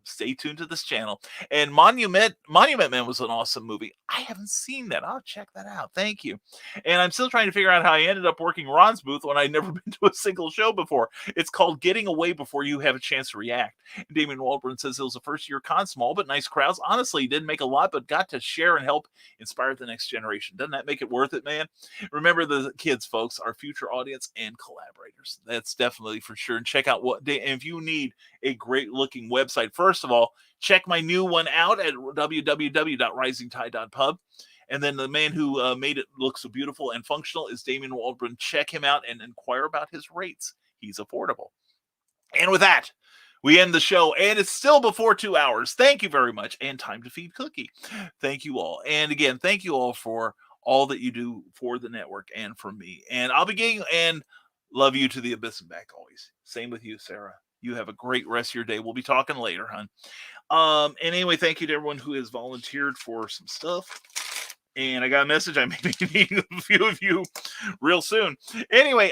Stay tuned to this channel. And Monument Man was an awesome movie. I haven't seen that. I'll check that out. Thank you. And I'm still trying to figure out how I ended up working Ron's booth when I'd never been to a single show before. It's called Getting Away Before You Have a Chance to React. And Damien Waldron says it was a first-year con, small but nice crowds. Honestly, didn't make a lot, but got to share and help inspire the next generation. Doesn't that make it worth it, man? Remember, the kids, folks, our future audience and collaborators. That's definitely for sure. And check out and if you need a great-looking website, first of all, check my new one out at www.risingtide.pub. And then the man who made it look so beautiful and functional is Damien Waldron. Check him out and inquire about his rates. He's affordable. And with that, we end the show, and it's still before 2 hours. Thank you very much, and time to feed Cookie. Thank you all. And again, thank you all for all that you do for the network and for me. And I'll be getting, and love you to the abyss and back always. Same with you, Sarah. You have a great rest of your day. We'll be talking later, hon. And anyway, thank you to everyone who has volunteered for some stuff. And I got a message. I may be needing a few of you real soon. Anyway,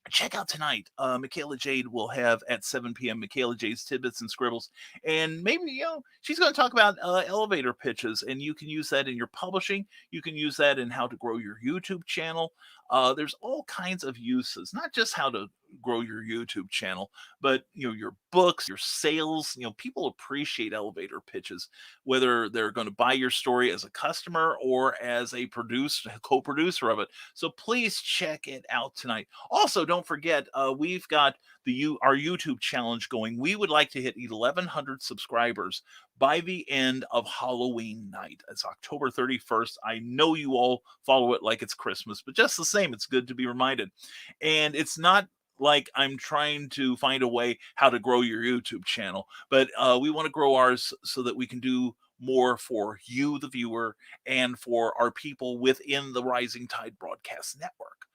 check out tonight. Michaela Jade will have at 7 p.m. Michaela Jade's Tidbits and Scribbles. And maybe, she's going to talk about elevator pitches. And you can use that in your publishing. You can use that in how to grow your YouTube channel. There's all kinds of uses, not just how to grow your YouTube channel, but your books, your sales. People appreciate elevator pitches, whether they're going to buy your story as a customer or as a co-producer of it. So please check it out tonight. Also, don't forget, we've got our YouTube challenge going. We would like to hit 1,100 subscribers by the end of Halloween night. It's October 31st. I know you all follow it like it's Christmas, but just the same, it's good to be reminded. And it's not like I'm trying to find a way how to grow your YouTube channel, but we want to grow ours so that we can do more for you, the viewer, and for our people within the Rising Tide Broadcast Network.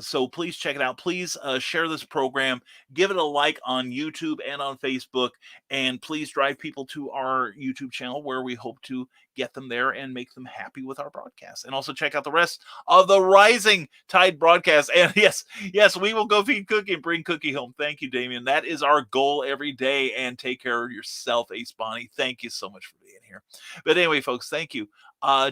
So please check it out. Please share this program. Give it a like on YouTube and on Facebook. And please drive people to our YouTube channel where we hope to get them there and make them happy with our broadcast. And also check out the rest of the Rising Tide broadcast. And yes, we will go feed Cookie and bring Cookie home. Thank you, Damien. That is our goal every day. And take care of yourself, Ace Bonnie. Thank you so much for being here. But anyway, folks, thank you.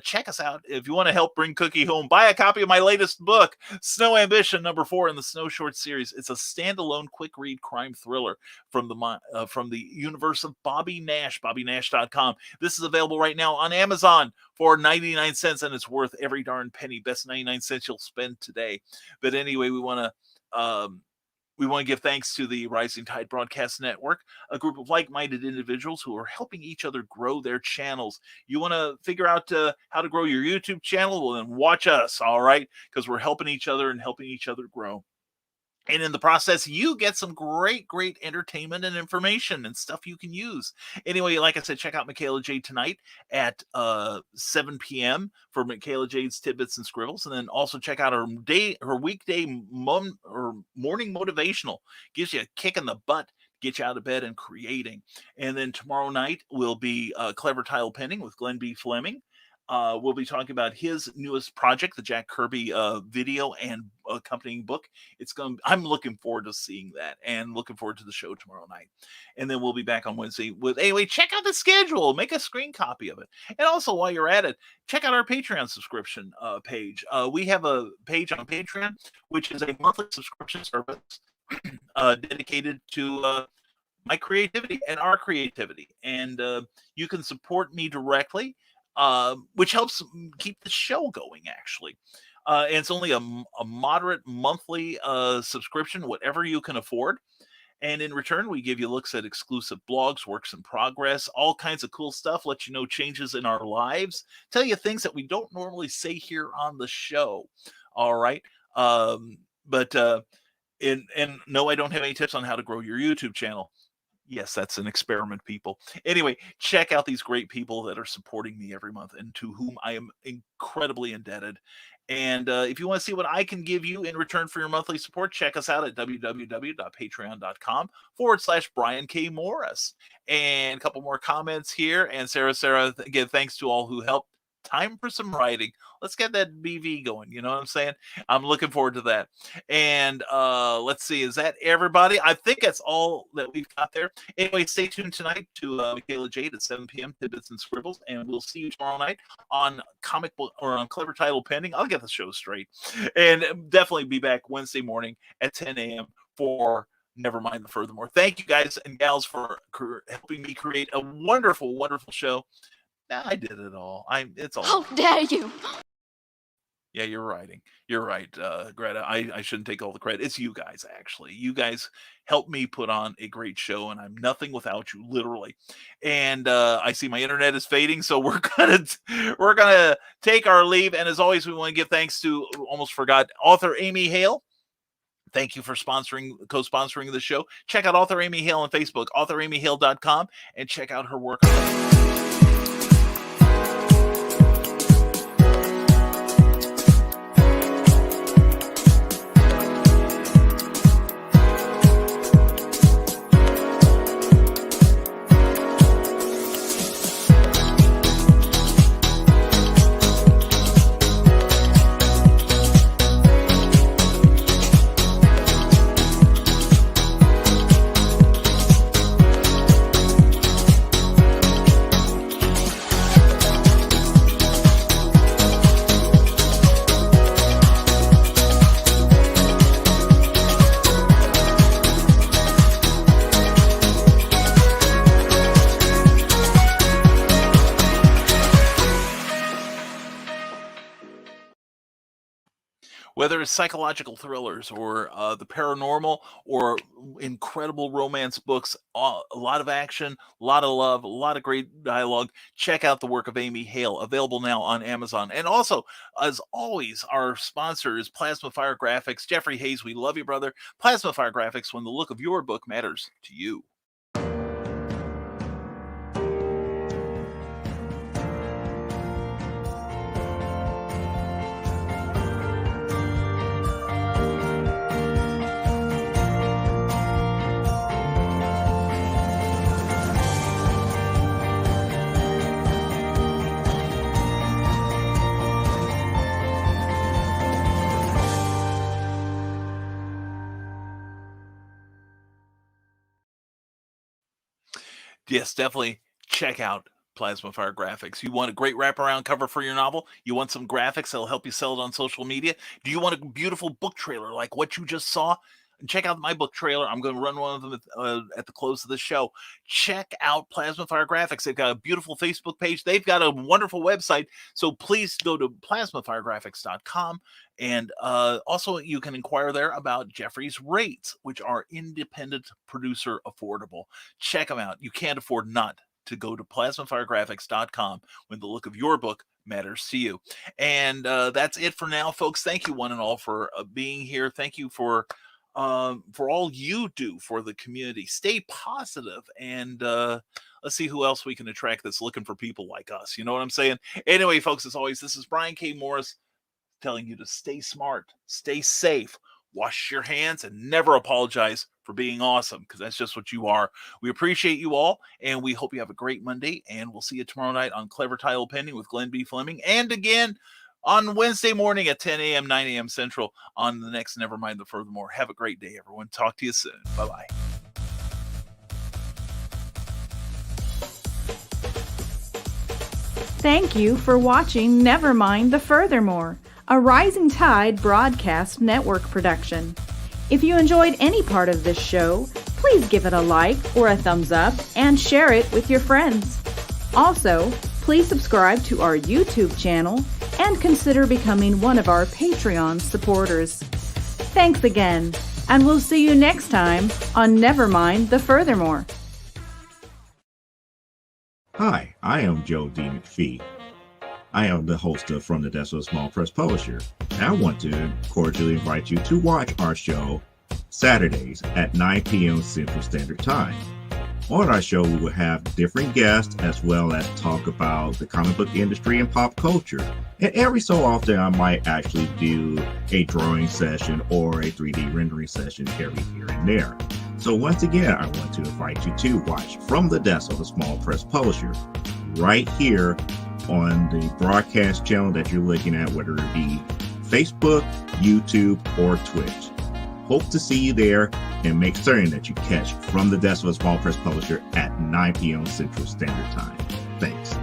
Check us out. If you want to help bring Cookie home, buy a copy of my latest book, Snow Ambition, #4 in the Snow Short series. It's a standalone quick read crime thriller from the universe of Bobby Nash, BobbyNash.com. This is available right now on Amazon for 99 cents, and it's worth every darn penny. Best 99 cents you'll spend today. But anyway, we want to give thanks to the Rising Tide Broadcast Network, a group of like-minded individuals who are helping each other grow their channels. You want to figure out how to grow your YouTube channel? Well, then watch us, all right? Because we're helping each other and helping each other grow. And in the process, you get some great entertainment and information and stuff you can use. Anyway, like I said, check out Michaela Jade tonight at 7 p.m. for Michaela Jade's Tidbits and Scribbles. And then also check out her weekday morning motivational. Gives you a kick in the butt, get you out of bed and creating. And then tomorrow night will be Clever Tile Penning with Glenn B. Fleming. We'll be talking about his newest project, the Jack Kirby video and accompanying book. I'm looking forward to seeing that and looking forward to the show tomorrow night. And then we'll be back on Wednesday anyway, check out the schedule, make a screen copy of it. And also while you're at it, check out our Patreon subscription page. We have a page on Patreon, which is a monthly subscription service dedicated to my creativity and our creativity. And you can support me directly, which helps keep the show going, actually. And it's only a moderate monthly subscription, whatever you can afford. And in return, we give you looks at exclusive blogs, works in progress, all kinds of cool stuff, let you know changes in our lives, tell you things that we don't normally say here on the show. All right. But and no, I don't have any tips on how to grow your YouTube channel. Yes, that's an experiment, people. Anyway, check out these great people that are supporting me every month and to whom I am incredibly indebted. And if you want to see what I can give you in return for your monthly support, check us out at www.patreon.com/Brian K. Morris. And a couple more comments here. And Sarah, again, thanks to all who helped. Time for some writing. Let's get that BV going. You know what I'm saying? I'm looking forward to that. And let's see. Is that everybody? I think that's all that we've got there. Anyway, stay tuned tonight to Michaela Jade at 7 p.m. Tidbits and Scribbles. And we'll see you tomorrow night on Comic Book or on Clever Title Pending. I'll get the show straight. And definitely be back Wednesday morning at 10 a.m. for Nevermind the Furthermore. Thank you guys and gals for helping me create a wonderful, wonderful show. I did it all. It's all. How dare you? Yeah, you're right, Greta. I shouldn't take all the credit. It's you guys, actually. You guys helped me put on a great show, and I'm nothing without you, literally. And I see my internet is fading, so we're gonna take our leave. And as always, we want to give thanks to, almost forgot, author Amy Hale. Thank you for co-sponsoring the show. Check out author Amy Hale on Facebook, authoramyhale.com, and check out her work. Whether it's psychological thrillers or the paranormal or incredible romance books, a lot of action, a lot of love, a lot of great dialogue, check out the work of Amy Hale, available now on Amazon. And also, as always, our sponsor is Plasma Fire Graphics. Jeffrey Hayes, we love you, brother. Plasma Fire Graphics, when the look of your book matters to you. Yes, definitely check out Plasma Fire Graphics. You want a great wraparound cover for your novel? You want some graphics that'll help you sell it on social media? Do you want a beautiful book trailer like what you just saw? Check out my book trailer. I'm going to run one of them at the close of the show. Check out Plasma Fire Graphics. They've got a beautiful Facebook page. They've got a wonderful website. So please go to plasmafiregraphics.com. And also, you can inquire there about Jeffrey's rates, which are independent producer affordable. Check them out. You can't afford not to go to plasmafiregraphics.com when the look of your book matters to you. And that's it for now, folks. Thank you one and all for being here. Thank you for all you do for the community. Stay positive, and let's see who else we can attract that's looking for people like us. You know what I'm saying? Anyway, folks, as always, this is Brian K. Morris telling you to stay smart, stay safe, wash your hands, and never apologize for being awesome, because that's just what you are. We appreciate you all, and we hope you have a great Monday, and we'll see you tomorrow night on Clever Title Pending with Glenn B. Fleming, and again on Wednesday morning at 10 a.m., 9 a.m. Central on the next Nevermind the Furthermore. Have a great day, everyone. Talk to you soon. Bye-bye. Thank you for watching Nevermind the Furthermore, a Rising Tide Broadcast Network production. If you enjoyed any part of this show, please give it a like or a thumbs up and share it with your friends. Also, please subscribe to our YouTube channel and consider becoming one of our Patreon supporters. Thanks again, and we'll see you next time on Nevermind the Furthermore. Hi, I am Joe D. McPhee. I am the host of From the Desk of a Small Press Publisher, and I want to cordially invite you to watch our show Saturdays at 9 p.m. Central Standard Time. On our show, we will have different guests as well as talk about the comic book industry and pop culture. And every so often, I might actually do a drawing session or a 3D rendering session every here and there. So once again, I want to invite you to watch From the Desk of a Small Press Publisher right here on the broadcast channel that you're looking at, whether it be Facebook, YouTube, or Twitch. Hope to see you there, and make certain that you catch From the Desk of a Small Press Publisher at 9 p.m. Central Standard Time. Thanks.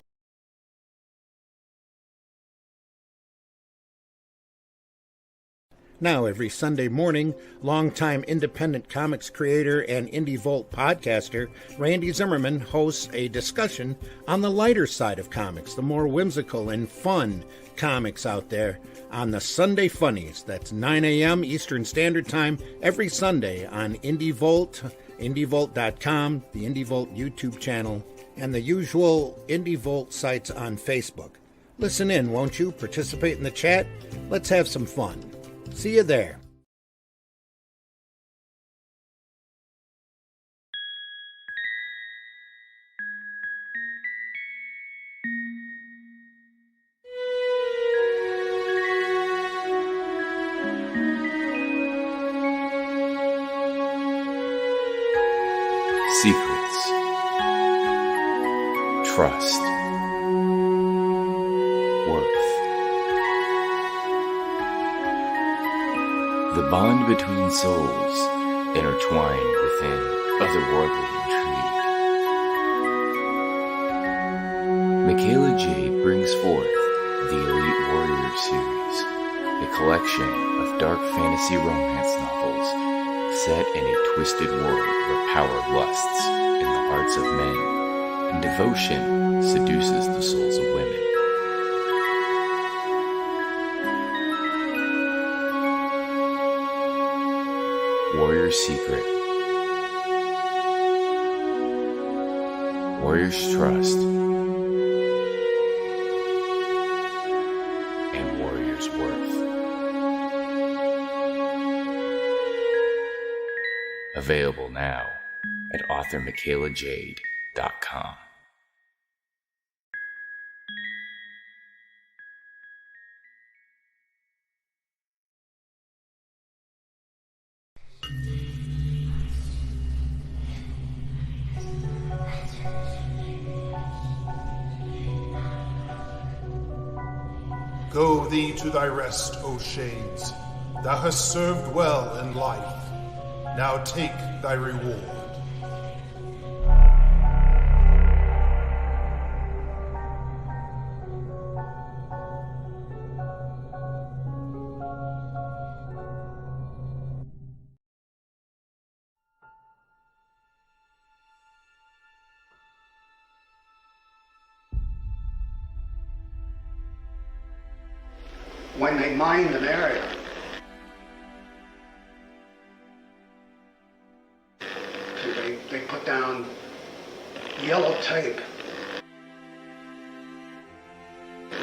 Now, every Sunday morning, longtime independent comics creator and Indie Volt podcaster Randy Zimmerman hosts a discussion on the lighter side of comics, the more whimsical and fun comics out there, on the Sunday Funnies. That's 9 a.m. Eastern Standard Time every Sunday on Indie Volt, indievolt.com, the Indie Volt YouTube channel, and the usual Indie Volt sites on Facebook. Listen in, won't you? Participate in the chat. Let's have some fun. See you there. Secrets, trust, worth. The bond between souls intertwined within otherworldly intrigue. Michaela Jade brings forth the Elite Warrior series, a collection of dark fantasy romance novels set in a twisted world where power lusts in the hearts of men and devotion seduces the souls of women. Warrior's Secret, Warrior's Trust, and Warrior's Worth. Available now at authormichaelajade.com. Go thee to thy rest, O Shades. Thou hast served well in life. Now take thy reward. When they mined an area, they put down yellow tape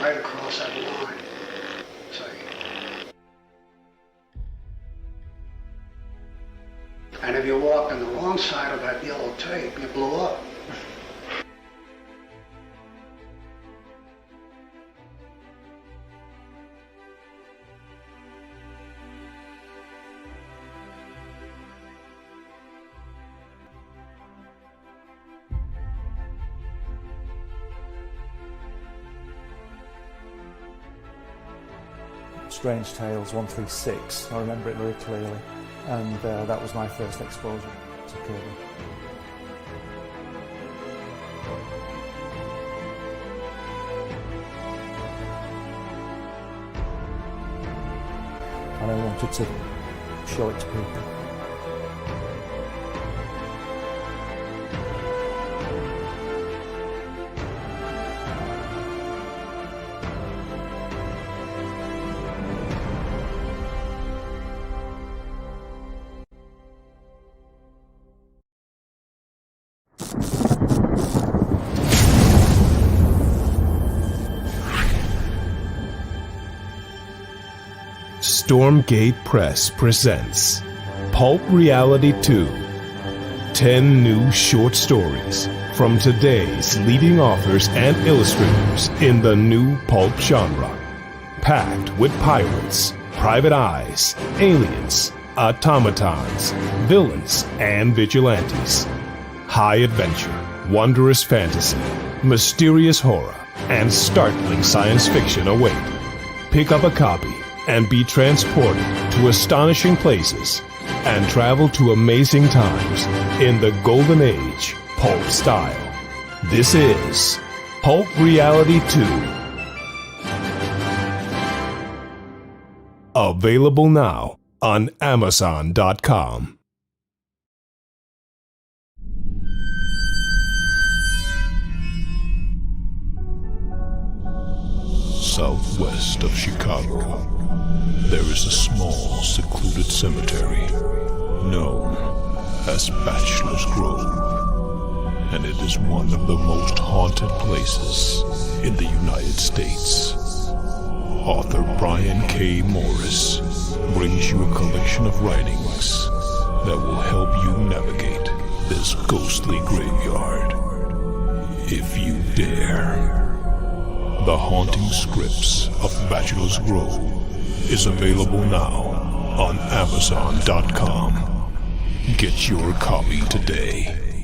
right across that line, see. And if you walked on the wrong side of that yellow tape, you blew up. Strange Tales 136. I remember it very clearly, and that was my first exposure to Kirby. And I wanted to show it to people. Stormgate Press presents Pulp Reality 2. 10 new short stories from today's leading authors and illustrators in the new pulp genre. Packed with pirates, private eyes, aliens, automatons, villains, and vigilantes. High adventure, wondrous fantasy, mysterious horror, and startling science fiction await. Pick up a copy and be transported to astonishing places and travel to amazing times in the golden age pulp style. This is Pulp Reality 2. Available now on Amazon.com. Southwest of Chicago, there is a small, secluded cemetery known as Bachelors Grove, and it is one of the most haunted places in the United States. Author Brian K. Morris brings you a collection of writings that will help you navigate this ghostly graveyard, if you dare. The Haunting Scripts of Bachelors Grove is available now on Amazon.com. Get your copy today.